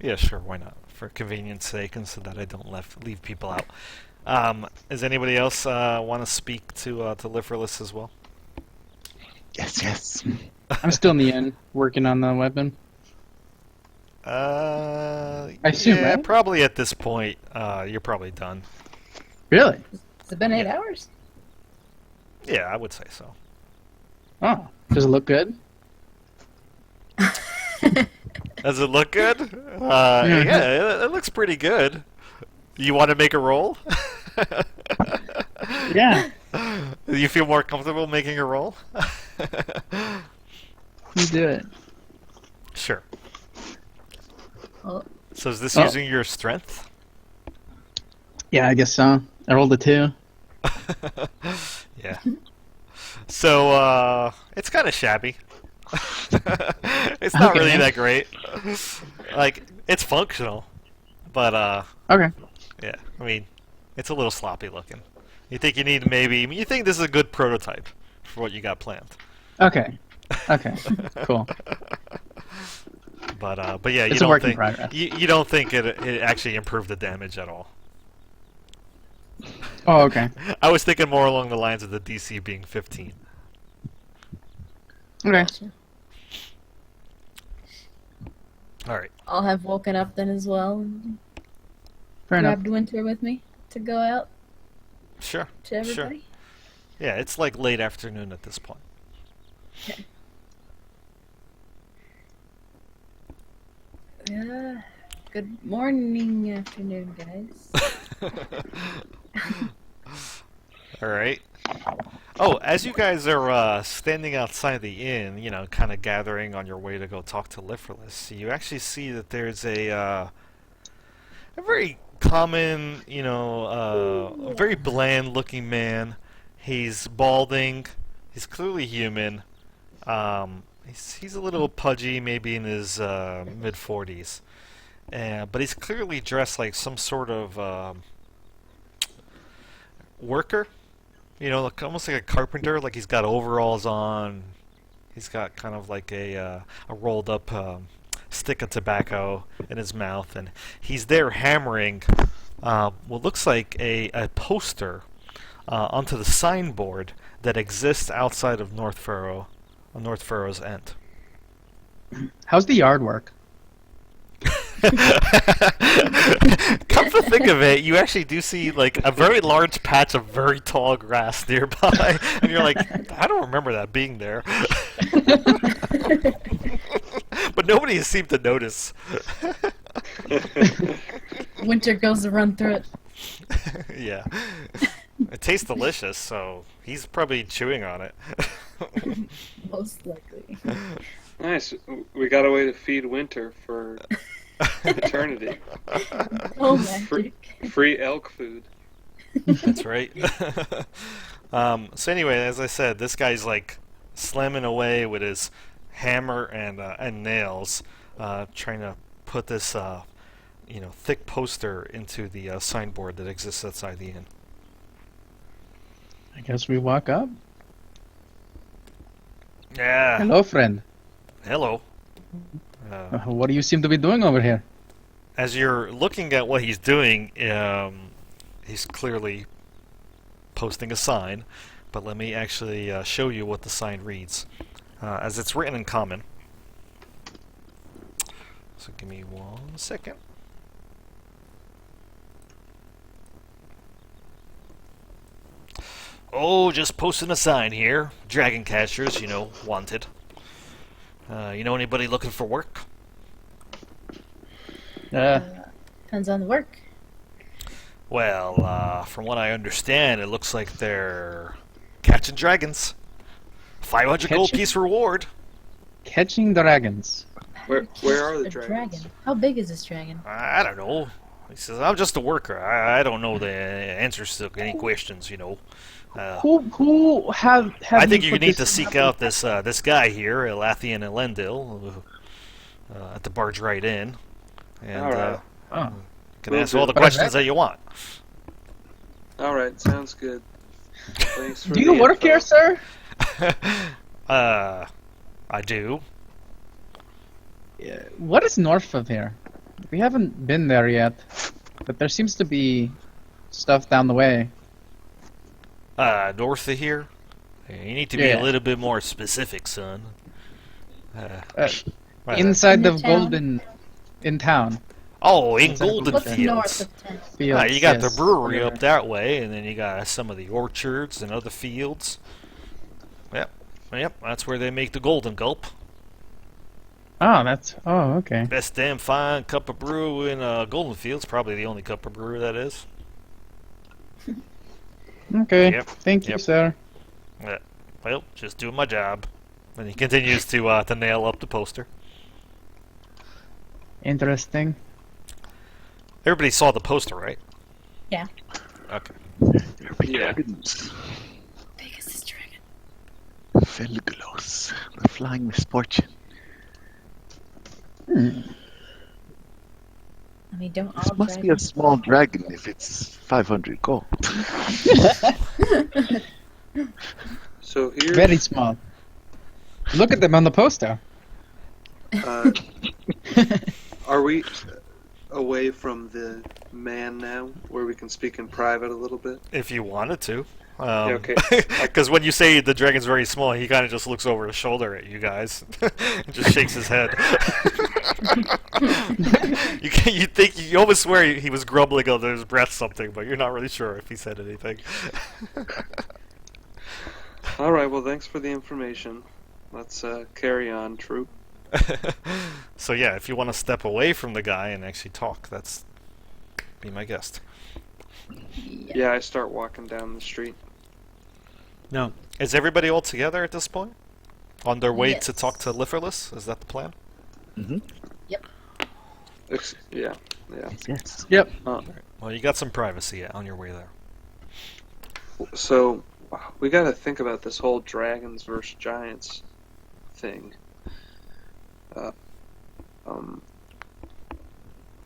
yeah, sure, why not? For convenience sake, and so that I don't leave people out. Does anybody else want to speak to Lifferless as well? Yes. I'm still in the inn, working on the weapon. I assume, yeah, right? probably at this point, you're probably done. Really? Has it been 8 hours? Yeah, I would say so. Oh, does it look good? Does it look good? Yeah, it looks pretty good. You want to make a roll? Yeah. You feel more comfortable making a roll? You do it. Sure. Well, So is this Oh. using your strength? Yeah, I guess so. I rolled a 2. Yeah. So, it's kind of shabby. It's not really Okay. that great. Like, it's functional, but, Okay. yeah, I mean, it's a little sloppy looking. You think you think this is a good prototype for what you got planned. Okay. Okay. Cool. But yeah, you It's a don't work in think progress. you don't think it actually improved the damage at all. Oh, okay. I was thinking more along the lines of the DC being 15. Okay. gotcha. All right. I'll have woken up then as well and Fair enough. grabbed Winter with me to go out Sure. to everybody. Yeah, it's like late afternoon at this point. Yeah. Good morning, afternoon, guys. All right. Oh, as you guys are standing outside the inn, you know, kind of gathering on your way to go talk to Lifferless, you actually see that there's a very common, you know, a very bland-looking man. He's balding. He's clearly human. He's a little pudgy, maybe in his mid-40s. But he's clearly dressed like some sort of worker. You know, almost like a carpenter. Like he's got overalls on. He's got kind of like a rolled up stick of tobacco in his mouth, and he's there hammering what looks like a poster onto the signboard that exists outside of North Furrow, on North Furrow's end. How's the yard work? Come to think of it, you actually do see like a very large patch of very tall grass nearby, and you're like, I don't remember that being there. But nobody has seemed to notice. Winter goes to run through it. Yeah. It tastes delicious, so he's probably chewing on it. Most likely. Nice. We got a way to feed Winter for eternity. Oh, Free, magic. free elk food. That's right. So anyway, as I said, this guy's like slamming away with his hammer and nails, trying to put this thick poster into the signboard that exists outside the inn. I guess we walk up. Yeah. Hello, friend. Hello. What do you seem to be doing over here? As you're looking at what he's doing, he's clearly posting a sign, but let me actually show you what the sign reads, as it's written in common. So give me 1 second. Oh, just posting a sign here. Dragon catchers, wanted. You know anybody looking for work? Depends on the work. Well, from what I understand, it looks like they're catching dragons. 500 gold Catching? piece reward. Catching dragons. Where are the A dragons? dragon. How big is this dragon? I don't know. He says, I'm just a worker. I don't know the answers to any questions, Who have I think you put need this to in seek the- out this guy here, Elathian Elendil, at the Barge Right Inn. And Alright. Oh. you can Will ask do. all the What is questions that? that you want. All right, sounds good. Thanks for Do you the work info. here, sir? I do. What is north of here? We haven't been there yet, but there seems to be stuff down the way. North of here? You need to be Yeah. a little bit more specific, son. Right. Inside In the the town? Golden in town. Oh, in Inside of Golden What's Fields. north of town? Fields, you got yes. the brewery Yeah. up that way, and then you got some of the orchards and other fields. Yep, that's where they make the Golden Gulp. Oh, okay. Best damn fine cup of brew in Golden Fields. Probably the only cup of brew that is. Okay. Yep, Thank you, yep. sir. Well, just doing my job. And he continues to nail up the poster. Interesting. Everybody saw the poster, right? Yeah. Okay. There be Yeah. dragons. Big is this dragon? Felglos, the flying misfortune. Hmm. I mean, don't This all must be a dragons... small dragon if it's 500 gold. So here, Very small. Look at them on the poster. are we away from the man now, where we can speak in private a little bit? If you wanted to. okay. Because when you say the dragon's very small, he kind of just looks over his shoulder at you guys and just shakes his head. You almost swear he was grumbling under his breath something, but you're not really sure if he said anything. All right. Well, thanks for the information. Let's carry on, troop. So yeah, if you want to step away from the guy and actually talk, that's be my guest. Yeah, I start walking down the street. No. Is everybody all together at this point? On their way to Yes. talk to Litherless? Is that the plan? Yeah. Yes. Yep. Well, you got some privacy on your way there. So we got to think about this whole dragons versus giants thing.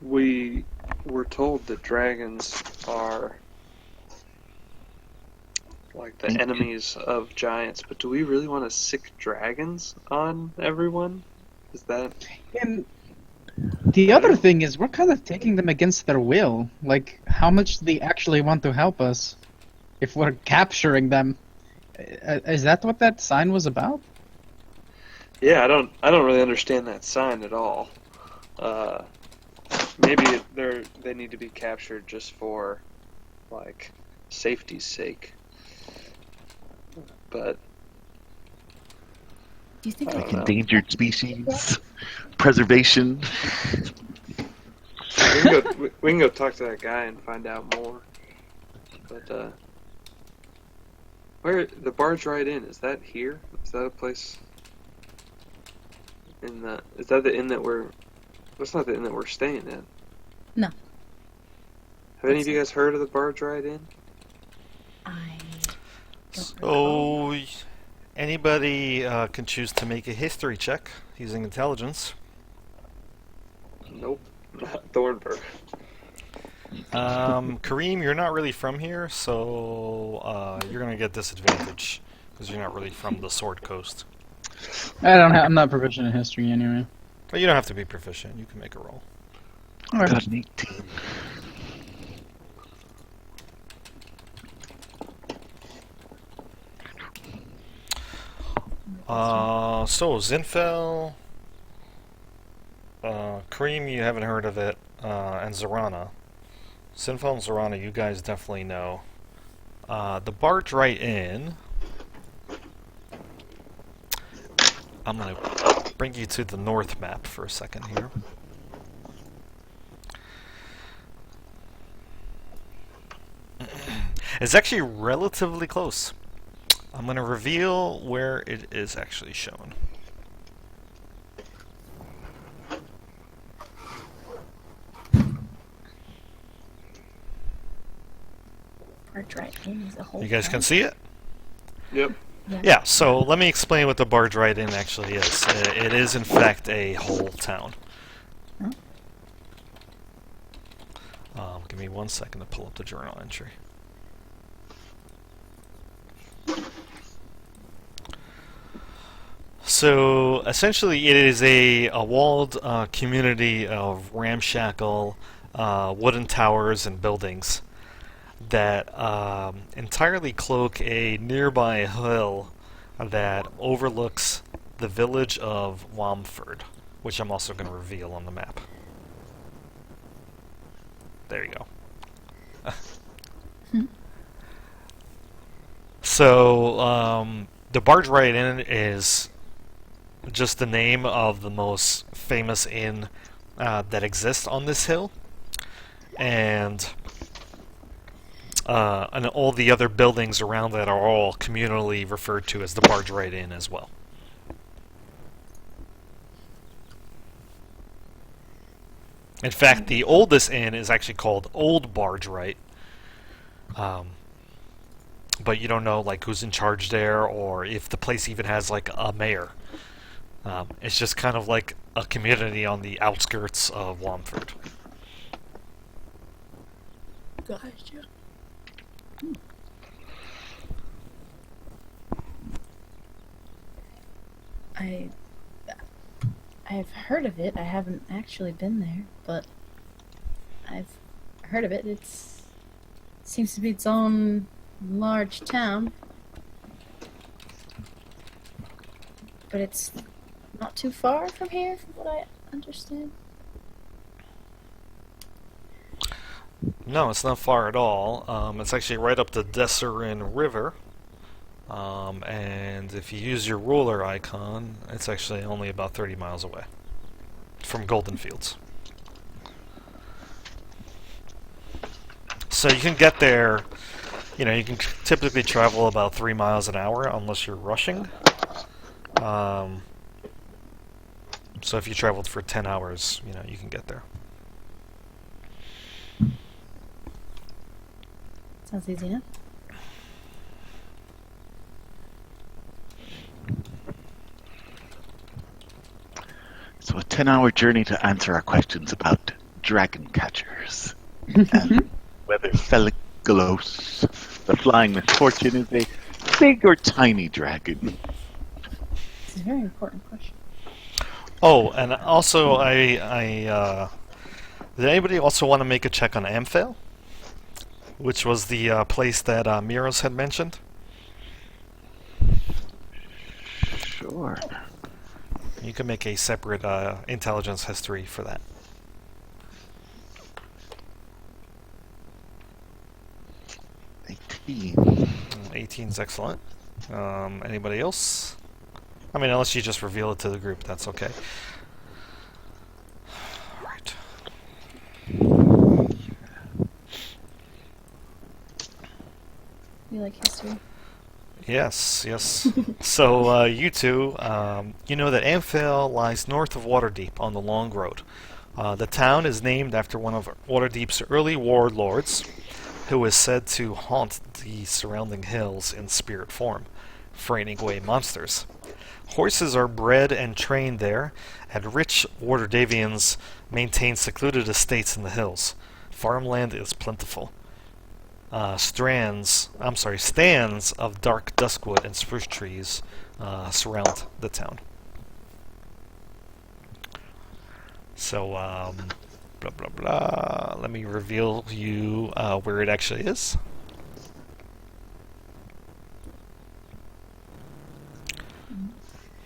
We were told that dragons are like the enemies of giants, but do we really want to sick dragons on everyone? Is that And the other thing is, we're kind of taking them against their will. Like, how much do they actually want to help us if we're capturing them? Is that what that sign was about? Yeah, I don't really understand that sign at all. Maybe they need to be captured just for like safety's sake. But Do you think I we don't can... know. Endangered species, preservation. we can go talk to that guy and find out more. But where the Barge Right Inn, is that here? Is that a place? Is that the inn that we're? That's not the inn that we're staying in. No. Have any of you guys heard of the Barge Right Inn? I don't recall. So, anybody can choose to make a history check using intelligence. Nope, not Thornburg. Kareem, you're not really from here, so you're gonna get disadvantage because you're not really from the Sword Coast. I'm not proficient in history anyway. But you don't have to be proficient. You can make a roll. Got an 18. So Zinfel, Kareem, you haven't heard of it, and Zorana. Zinfel and Zorana, you guys definitely know. The Barge Right Inn. I'm gonna bring you to the north map for a second here. It's actually relatively close. I'm going to reveal where it is actually shown. Barge Right Inn is a whole You guys town. can see it? Yep. Yeah, so let me explain what the Barge Right Inn actually is. It is, in fact, a whole town. Huh? Give me 1 second to pull up the journal entry. So, essentially, it is a walled community of ramshackle wooden towers and buildings that entirely cloak a nearby hill that overlooks the village of Wamford, which I'm also going to reveal on the map. There you go. So, the Barge Right Inn is just the name of the most famous inn that exists on this hill, and all the other buildings around that are all communally referred to as the Barge Right Inn as well. In fact, the oldest inn is actually called Old Barge Right, but you don't know like who's in charge there or if the place even has like a mayor. It's just kind of like a community on the outskirts of Wamford. Gotcha. I've heard of it. I haven't actually been there, but I've heard of it. It seems to be its own large town, but it's not too far from here, from what I understand. No, it's not far at all. It's actually right up the Desserin River. And if you use your ruler icon, it's actually only about 30 miles away from Golden Fields. So you can get there, you know, you can typically travel about 3 miles an hour unless you're rushing. So if you traveled for 10 hours, you know, you can get there. Sounds easy enough. So a 10-hour journey to answer our questions about dragon catchers. And whether Feligolos, the flying misfortune, is a big or tiny dragon. It's a very important question. Oh, and also did anybody also want to make a check on Amphail? Which was the place that Miros had mentioned? Sure. You can make a separate intelligence history for that. 18. 18's excellent. Anybody else? I mean, unless you just reveal it to the group, that's okay. Alright. You like history? Yes, yes. So, you two, you know that Amphail lies north of Waterdeep on the Long Road. The town is named after one of Waterdeep's early warlords, who is said to haunt the surrounding hills in spirit form, frightening away monsters. Horses are bred and trained there, and rich Waterdavians maintain secluded estates in the hills. Farmland is plentiful. Stands of dark duskwood and spruce trees surround the town. So, blah blah blah. Let me reveal you where it actually is.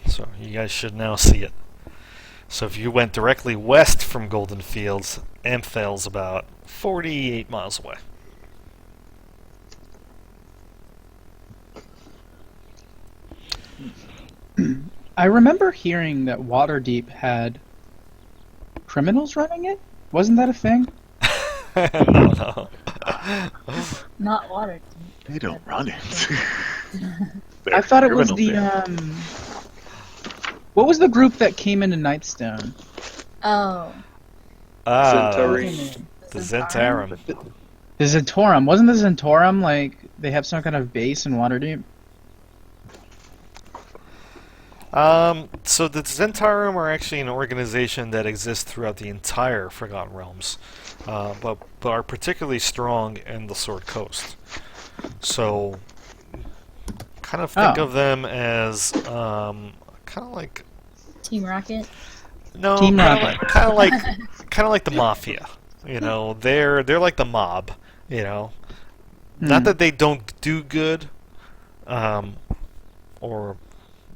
So you guys should now see it. So if you went directly west from Golden Fields, Amthal's about 48 miles away. I remember hearing that Waterdeep had criminals running it. Wasn't that a thing? No. Not water. They don't run it. I thought it was Criminals the there. What was the group that came into Nightstone? Oh. Centauri. The Zentarum. The Zentaurum. Wasn't the Zentaurum like they have some kind of base in Waterdeep? So the Zentarum are actually an organization that exists throughout the entire Forgotten Realms, but are particularly strong in the Sword Coast. So, kind of think of them as kind of like Team Rocket. no, Team kind Rocket. of like the Mafia. You know, they're like the mob. You know, Hmm. not that they don't do good, or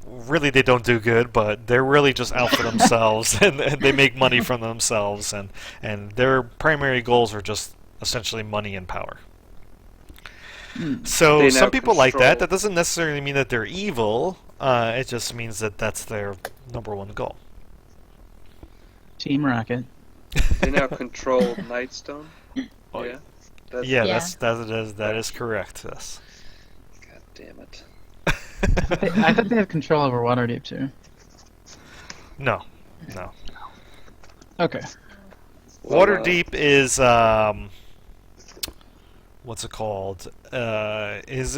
really they don't do good, but they're really just out for themselves, and they make money from themselves, and their primary goals are just essentially money and power. So They some now people like that. control- That doesn't necessarily mean that they're evil. It just means that that's their number one goal. Team Rocket. They now control Nightstone. Oh, Yeah. That's, Yeah, Yeah. that is correct. Yes. God damn it. I thought they have control over Waterdeep too. No. Okay. Well, Waterdeep is what's it called? Is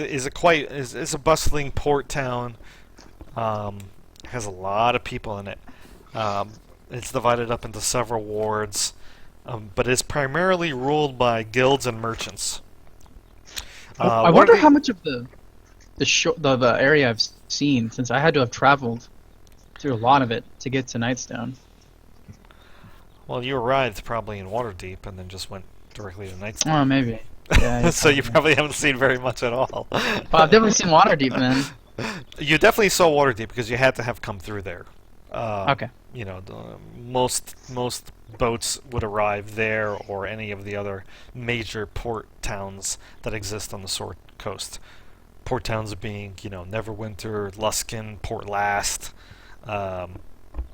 a bustling port town. Has a lot of people in it. It's divided up into several wards, but it's primarily ruled by guilds and merchants. I wonder how much of the area I've seen, since I had to have traveled through a lot of it to get to Nightstone. Well, you arrived probably in Waterdeep and then just went directly to Nightstone. Oh, maybe. Yeah, So you probably haven't seen very much at all. Well, I've definitely seen Waterdeep then. You definitely saw Waterdeep because you had to have come through there. Okay. You know, most boats would arrive there or any of the other major port towns that exist on the Sword Coast. Port towns being, you know, Neverwinter, Luskan, Port Last,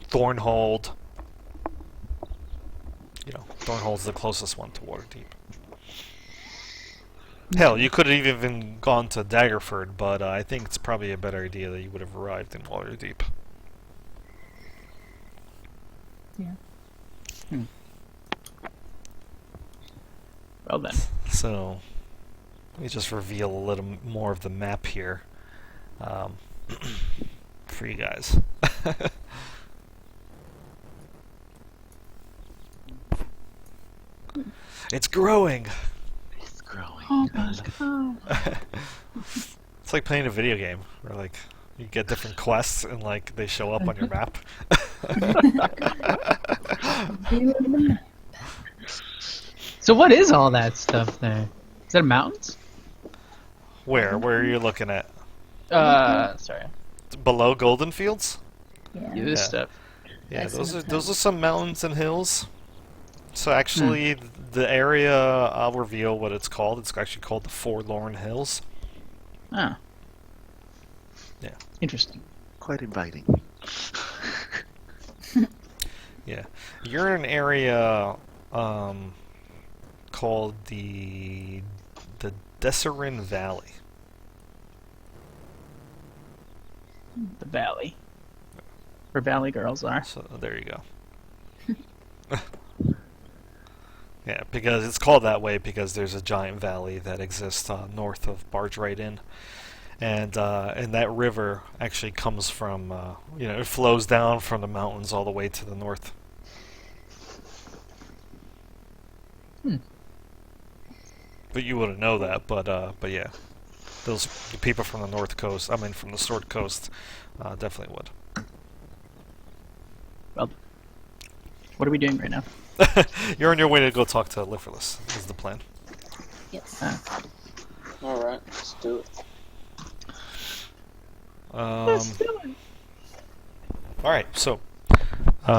Thornhold. You know, Thornhold's the closest one to Waterdeep. Hell, you could have even gone to Daggerford, but I think it's probably a better idea that you would have arrived in Waterdeep. Well then. So, let me just reveal a little more of the map here for you guys. It's growing! It's growing. Oh, Pascal. It's like playing a video game, where like you get different quests and like they show up on your map. So what is all that stuff there? Is that mountains? Where are you looking at? Sorry. Below Golden Fields? Yeah. This Yeah. stuff. Yeah, That's those in are the those are some mountains and hills. So actually, the area I'll reveal what it's called. It's actually called the Forlorn Hills. Ah. Yeah. Interesting. Quite inviting. Yeah, you're in an area called the Desserin Valley. The valley. Where valley girls are. So there you go. Yeah, because it's called that way because there's a giant valley that exists north of Barge-Right Inn, and that river actually comes from it flows down from the mountains all the way to the north. But you wouldn't know that, but yeah, the people from the north coast, from the Sword Coast, definitely would. Well, what are we doing right now? You're on your way to go talk to Liferless, is the plan. Yes. Alright, let's do it. Um, All right, so like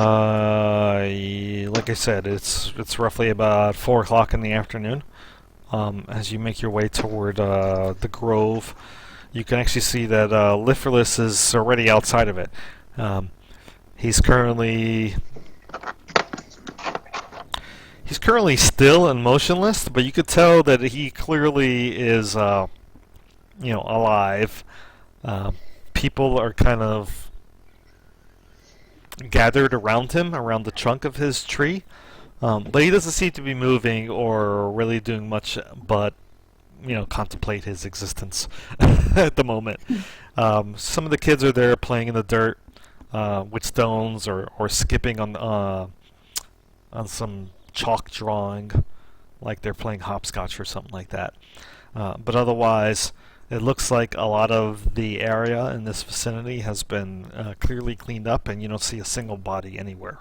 I said, it's roughly about 4 o'clock in the afternoon. As you make your way toward the grove, you can actually see that Lifferless is already outside of it. He's currently still and motionless, but you could tell that he clearly is, alive. People are kind of gathered around him, around the trunk of his tree, but he doesn't seem to be moving or really doing much but, contemplate his existence at the moment. Some of the kids are there playing in the dirt with stones or skipping on some chalk drawing, like they're playing hopscotch or something like that. But otherwise, it looks like a lot of the area in this vicinity has been clearly cleaned up, and you don't see a single body anywhere.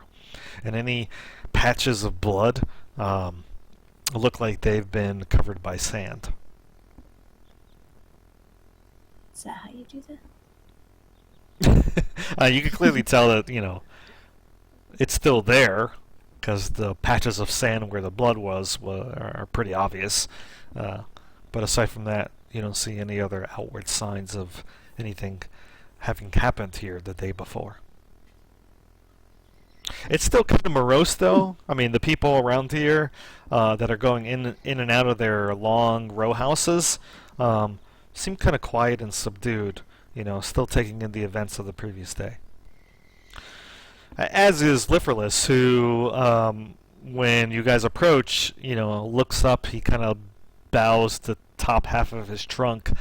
And any patches of blood look like they've been covered by sand. Is that how you do that? You can clearly tell that, it's still there, because the patches of sand where the blood was are pretty obvious. But aside from that, you don't see any other outward signs of anything having happened here the day before. It's still kind of morose, though. I mean, the people around here that are going in and out of their long row houses seem kind of quiet and subdued, still taking in the events of the previous day. As is Lifferless, who, when you guys approach, looks up. He kind of bows the top half of his trunk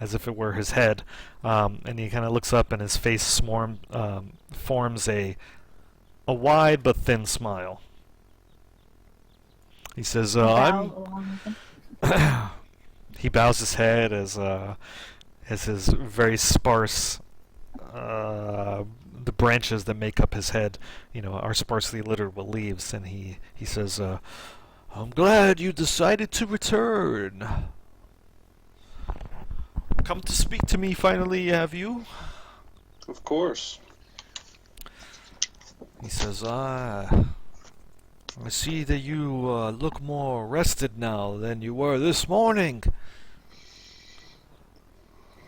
as if it were his head, and he kind of looks up, and his face forms a wide but thin smile. He says, he bows his head as his very sparse, the branches that make up his head, are sparsely littered with leaves, and he says, I'm glad you decided to return. Come to speak to me finally, have you? Of course. He says, I see that you look more rested now than you were this morning.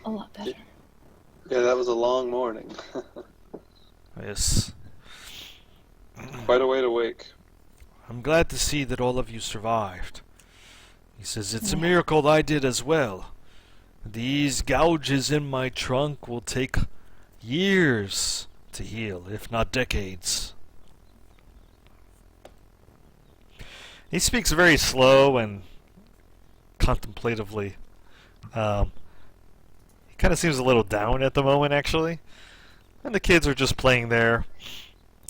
A lot better. Yeah, that was a long morning. Yes. Quite a way to wake. I'm glad to see that all of you survived. He says, it's a miracle I did as well. These gouges in my trunk will take years to heal, if not decades. He speaks very slow and contemplatively. He kind of seems a little down at the moment, actually. And the kids are just playing there.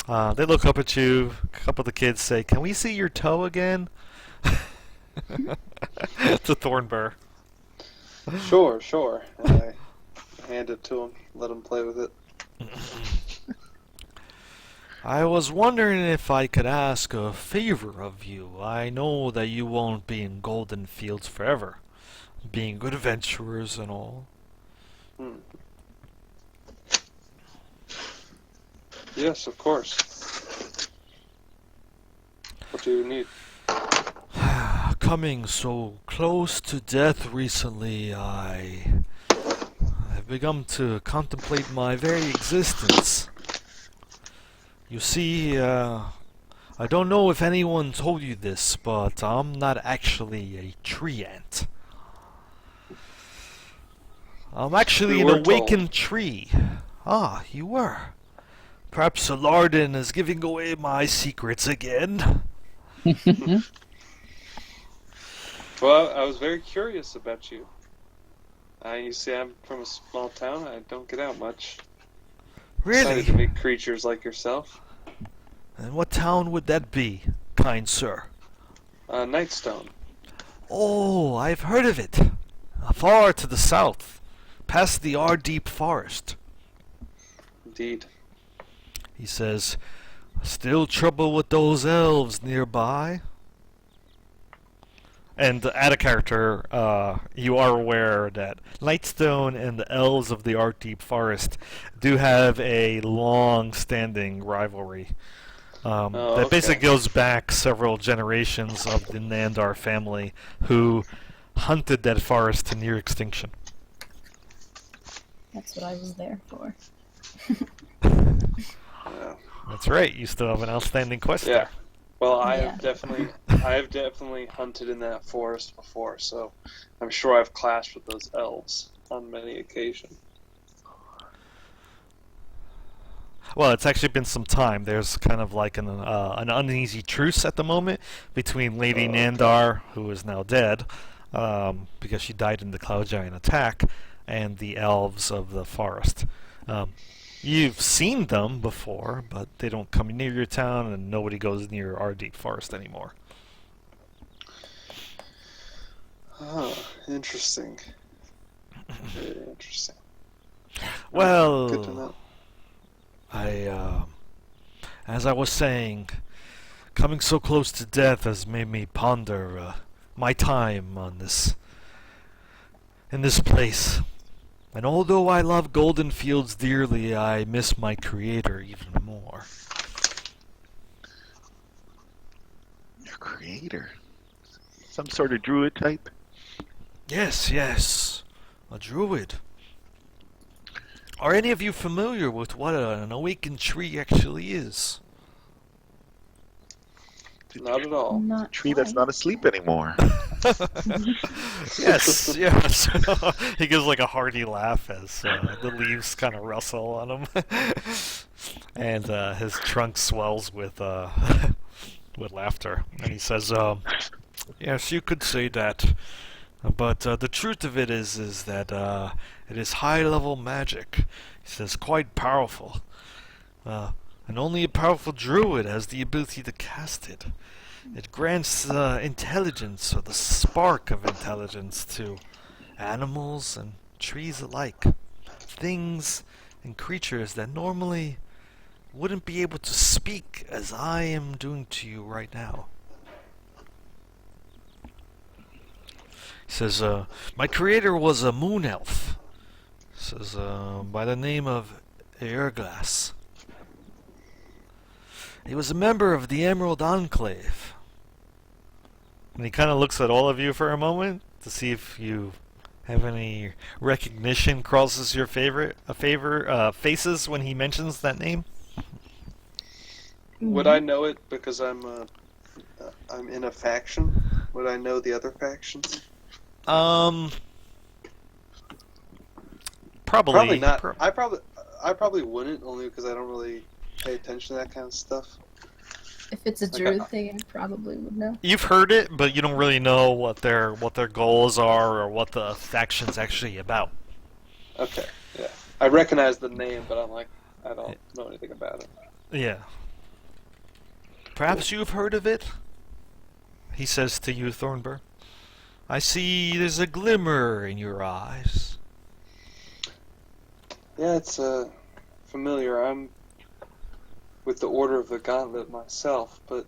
They look up at you. A couple of the kids say, "Can we see your toe again?" To Thornburr. Sure. And I hand it to him, let him play with it. I was wondering if I could ask a favor of you. I know that you won't be in Golden Fields forever, being good adventurers and all. Yes, of course. What do you need? Coming so close to death recently, I've begun to contemplate my very existence. You see, I don't know if anyone told you this, but I'm not actually a tree ant. I'm actually We an were awakened tree. Ah, you were. Perhaps Alardin is giving away my secrets again. Well, I was very curious about you. You see, I'm from a small town. I don't get out much. Really? Excited to meet creatures like yourself. And what town would that be, kind sir? Nightstone. Oh, I've heard of it. Far to the south, past the Ardeep Forest. Indeed. He says, still trouble with those elves nearby? And out of character, you are aware that Lightstone and the elves of the Arcdeep Forest do have a long-standing rivalry. That basically goes back several generations of the Nandar family who hunted that forest to near extinction. That's what I was there for. Yeah. That's right. You still have an outstanding quest Yeah. there. Well, I Yeah. have definitely hunted in that forest before, so I'm sure I've clashed with those elves on many occasions. Well, it's actually been some time. There's kind of like an uneasy truce at the moment between Lady Okay. Nandar, who is now dead, because she died in the Cloud Giant attack, and the elves of the forest. You've seen them before, but they don't come near your town, and nobody goes near our deep forest anymore. Oh, interesting. Very interesting. Well, Good to know. As I was saying, coming so close to death has made me ponder my time in this place. And although I love Golden Fields dearly, I miss my creator even more. Your creator? Some sort of druid type? Yes, a druid. Are any of you familiar with what an awakened tree actually is? Not at all. Not Tree that's quite. not asleep anymore. Yes. He gives like a hearty laugh as the leaves kind of rustle on him, and his trunk swells with with laughter. And he says, "Yes, you could say that, but the truth of it is that it is high-level magic." He says, "Quite powerful, and only a powerful druid has the ability to cast it. It grants intelligence, or the spark of intelligence, to animals and trees alike. Things and creatures that normally wouldn't be able to speak as I am doing to you right now." He says, "My creator was a moon elf." He says, "by the name of Eirglas. He was a member of the Emerald Enclave." And he kind of looks at all of you for a moment to see if you have any recognition crosses your faces when he mentions that name. Would I know it because I'm in a faction? Would I know the other factions? Probably not. I probably wouldn't, only because I don't really pay attention to that kind of stuff. If it's a druid thing, I probably would know. You've heard it, but you don't really know what their goals are or what the faction's actually about. Okay, yeah. I recognize the name, but I'm like, I don't know anything about it. Yeah. Perhaps you've heard of it? He says to you, Thornburg. "I see there's a glimmer in your eyes." Yeah, it's familiar. I'm with the Order of the Gauntlet myself, but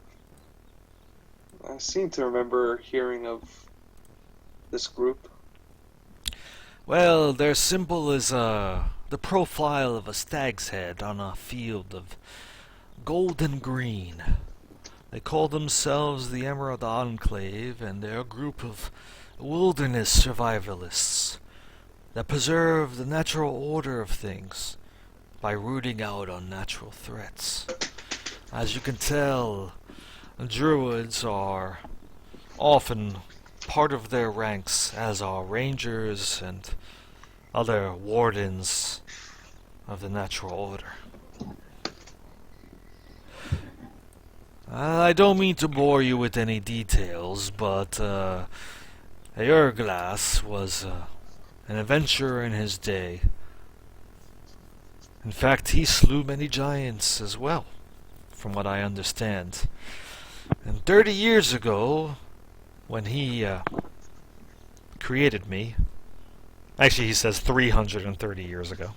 I seem to remember hearing of this group. Well, their symbol is the profile of a stag's head on a field of golden green. They call themselves the Emerald Enclave, and they're a group of wilderness survivalists that preserve the natural order of things by rooting out unnatural threats. As you can tell, druids are often part of their ranks, as are rangers and other wardens of the natural order. I don't mean to bore you with any details, but Eirglas was an adventurer in his day. In fact, he slew many giants as well, from what I understand. And 30 years ago, when he created me, actually he says 330 years ago,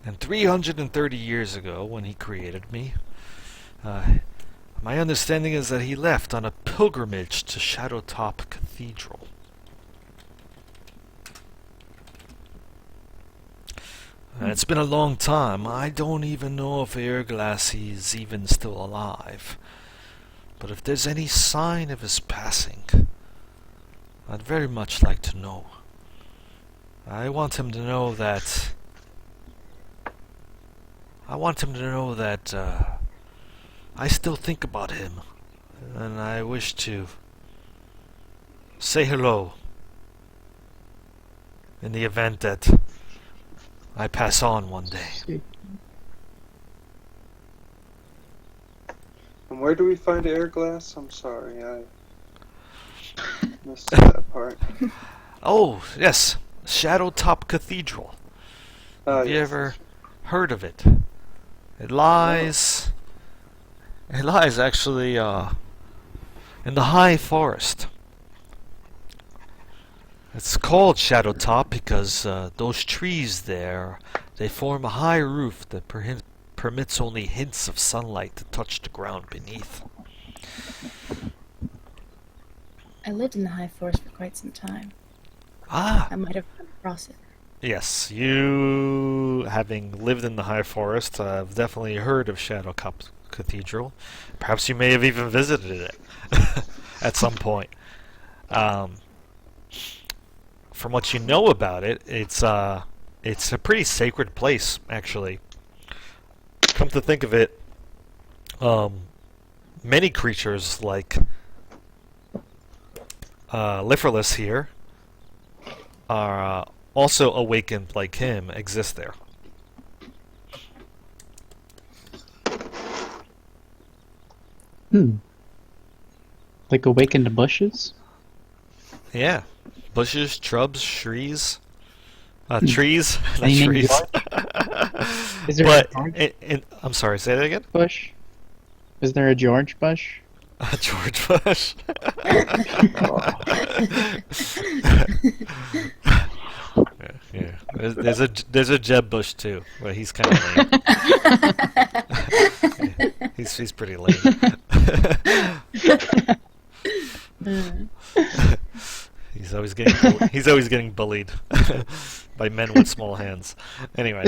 and 330 years ago when he created me, My understanding is that he left on a pilgrimage to Shadowtop Cathedral. And it's been a long time. I don't even know if Airglass is even still alive. But if there's any sign of his passing, I'd very much like to know. I want him to know that... I still think about him. And I wish to say hello in the event that I pass on one day. And where do we find Airglass? I'm sorry, I missed that part. Oh, yes. Shadowtop Cathedral. Have you Yes. ever heard of it? It lies actually in the high forest. It's called Shadowtop because those trees there, they form a high roof that permits only hints of sunlight to touch the ground beneath. I lived in the high forest for quite some time. Ah, I might have come across it. yes, you, having lived in the high forest, have definitely heard of Shadowtop Cathedral. Perhaps you may have even visited it at some point. From what you know about it, it's a pretty sacred place, actually. Come to think of it, many creatures like Lifferless here are also awakened like him exist there. Like awakened bushes? Yeah. Bushes, shrubs, trees. Trees, not Any name trees. Is there But, a George I'm sorry, say that again? bush? Is there a George bush? George Bush. Yeah. There's a Jeb Bush too, but he's kind of lame. He's pretty lame. He's always getting bullied by men with small hands. Anyway.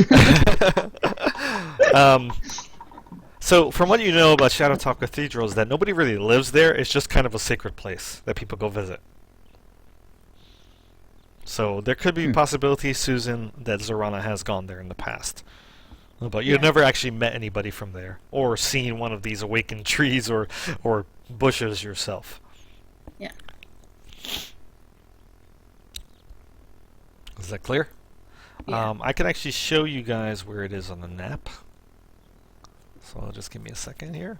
So, from what you know about Shadowtop Cathedral is that nobody really lives there. It's just kind of a sacred place that people go visit. So, there could be possibility, Susan, that Zorana has gone there in the past. But you've Yeah. never actually met anybody from there, or seen one of these awakened trees or bushes yourself. Yeah. Is that clear? Yeah. I can actually show you guys where it is on the map. So just give me a second here.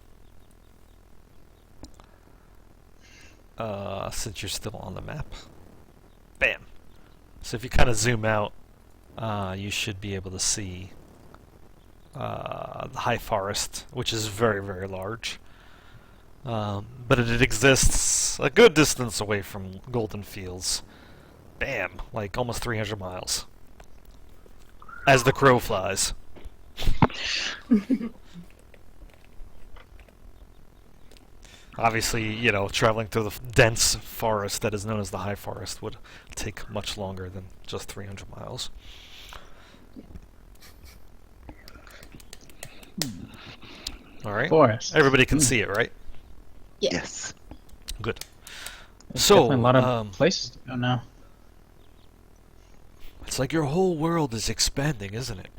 Since you're still on the map. Bam! So if you kind of zoom out, you should be able to see the high forest, which is very, very large. But it exists a good distance away from Golden Fields. Bam! Like almost 300 miles. As the crow flies. Obviously, traveling through the dense forest that is known as the High Forest would take much longer than just 300 miles. Alright. Forest. Everybody can see it, right? Yes. Good. There's So, definitely a lot of places to go now. it's like your whole world is expanding, isn't it?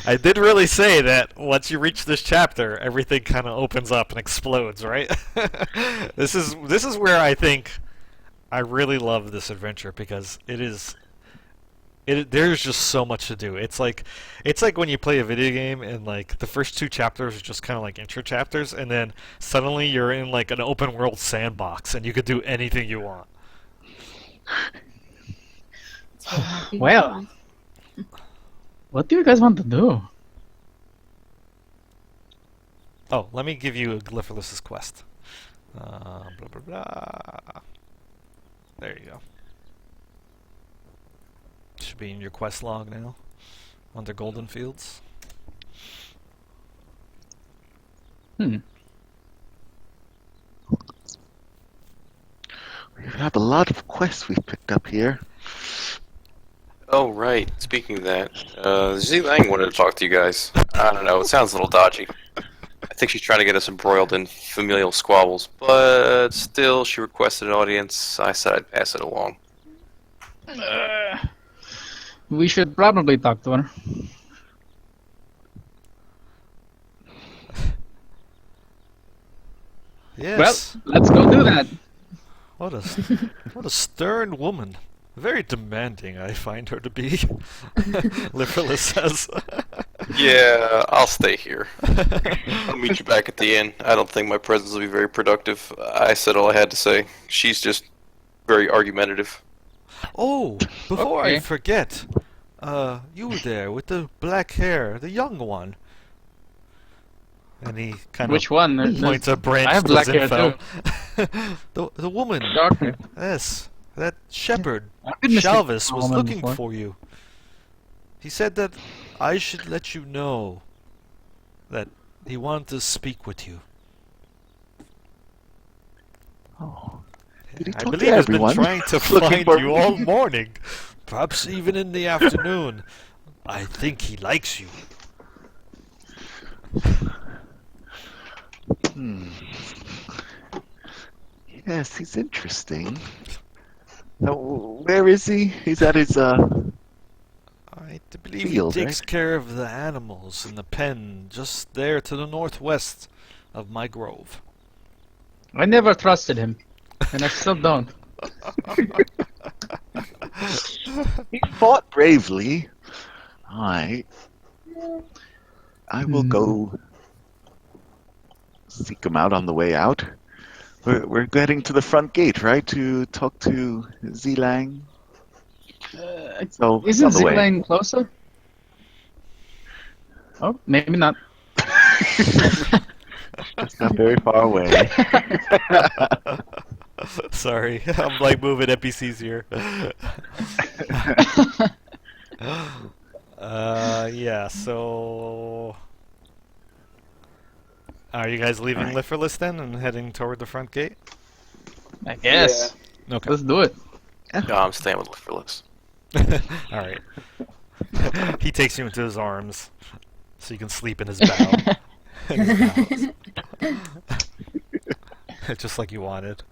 I did really say that once you reach this chapter, everything kind of opens up and explodes, right? This is where I think I really love this adventure because there's just so much to do. It's like when you play a video game and like the first two chapters are just kind of like intro chapters, and then suddenly you're in like an open world sandbox and you could do anything you want. That's what happy Well. was. What do you guys want to do? Oh, let me give you Glypholis's quest. Blah blah blah. There you go. Should be in your quest log now, under Golden Fields. Hmm. We have a lot of quests we've picked up here. Oh, right. Speaking of that, Zilang wanted to talk to you guys. I don't know. It sounds a little dodgy. I think she's trying to get us embroiled in familial squabbles, but still, she requested an audience. I said I'd pass it along. We should probably talk to her. Yes. Well, let's go do that. What a what a stern woman. Very demanding, I find her to be. Lifferless says. Yeah, I'll stay here. I'll meet you back at the inn. I don't think my presence will be very productive. I said all I had to say. She's just very argumentative. Oh, before I Okay. forget, you there with the black hair, the young one. And he kind Which of one? points a branch I have to black hair Zinfel. the woman. Dark hair. Yes, that shepherd, I've been missing Shalvis, a was woman looking before. for you. He said that I should let you know that he wanted to speak with you. Oh. Did he I talk to believe he's been everyone? trying to Looking find for you me. all morning, perhaps even in the afternoon. I think he likes you. Hmm. Yes, he's interesting. Now, where is he? He's at his, I believe Field, he takes right? care of the animals in the pen just there to the northwest of my grove. I never trusted him, and I still don't. He fought bravely. I will go seek him out on the way out. We're getting to the front gate, right? To talk to Zilang. So Isn't on the way. Zilang closer? Oh, maybe not. It's not very far away. Sorry, I'm like moving NPCs here. Yeah, so... Are you guys leaving Alright. Lifferless then and heading toward the front gate? I guess. Okay. Let's do it. No, I'm staying with Lifferless. Alright. He takes you into his arms so you can sleep in his bow. In his bows. Just like you wanted.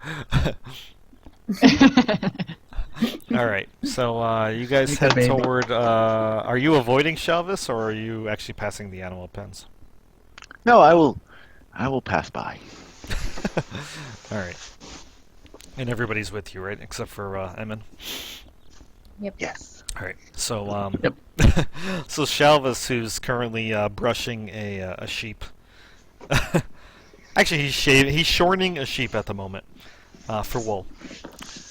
Alright, so you guys Like a head baby. toward... are you avoiding Shelvis or are you actually passing the animal pens? No, I will pass by. Alright. And everybody's with you, right? Except for Emin? Yes. Alright, so Yep. so Shalvis, who's currently brushing a sheep. Actually, he's shorning a sheep at the moment for wool.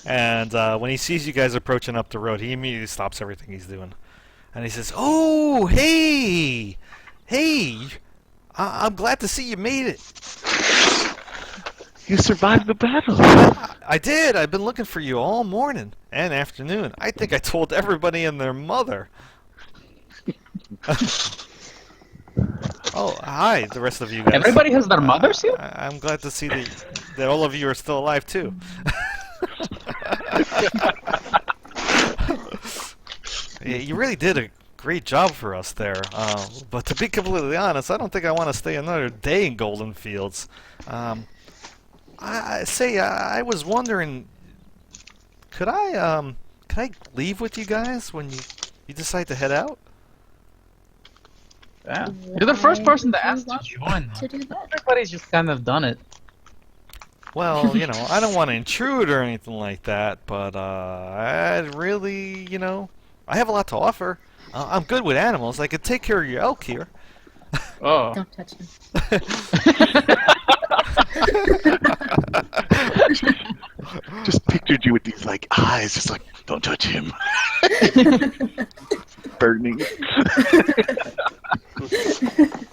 And when he sees you guys approaching up the road, he immediately stops everything he's doing, and he says, "Oh, hey, I'm glad to see you made it. You survived the battle. I did. I've been looking for you all morning and afternoon. I think I told everybody and their mother." Oh, hi, the rest of you guys. Everybody has their mothers here? I'm glad to see that all of you are still alive, too. Yeah, you really did a great job for us there. But to be completely honest, I don't think I want to stay another day in Golden Fields. I was wondering, could I leave with you guys when you decide to head out? Yeah. You're the first person to Why ask would to you join. want to do that? Everybody's just kind of done it. Well, I don't want to intrude or anything like that, but I'd really, I have a lot to offer. I'm good with animals. I could take care of your elk here. Oh. Don't touch him. Just pictured you with these like eyes, just like, don't touch him. Burning.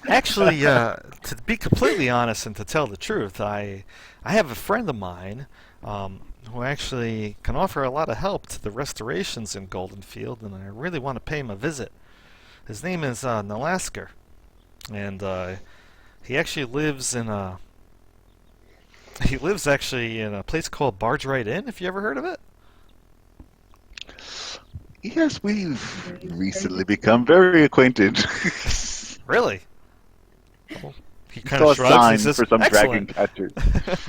Actually, to be completely honest and to tell the truth, I have a friend of mine who actually can offer a lot of help to the restorations in Golden Field, and I really want to pay him a visit. His name is Nalasker, and He actually lives in a. He lives actually in a place called Barge-Right Inn. Have you ever heard of it? Yes, we've recently become very acquainted. Really? Well, he kind Saw of a shrugs. sign He says, for some dragon "Excellent." catchers.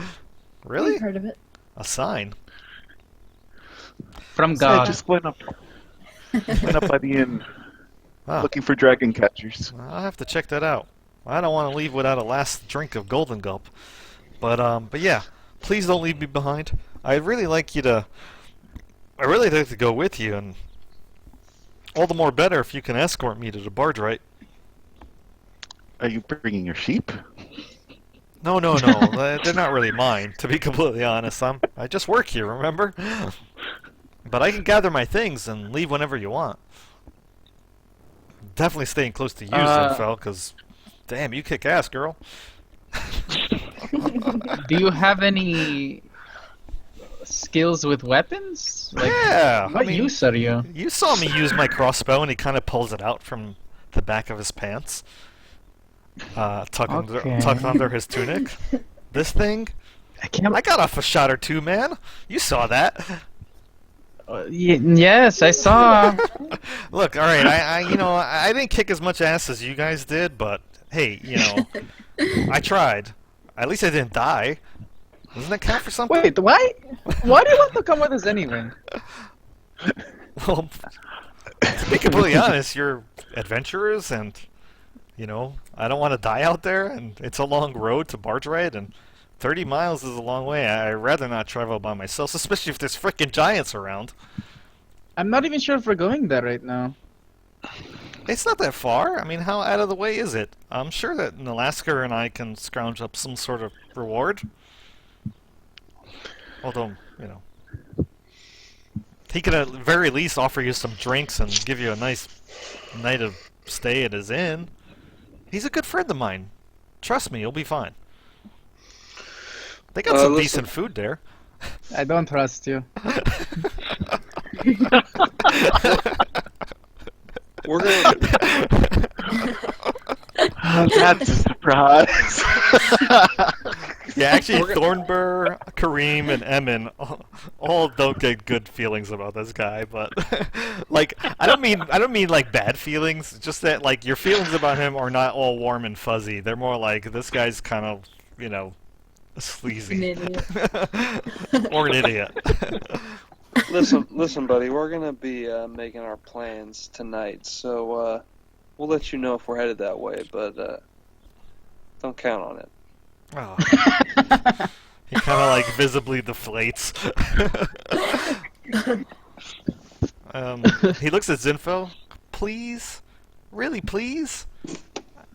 Really? I've heard of it. A sign? From So I God. just went up by the inn Wow. looking for dragon catchers. I'll have to check that out. I don't want to leave without a last drink of Golden Gulp. But yeah, please don't leave me behind. I'd really like you to. I really like to go with you, and all the more better if you can escort me to the barge, right? Are you bringing your sheep? No, they're not really mine. To be completely honest, I just work here. Remember? But I can gather my things and leave whenever you want. Definitely staying close to you, Zinfel, because damn, you kick ass, girl. Do you have any skills with weapons? Like, Yeah, what I mean, use are you? you saw me use my crossbow, and he kind of pulls it out from the back of his pants, tucked under his tunic. This thing, I can't. I got off a shot or two, man. You saw that. Yes, I saw. Look, all right, I didn't kick as much ass as you guys did, but hey, I tried. At least I didn't die. Doesn't that count for something? Wait, why? Why do you want to come with us anyway? Well, to be completely honest, you're adventurers, and I don't want to die out there, and it's a long road to barge ride, and 30 miles is a long way. I'd rather not travel by myself, especially if there's frickin' giants around. I'm not even sure if we're going there right now. It's not that far. I mean, how out of the way is it? I'm sure that Nalasker and I can scrounge up some sort of reward. Although, he could at the very least offer you some drinks and give you a nice night of stay at his inn. He's a good friend of mine. Trust me, you'll be fine. They got some listen. decent food there. I don't trust you. We're gonna. That's a surprise. Yeah, actually, Thornburr, Kareem, and Emin all don't get good feelings about this guy. But I don't mean like bad feelings. Just that like your feelings about him are not all warm and fuzzy. They're more like this guy's kind of sleazy An idiot. or an idiot. Listen, buddy. We're gonna be making our plans tonight, so we'll let you know if we're headed that way. But don't count on it. Oh. He kind of like visibly deflates. He looks at Zinfo. Please, really, please.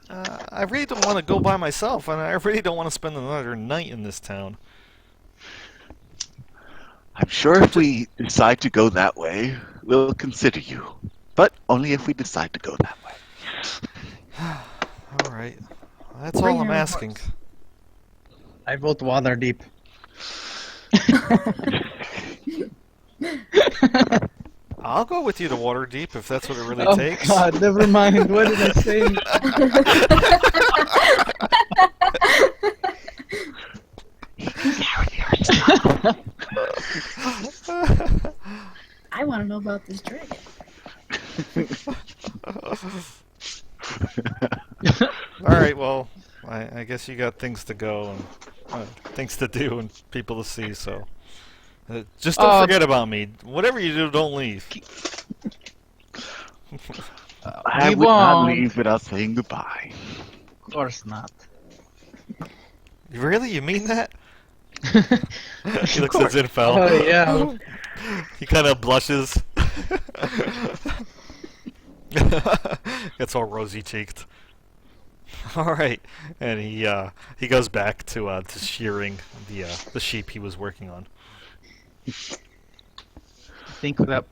I really don't want to go by myself, and I really don't want to spend another night in this town. I'm sure if we decide to go that way, we'll consider you. But only if we decide to go that way. All right, that's Bring all I'm your own asking. horse. I vote Waterdeep. I'll go with you to Waterdeep if that's what it really Oh takes. God, never mind. What did I say? I want to know about this dragon. All right, well, I guess you got things to go and things to do and people to see. So just don't forget about me. Whatever you do, don't leave. I We would not won't. leave without saying goodbye. Of course not. Really, you mean that? He looks at Zinfel. Oh yeah. He kind of blushes. Gets all rosy cheeked. All right, and he goes back to shearing the sheep he was working on. I think that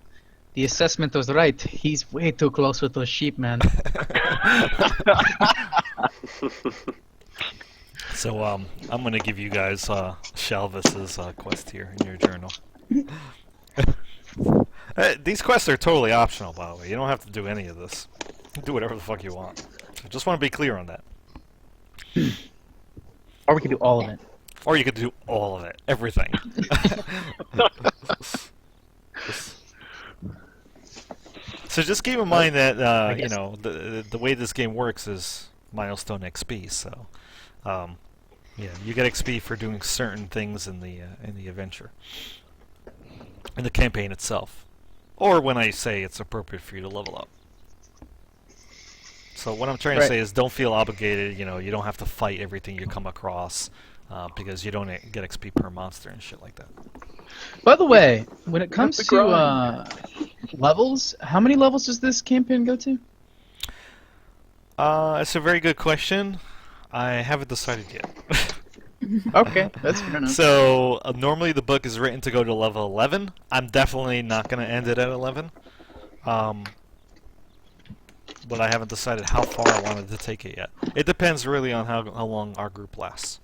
the assessment was right. He's way too close with those sheep, man. So I'm gonna give you guys Shalvis's quest here in your journal. These quests are totally optional, by the way. You don't have to do any of this. You can do whatever the fuck you want. I just want to be clear on that. Or we could do all of it. Or you could do all of it, everything. So just keep in mind that you guess- know the way this game works is milestone XP. So yeah, you get XP for doing certain things in the adventure, in the campaign itself, or when I say it's appropriate for you to level up. So what I'm trying to Right. say is, don't feel obligated. You know, you don't have to fight everything you come across because you don't get XP per monster and shit like that. By the way, when it comes the to grind. levels, how many levels does this campaign go to? It's a very good question. I haven't decided yet. Okay, that's fair enough. So normally the book is written to go to level 11. I'm definitely not going to end it at 11. But I haven't decided how far I wanted to take it yet. It depends really on how long our group lasts.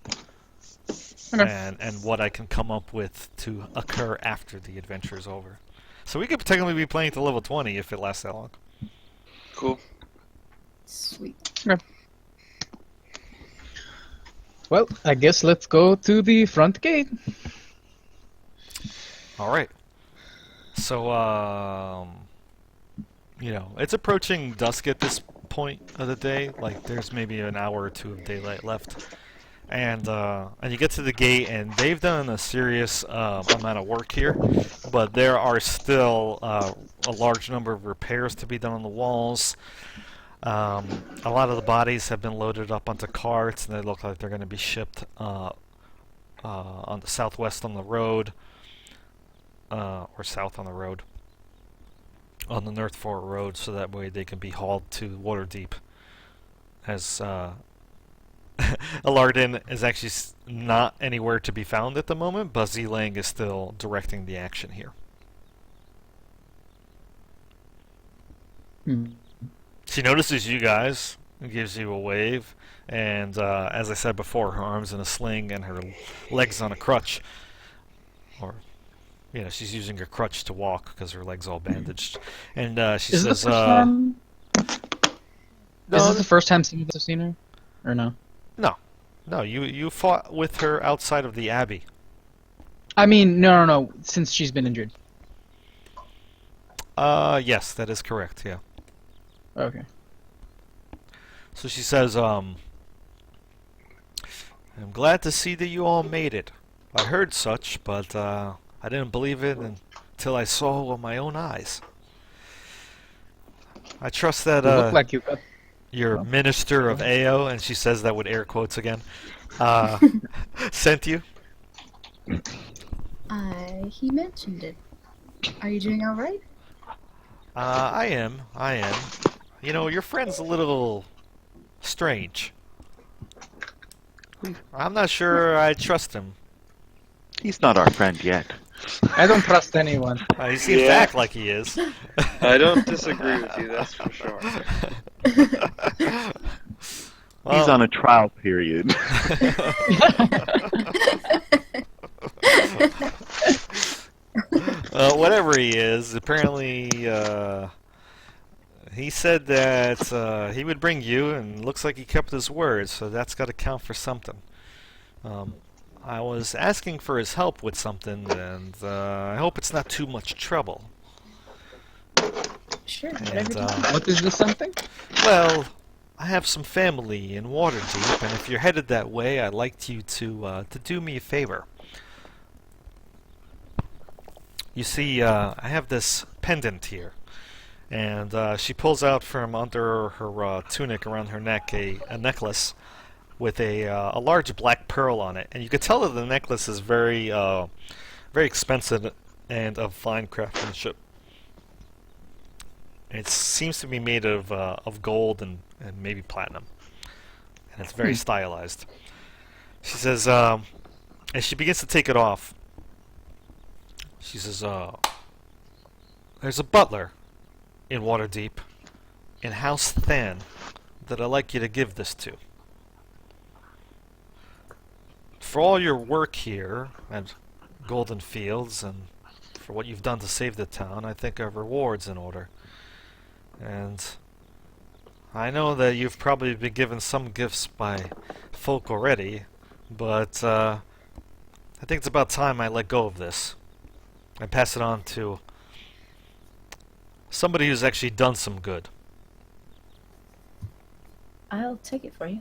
Okay. And what I can come up with to occur after the adventure is over. So we could technically be playing to level 20 if it lasts that long. Cool. Sweet. Well, I guess let's go to the front gate. All right. So, you know, it's approaching dusk at this point of the day. Like, there's maybe an hour or two of daylight left. And you get to the gate, and they've done a serious amount of work here. But there are still a large number of repairs to be done on the walls. A lot of the bodies have been loaded up onto carts, and they look like they're going to be shipped on the southwest on the road, or south on the road, on the North Fork Road, so that way they can be hauled to Waterdeep. As Alardin is actually not anywhere to be found at the moment, but Zelang is still directing the action here. Hmm. She notices you guys and gives you a wave, and as I said before, her arm's in a sling and her legs on a crutch. Or, you know, she's using her crutch to walk because her leg's all bandaged. And she Is this says, the first time? no, Is this the first time some of us have seen her, or no? no, you fought with her outside of the Abbey. I mean, no. Since she's been injured. Yes, that is correct, yeah. Okay. So she says, I'm glad to see that you all made it. I heard such, but I didn't believe it until I saw with my own eyes. I trust that You look like you got. your minister of AO, and she says that with air quotes again, sent you. He mentioned it. Are you doing all right? I am. You know, your friend's a little strange. I'm not sure I trust him. He's not our friend yet. I don't trust anyone. He seems to Yeah. act like he is. I don't disagree with you, that's for sure. He's on a trial period. Whatever he is, apparently he said that he would bring you, and looks like he kept his word, so that's got to count for something. I was asking for his help with something, and I hope it's not too much trouble. Sure. And, Whatever you want. What is this something? well, I have some family in Waterdeep, and if you're headed that way, I'd like you to do me a favor. You see, I have this pendant here, and she pulls out from under her tunic around her neck a necklace with a large black pearl on it, and you could tell that the necklace is very expensive and of fine craftsmanship. It seems to be made of gold and maybe platinum, and it's very stylized. She says, as she begins to take it off, she says, there's a butler in Waterdeep, in House Than, that I'd like you to give this to. For all your work here at Golden Fields, and for what you've done to save the town, I think a reward's in order. And I know that you've probably been given some gifts by folk already, but I think it's about time I let go of this and pass it on to somebody who's actually done some good. I'll take it for you.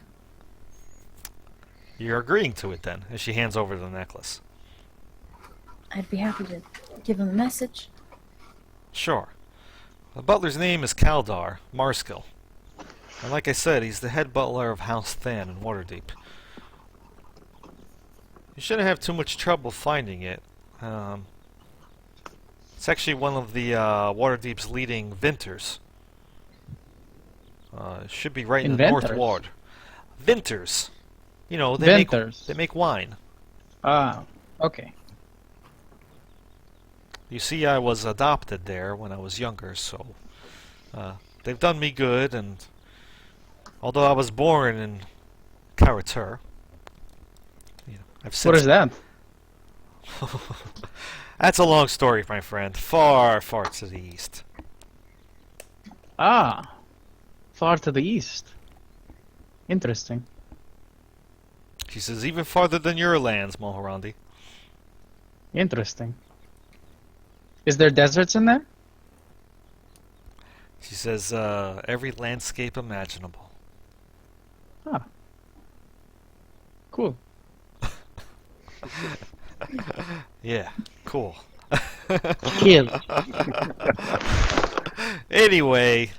You're agreeing to it then, as she hands over the necklace. I'd be happy to give him a message. Sure. The butler's name is Kaldar Marskill. And like I said, he's the head butler of House Than in Waterdeep. You shouldn't have too much trouble finding it. It's actually one of the Waterdeep's leading vintners. It should be right in the North Inventors? Ward. Vintners. You know, they Vintners. make wine. Ah, okay. You see, I was adopted there when I was younger, so they've done me good, and although I was born in Karatur, I've since... What is that? That's a long story, my friend. Far, far to the east. Ah, far to the east. Interesting. She says, even farther than your lands, Mohorandi. Interesting. Is there deserts in there? She says, every landscape imaginable. Ah. Cool. Yeah, cool. Kill. Anyway,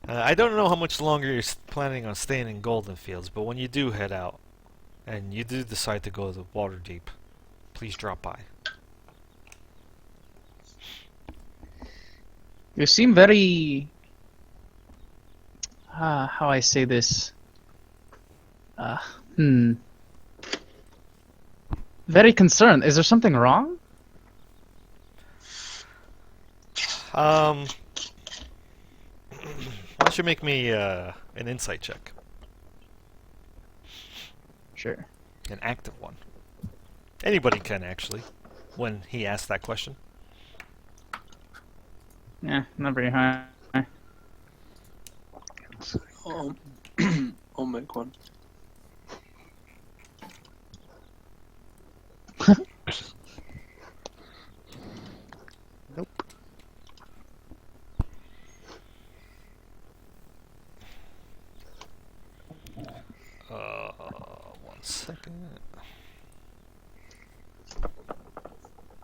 I don't know how much longer you're planning on staying in Golden Fields, but when you do head out, and you do decide to go to Waterdeep, please drop by. You seem very... how I say this? Very concerned. Is there something wrong? Why don't you make me an insight check? Sure. An active one. Anybody can, actually, when he asks that question. Yeah, not very high. I'll make one. Nope. One second.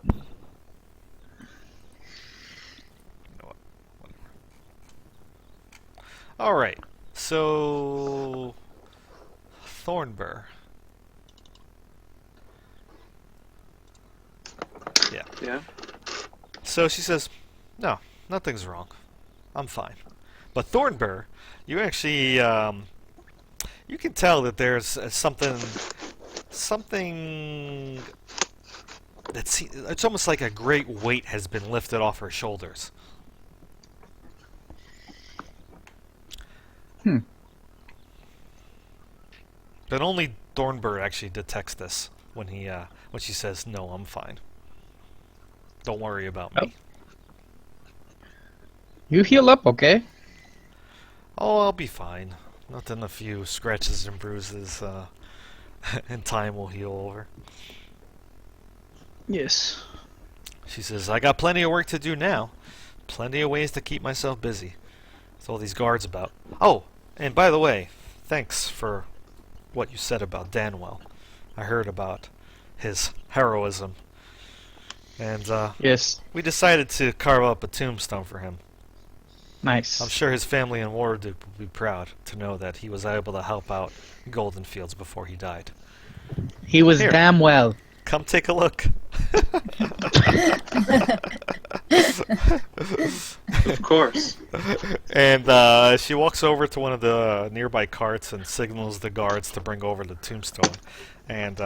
You know what? Whatever. All right. So, Thornbur. Yeah. Yeah. So she says, "No, nothing's wrong. I'm fine." But Thornbur, you actually, you can tell that there's something that's. It's almost like a great weight has been lifted off her shoulders. But only Thornbur actually detects this when she says, "No, I'm fine. Don't worry about me." You heal up, okay? Oh, I'll be fine. Nothing, a few scratches and bruises, and time will heal over. Yes. She says, "I got plenty of work to do now. Plenty of ways to keep myself busy. With all these guards about. Oh, and by the way, thanks for what you said about Danwell. I heard about his heroism. And, Yes. we decided to carve up a tombstone for him. Nice. I'm sure his family in Waterdeep will be proud to know that he was able to help out Golden Fields before he died. He was Here. damn well. Come take a look." Of course. And she walks over to one of the nearby carts and signals the guards to bring over the tombstone. And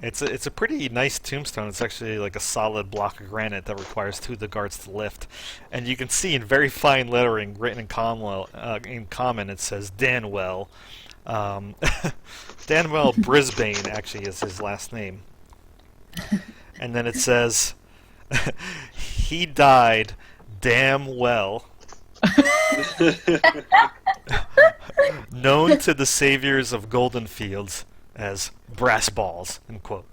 it's a pretty nice tombstone. It's actually like a solid block of granite that requires two of the guards to lift. And you can see in very fine lettering, written in common, it says Danwell. Danwell Brisbane actually is his last name. And then it says, "He died damn well." Known to the saviors of golden fields as brass balls, end quote.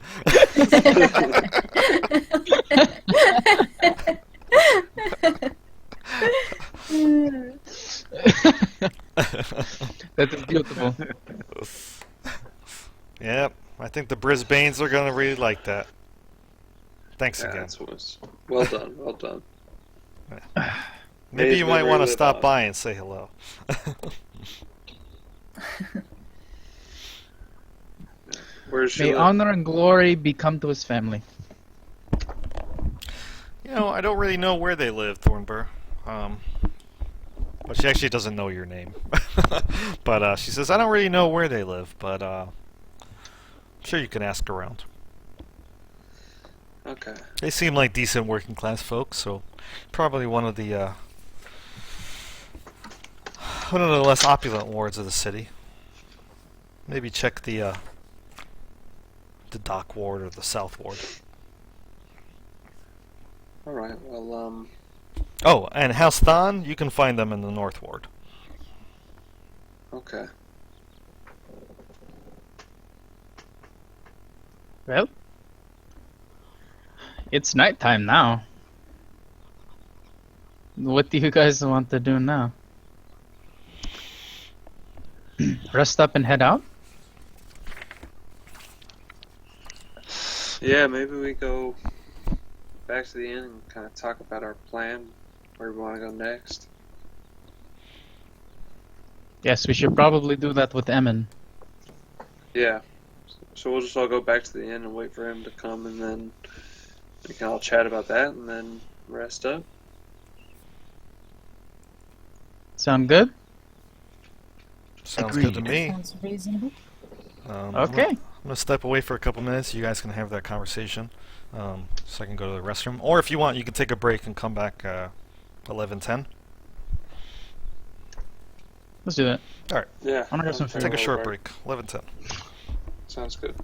That is beautiful. Yep, I think the Brisbanes are gonna really like that. Thanks Yeah, again. that's well done. Well done. Maybe May you his might memory want to live stop on. by and say hello. Where's May she live? honor and glory be come to his family. You know, I don't really know where they live, Thornbur. But she actually doesn't know your name. But she says, I don't really know where they live, but I'm sure you can ask around. Okay. They seem like decent working class folks, so probably one of the less opulent wards of the city. Maybe check the dock ward or the south ward. All right. Well, Oh, and House Thon, you can find them in the north ward. okay. Well, it's nighttime now. What do you guys want to do now? Rest up and head out? Yeah, maybe we go back to the inn and kind of talk about our plan, where we want to go next. Yes, we should probably do that with Emin. Yeah. So we'll just all go back to the inn and wait for him to come, and then we can all chat about that, and then rest up. Sound good? Sounds Agreed. good to me. Sounds reasonable. Okay. I'm gonna step away for a couple minutes. You guys can have that conversation, so I can go to the restroom. Or if you want, you can take a break and come back 11:10. Let's do that. Yeah. I'm gonna grab some food. Take a short break. 11:10. Sounds good.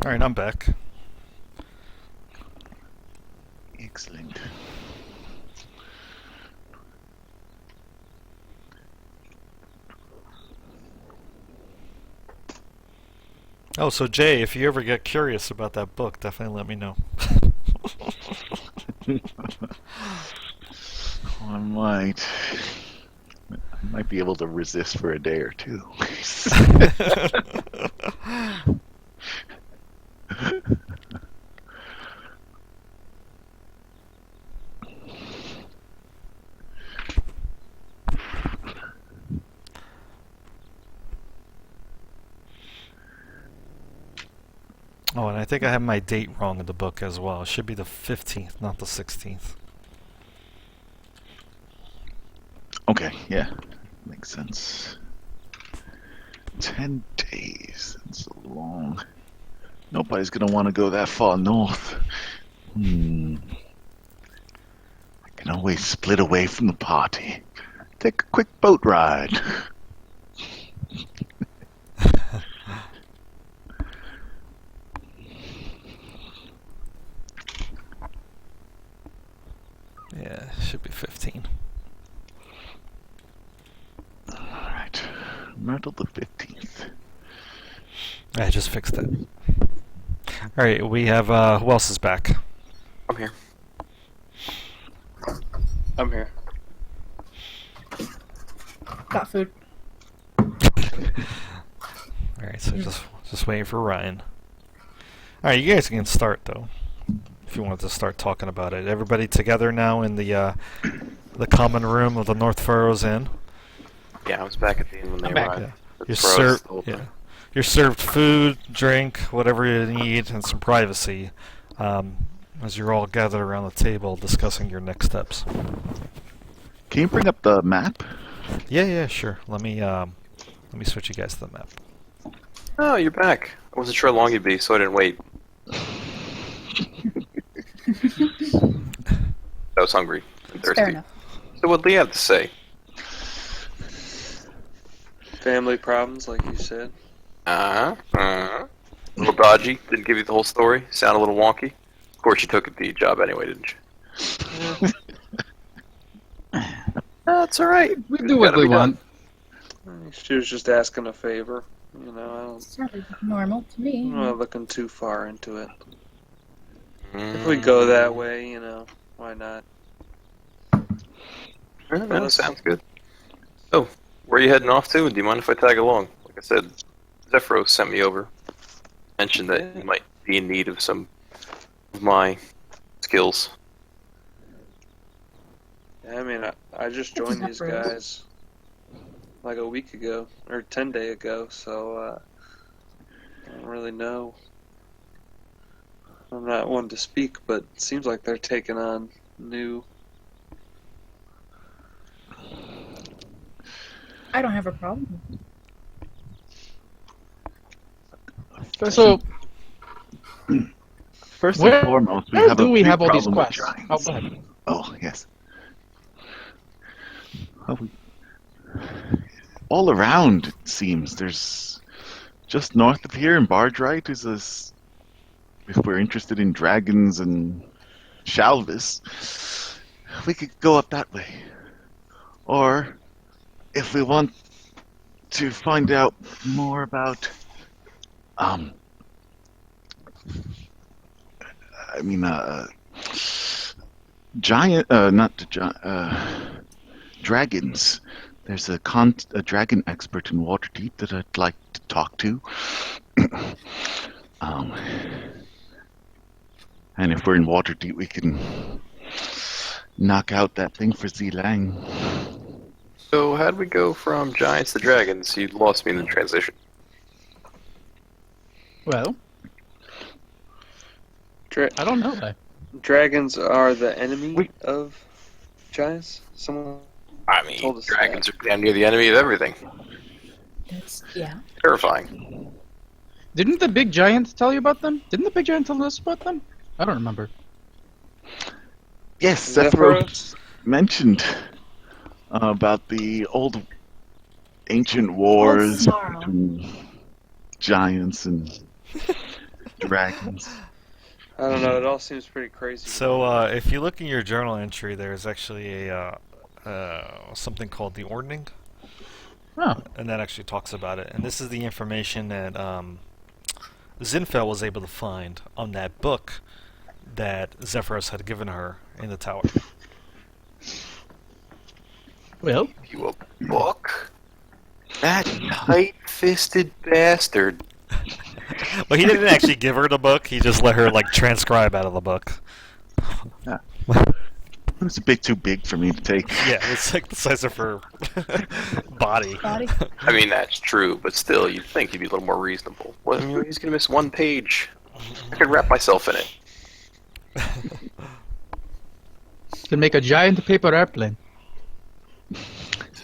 All right, I'm back. Excellent. Oh, so Jay, if you ever get curious about that book, definitely let me know. I might be able to resist for a day or two. Oh, and I think I have my date wrong in the book as well. It should be the 15th, not the 16th. Okay, yeah, makes sense. 10 days. That's long. Nobody's gonna want to go that far north. I can always split away from the party. Take a quick boat ride. Yeah, it should be 15. Alright. Myrtle the 15th. I just fixed it. Alright, we have, who else is back? I'm here. I'm here. Got food. Alright, so just waiting for Ryan. Alright, you guys can start, though. If you wanted to start talking about it. Everybody together now in the common room of the North Furrows Inn. Yeah, I was back at the inn when they I'm back. arrived. Yeah. That's You're where I was served. the whole Yeah. time. You're served food, drink, whatever you need, and some privacy, as you're all gathered around the table discussing your next steps. Can you bring up the map? Yeah, sure. Let me switch you guys to the map. Oh, you're back. I wasn't sure how long you'd be, so I didn't wait. I was hungry and thirsty. Fair enough. So what'd Lee have to say? Family problems, like you said. A little dodgy. Didn't give you the whole story. Sound a little wonky. Of course, you took the job anyway, didn't you? That's all right. We do what Gotta we be done. want. She was just asking a favor. You know, Sounded normal to me. I'm not looking too far into it. If we go that way, you know, why not? No, sounds good. So, where are you heading off to? Do you mind if I tag along? Like I said, Zephyros sent me over. Mentioned that you might be in need of some of my skills. Yeah, I mean, I just joined these guys like a week ago, or 10 days ago, so I don't really know. I'm not one to speak, but it seems like they're taking on new. I don't have a problem. So, First Where- and foremost, we where have do a we big have all these problem with quests? giants. Oh, go ahead. Oh, yes. All around, it seems. There's just north of here in Bardrite is this. If we're interested in dragons and Shalvis, we could go up that way. Or, if we want to find out more about, giant, not the giant, dragons. There's a dragon expert in Waterdeep that I'd like to talk to. And if we're in Waterdeep, we can knock out that thing for Zilang. So, how'd we go from giants to dragons? You lost me in the transition. well, Dra- I don't know that. Dragons are the enemy Wait. of giants? Someone. I Told mean, us dragons are damn near the enemy of everything. That's yeah. Terrifying. Didn't the big giant tell you about them? Didn't the big giant tell us about them? I don't remember. Yes, Sephiroth Zephyros? mentioned about the old ancient wars snarl. between giants and dragons. I don't know. It all seems pretty crazy. So, if you look in your journal entry, there's actually a something called the Ordning, Oh, and that actually talks about it. And this is the information that Zinfel was able to find on that book that Zephyros had given her in the tower. Well, You a book? That tight-fisted bastard. Well, he didn't actually give her the book. He just let her like transcribe out of the book. It's a bit too big for me to take. Yeah, it's like the size of her body. Body. I mean, that's true, but still, you'd think he'd be a little more reasonable. Well, I mean, he's gonna miss one page. I could wrap myself in it. can make a giant paper airplane.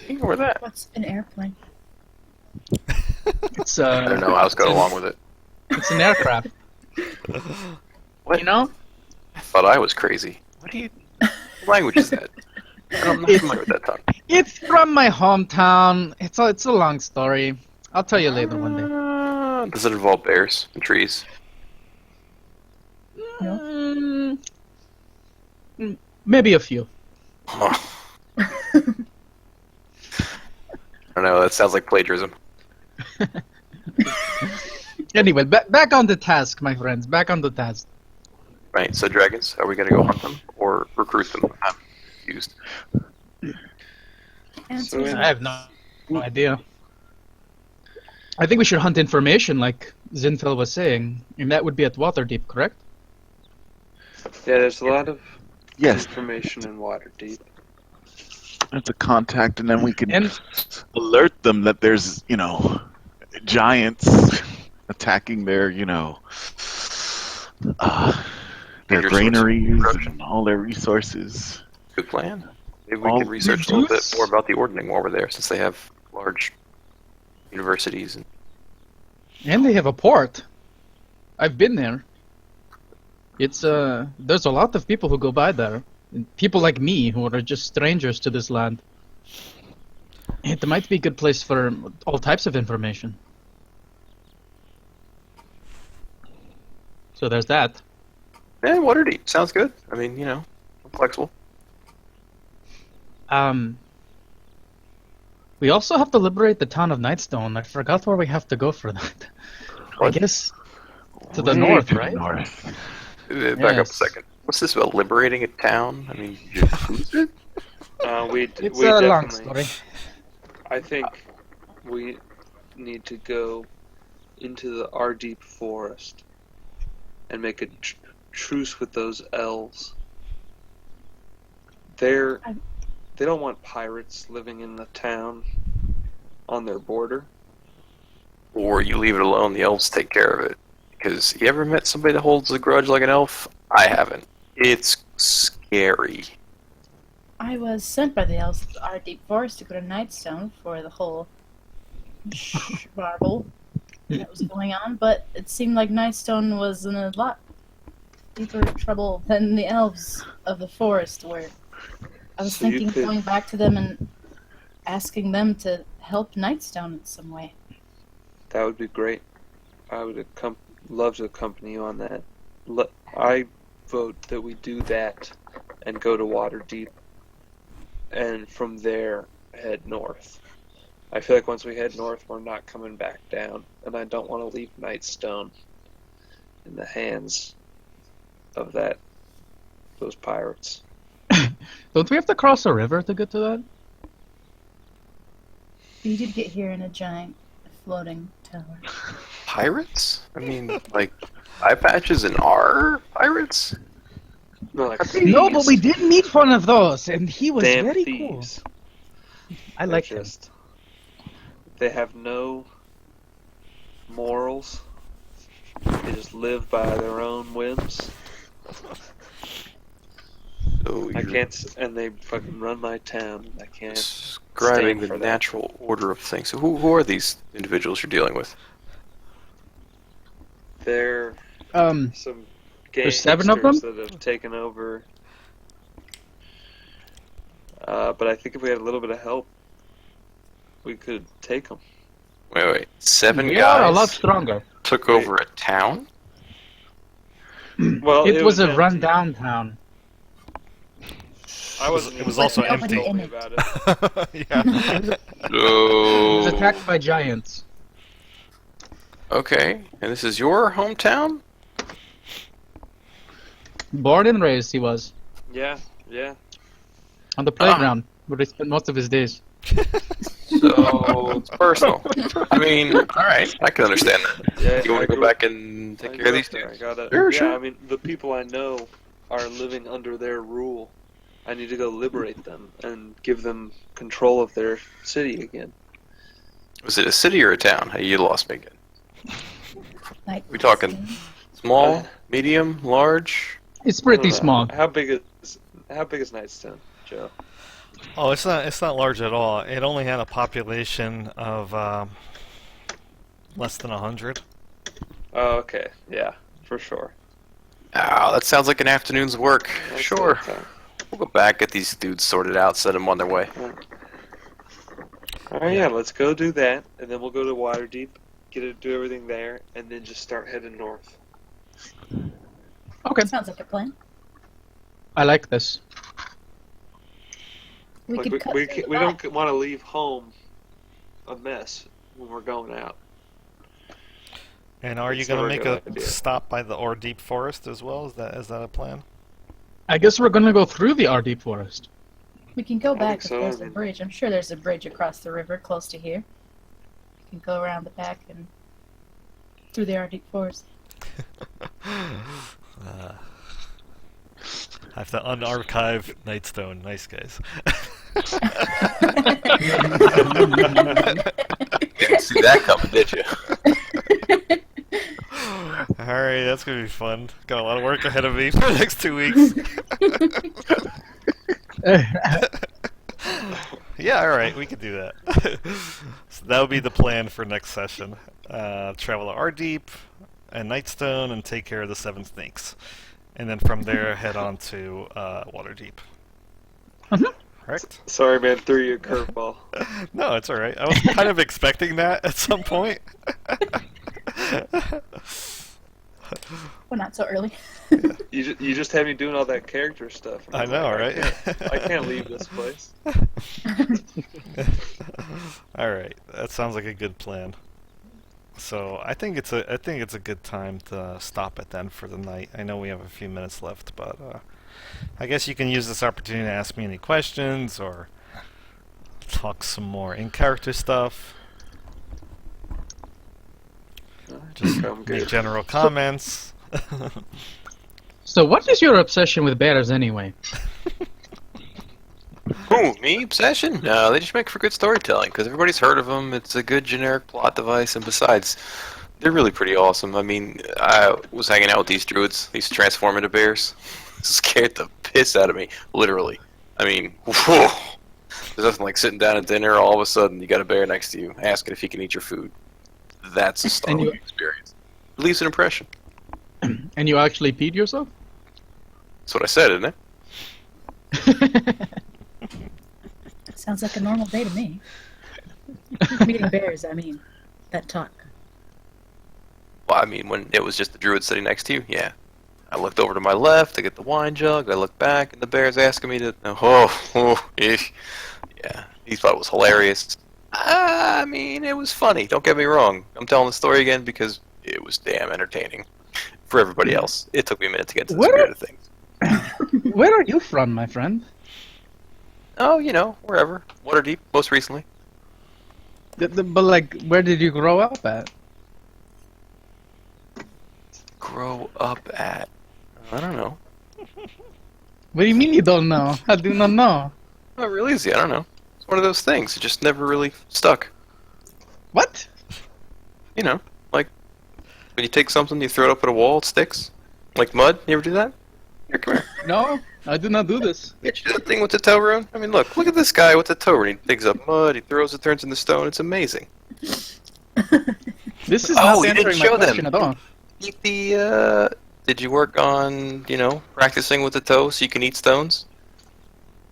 Ignore that. What's an airplane? It's I don't know. I was going along with it. It's an aircraft. What? You know? I thought I was crazy. What language is that? I'm not familiar with that tongue. It's from my hometown. It's a long story. I'll tell you later one day. Does it involve bears and trees? Mm, maybe a few. I don't know. That sounds like plagiarism. Anyway, back on the task, my friends. Back on the task. Right. So dragons. Are we gonna go hunt them or recruit them? I'm confused. Answers. So I have no idea. I think we should hunt information, like Zinfel was saying, and that would be at Waterdeep, correct? Yeah, there's a lot of Yes, information in Waterdeep. it's a contact, and then we can And alert them that there's, giants attacking their, their Your source of granaries corruption. and all their resources. Good plan. Maybe we All can research a little bit reduce- more about the Ordning while we're there, since they have large universities. And they have a port. I've been there. It's there's a lot of people who go by there. And people like me who are just strangers to this land. It might be a good place for all types of information. So there's that. yeah, Waterdeep sounds good. I mean, I'm flexible. We also have to liberate the town of Nightstone. I forgot where we have to go for that. I What? guess to the Way north, to the right? north. Back up a Yes. second. What's this about liberating a town? I mean, you lose it? It's we a long definitely- story. I think we need to go into the Ardeep forest and make a truce with those elves. They don't want pirates living in the town on their border. Or you leave it alone, the elves take care of it. Because you ever met somebody that holds a grudge like an elf? I haven't. It's scary. I was sent by the elves to our deep forest to go to Nightstone for the whole marble that was going on, but it seemed like Nightstone was in a lot deeper trouble than the elves of the forest were. I was So you thinking of could- going back to them and asking them to help Nightstone in some way. That would be great. I would love to accompany you on that. I vote that we do that and go to Waterdeep, and from there head north. I feel like once we head north, we're not coming back down, and I don't want to leave Nightstone in the hands of those pirates. Don't we have to cross a river to get to that? You did get here in a giant floating tower. Pirates? I mean, like, eye patches and are pirates? No, like No, but we thieves. did meet one of those, and he was Damn very thieves. cool. I like him. They have no morals. They just live by their own whims. So I you're can't, and they fucking run my town. I can't. describing stand the for that. natural order of things. So who are these individuals you're dealing with? They're some There's 7 of them? gangsters that have taken over. But I think if we had a little bit of help, we could take them. Wait. 7 We are a lot guys stronger. took over a town? Well, It was a empty. rundown town. I wasn't. It was even also nobody empty. in it. About it. Yeah. It was No. attacked by giants. Okay, and this is your hometown? Born and raised, he was Yeah. on the playground where he spent most of his days. So it's personal. I mean, alright, I can understand that. Yeah. You want I to go grew- back and take I care of grew these up there. I dudes? gotta. Sure, yeah, sure. I mean, the people I know are living under their rule. I need to go liberate them and give them control of their city again. Was it a city or a town? Hey, you lost me again. Like, We talking small, medium, large? It's I don't pretty know. small. How big is Knightstown, Joe? Oh, it's not large at all. It only had a population of less than 100. Oh, okay. Yeah, for sure. Ah, that sounds like an afternoon's work. That's Sure. good. We'll go back, get these dudes sorted out, send them on their way. All right, yeah, let's go do that, and then we'll go to Waterdeep, do everything there, and then just start heading north. Okay, Sounds like a plan. I like this. We Like, could cut we, through the we back. don't want to leave home a mess when we're going out. And are you It's going to never a make good a idea. stop by the Ordeep Forest as well? Is that a plan? I guess we're gonna go through the Ardeep Forest. We can go I back think if so, there's I a mean- bridge. I'm sure there's a bridge across the river close to here. We can go around the back and through the Arctic forest. I have to unarchive Nightstone. Nice guys. Didn't see that coming, did you? Alright, that's gonna be fun. Got a lot of work ahead of me for the next 2 weeks. Yeah, alright, we could do that. So that would be the plan for next session. Travel to Ardeep and Nightstone and take care of the Seven Snakes. And then from there, head on to Waterdeep. Correct? Sorry, man, threw you a curveball. No, it's alright. I was kind of expecting that at some point. Well, not so early. You just had me doing all that character stuff. and I I'm know, like, right? I can't leave this place. Alright, that sounds like a good plan. So I think it's a good time to stop it then for the night. I know we have a few minutes left, but I guess you can use this opportunity to ask me any questions or talk some more in-character stuff. Just I'm make good. general comments. So, what is your obsession with bears anyway? Who, me? Obsession? No, they just make for good storytelling, because everybody's heard of them. It's a good generic plot device, and besides, they're really pretty awesome. I mean, I was hanging out with these druids, these transform into bears. Scared the piss out of me, literally. I mean, whew. There's nothing like sitting down at dinner, all of a sudden you got a bear next to you, asking if he can eat your food. That's a startling experience. It leaves an impression. And you actually peed yourself? That's what I said, isn't it? Sounds like a normal day to me. Meeting bears, I mean, that talk. Well, I mean, when it was just the druid sitting next to you, yeah. I looked over to my left to get the wine jug. I looked back, and the bear's asking me to. Eesh. Yeah, he thought it was hilarious. I mean, it was funny. Don't get me wrong. I'm telling the story again because it was damn entertaining for everybody else. It took me a minute to get to the What? spirit of things. Where are you from, my friend? Oh, you know, wherever. Waterdeep, most recently. But like, where did you grow up at? Grow up at. I don't know. What do you mean you don't know? I do not know. Not real easy. I don't know. It's one of those things. It just never really stuck. What? You know, like when you take something, you throw it up at a wall, it sticks. Like mud. You ever do that? Here, come here. No, I do not do this. Get you that thing with the toe rune? I mean, look at this guy with the toe rune. He digs up mud, he throws it, turns into stone. It's amazing. This is Oh, not you didn't answering my show them. question at all. Eat the, did you work on, practicing with the toe so you can eat stones?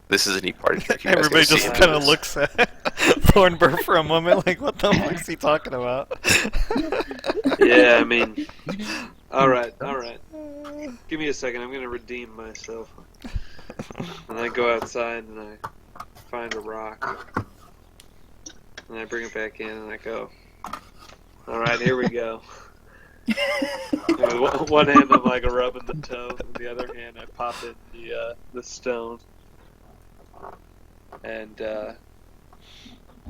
This is a neat party trick. You guys Everybody gotta see just it. kind of looks at Thornburr for a moment, like, "What the fuck is he talking about?" Yeah, I mean, all right. Give me a second. I'm gonna redeem myself. And I go outside and I find a rock, and I bring it back in and I go, All right, here we go. With one hand I'm like rubbing the toe, with the other hand I pop in the stone, and yeah,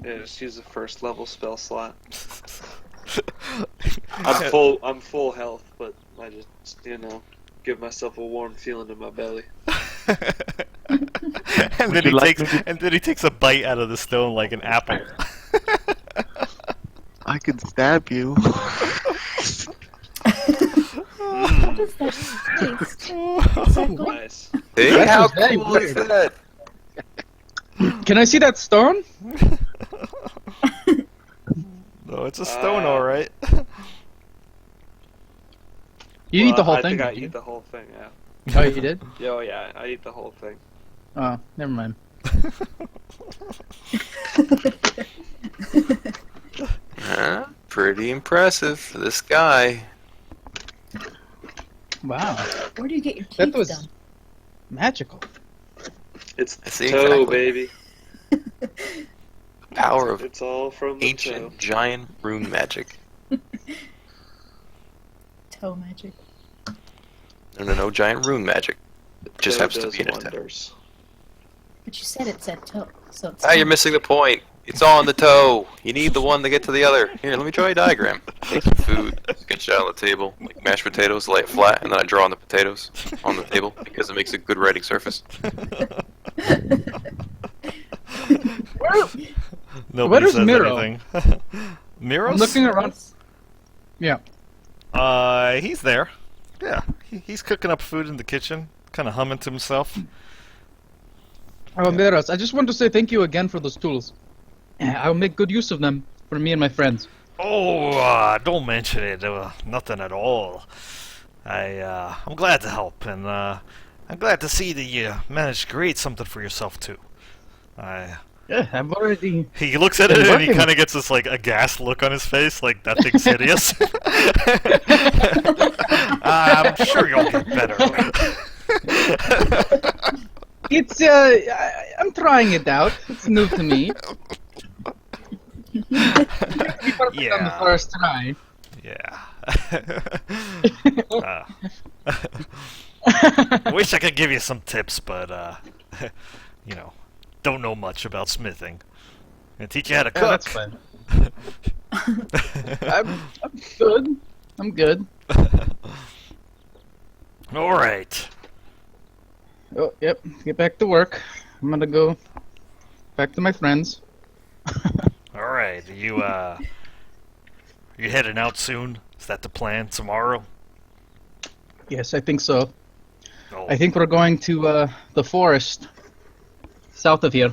just use the first level spell slot. I'm full health, but I just give myself a warm feeling in my belly. and then he takes a bite out of the stone like an apple. I can stab you. What does that taste? Exactly. Nice. Hey, That how was very cool is weird. that? Can I see that stone? No, it's a stone, all right. You eat the whole I thing. think I did you? eat the whole thing. Yeah. Oh, you did? Oh yeah, I eat the whole thing. Oh, never mind. Pretty impressive. This guy. Wow, Where do you get your that teeth was done? magical. It's the See, toe, exactly. baby. Power of It's all from the ancient toe. giant rune magic. Toe magic. No, giant rune magic. It just Toe happens to does be in a toe. wonders. But you said it said toe, so it's. Ah, you're missing the point. It's on the toe. You need the one to get to the other. Here, let me draw you a diagram. Take some food, get shit on the table, like mashed potatoes, lay it flat, and then I draw on the potatoes on the table because it makes a good writing surface. Nobody Where is says Miro? anything. Miros? I'm looking around. Yeah. He's there. Yeah, he's cooking up food in the kitchen, kind of humming to himself. Oh, Miros, I just want to say thank you again for those tools. I'll make good use of them for me and my friends. Oh, don't mention it. Nothing at all. I'm glad to help, and I'm glad to see that you managed to create something for yourself too. Yeah, I've already. He looks at Been it and he working. kind of gets this like aghast look on his face, like that thing's hideous. I'm sure you'll get better. It's I'm trying it out. It's new to me. Be perfect on the Yeah. first try. Yeah. Wish I could give you some tips, but don't know much about smithing. And teach you how to Yeah, cook. that's fine. I'm good. I'm good. All right. Oh, yep. Get back to work. I'm gonna go back to my friends. All right. You heading out soon? Is that the plan tomorrow? Yes, I think so. Oh, I think we're going to the forest south of here.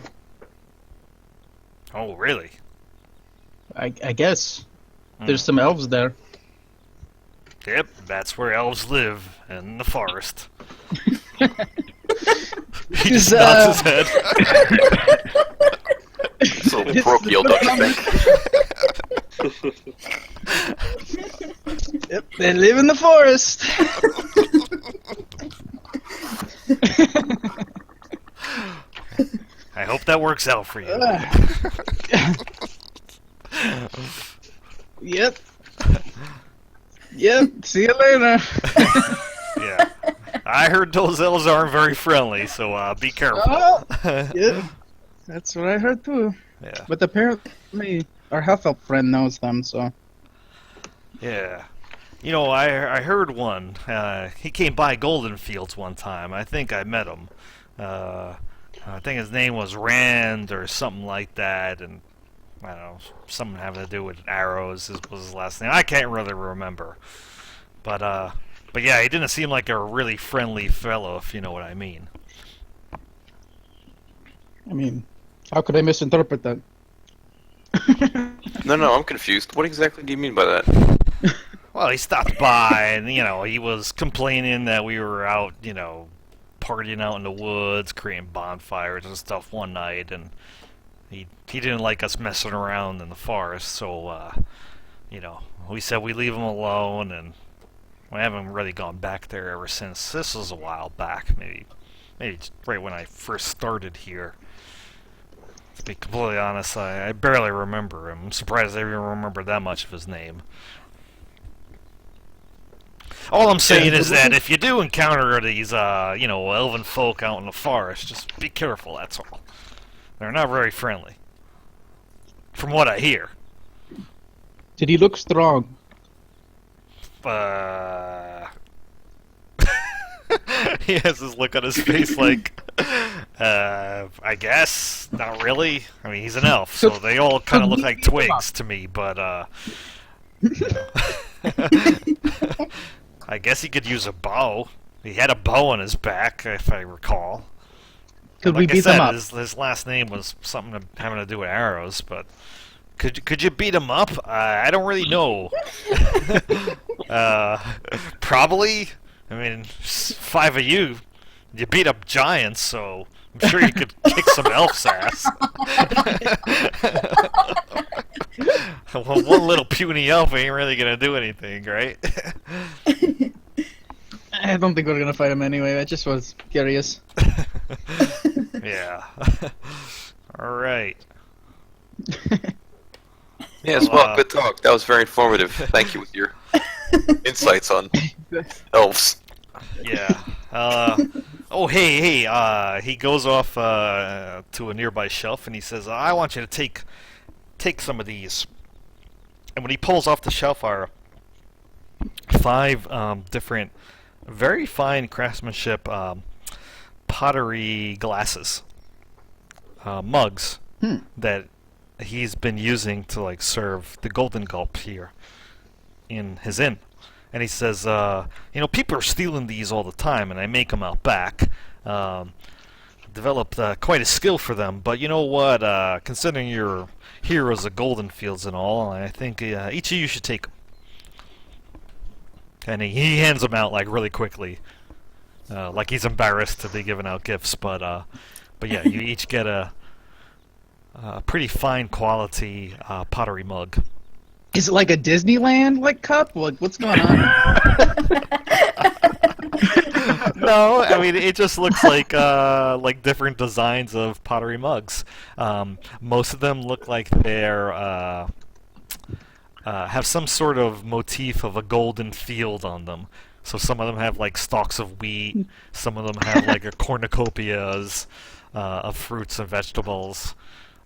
oh really? I guess Hmm. there's some elves there. Yep, that's where elves live, in the forest. He Is, just nods his head. It's a little parochial, don't you think? Yep, they live in the forest. I hope that works out for you. Yep. Yep. See you later. Yeah. I heard those elves aren't very friendly, so be careful. Oh, yeah. That's what I heard too. Yeah. But apparently, our half-elf friend knows them, so. Yeah. You know, I heard one. He came by Golden Fields one time. I think I met him. I think his name was Rand or something like that, and I don't know, something having to do with arrows was his last name. I can't really remember. But yeah, he didn't seem like a really friendly fellow, if you know what I mean. I mean, how could I misinterpret that? No, I'm confused. What exactly do you mean by that? Well, he stopped by, and he was complaining that we were out, partying out in the woods, creating bonfires and stuff one night, and he didn't like us messing around in the forest, so we said we leave him alone, and we haven't really gone back there ever since. This was a while back, maybe right when I first started here. To be completely honest, I barely remember him. I'm surprised I even remember that much of his name. All I'm saying is that if you do encounter these, elven folk out in the forest, just be careful, that's all. They're not very friendly. From what I hear. Did he look strong? He has this look on his face like, I guess, not really. I mean, he's an elf, so they all kind of look like twigs to me, but, I guess he could use a bow. He had a bow on his back, if I recall. Could Like we I beat said, them up? His last name was something having to do with arrows, but could you beat him up? I don't really know. Probably. I mean, 5 of you beat up giants, so I'm sure you could kick some elf's ass. One little puny elf ain't really gonna do anything, right? I don't think we're gonna fight him anyway. I just was curious. Yeah. All right. Yes, well, good talk. That was very informative. Thank you with your insights on elves. Yeah. Hey. He goes off to a nearby shelf and he says, "I want you to take some of these." And when he pulls off the shelf are 5 different, very fine craftsmanship pottery glasses, mugs that he's been using to like serve the Golden Gulp here in his inn. And he says, people are stealing these all the time, and I make them out back. Developed quite a skill for them, but you know what? Considering you're heroes of Golden Fields and all, I think each of you should take them. And he hands them out like really quickly, like he's embarrassed to be giving out gifts. But yeah, you each get a pretty fine quality pottery mug. Is it like a Disneyland cup? Like what's going on? No, I mean it just looks like different designs of pottery mugs. Most of them look like they're have some sort of motif of a golden field on them. So some of them have like stalks of wheat. Some of them have like a cornucopias of fruits and vegetables.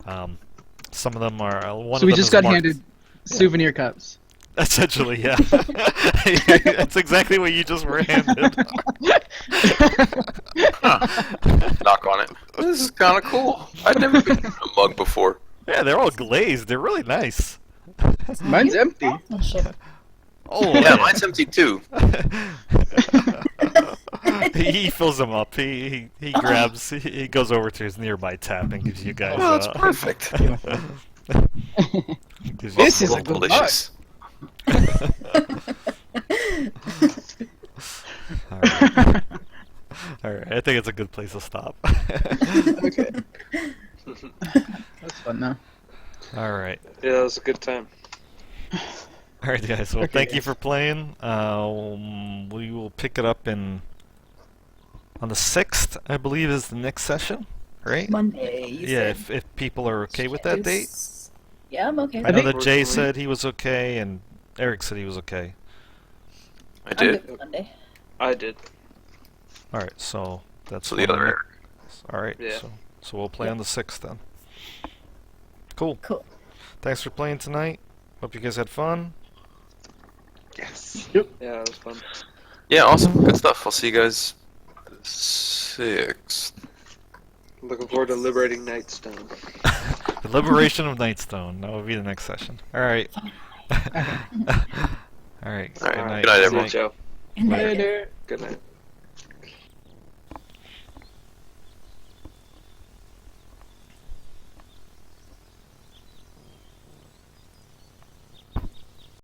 Some of them are. So we just got handed souvenir cups. Essentially, yeah. That's exactly what you just were handed. Knock on it. This is kind of cool. I've never been in a mug before. Yeah, they're all glazed. They're really nice. Mine's empty. Craftsmanship. Oh, Yeah, mine's empty too. he fills them up. He grabs. He goes over to his nearby tap and gives you guys. Oh, that's perfect. Gives you This is some- a good delicious. All right. I think it's a good place to stop. Okay. That's fun now. All right. Yeah, that was a good time. All right, guys. Well, Okay, thank you guys. for playing. We will pick it up on the 6th, I believe, is the next session, right? Monday. You Yeah, said. if people are okay with that date. Yeah, I'm okay. I know think- that Jay said he was okay, and Eric said he was okay. I I'm did. good for Monday. I did. All right, so that's So the one other on Eric. the- All right, Yeah. so we'll play Yeah. on the 6th then. Cool. Cool. Thanks for playing tonight. Hope you guys had fun. Yes. Yeah, it was fun. Yeah, awesome. Good stuff. I'll see you guys 6th. Looking forward to liberating Nightstone. The Liberation of Nightstone. That will be the next session. All right. All right. All right. Good night. Good night, See you, everyone. Joe. And Later. Good night.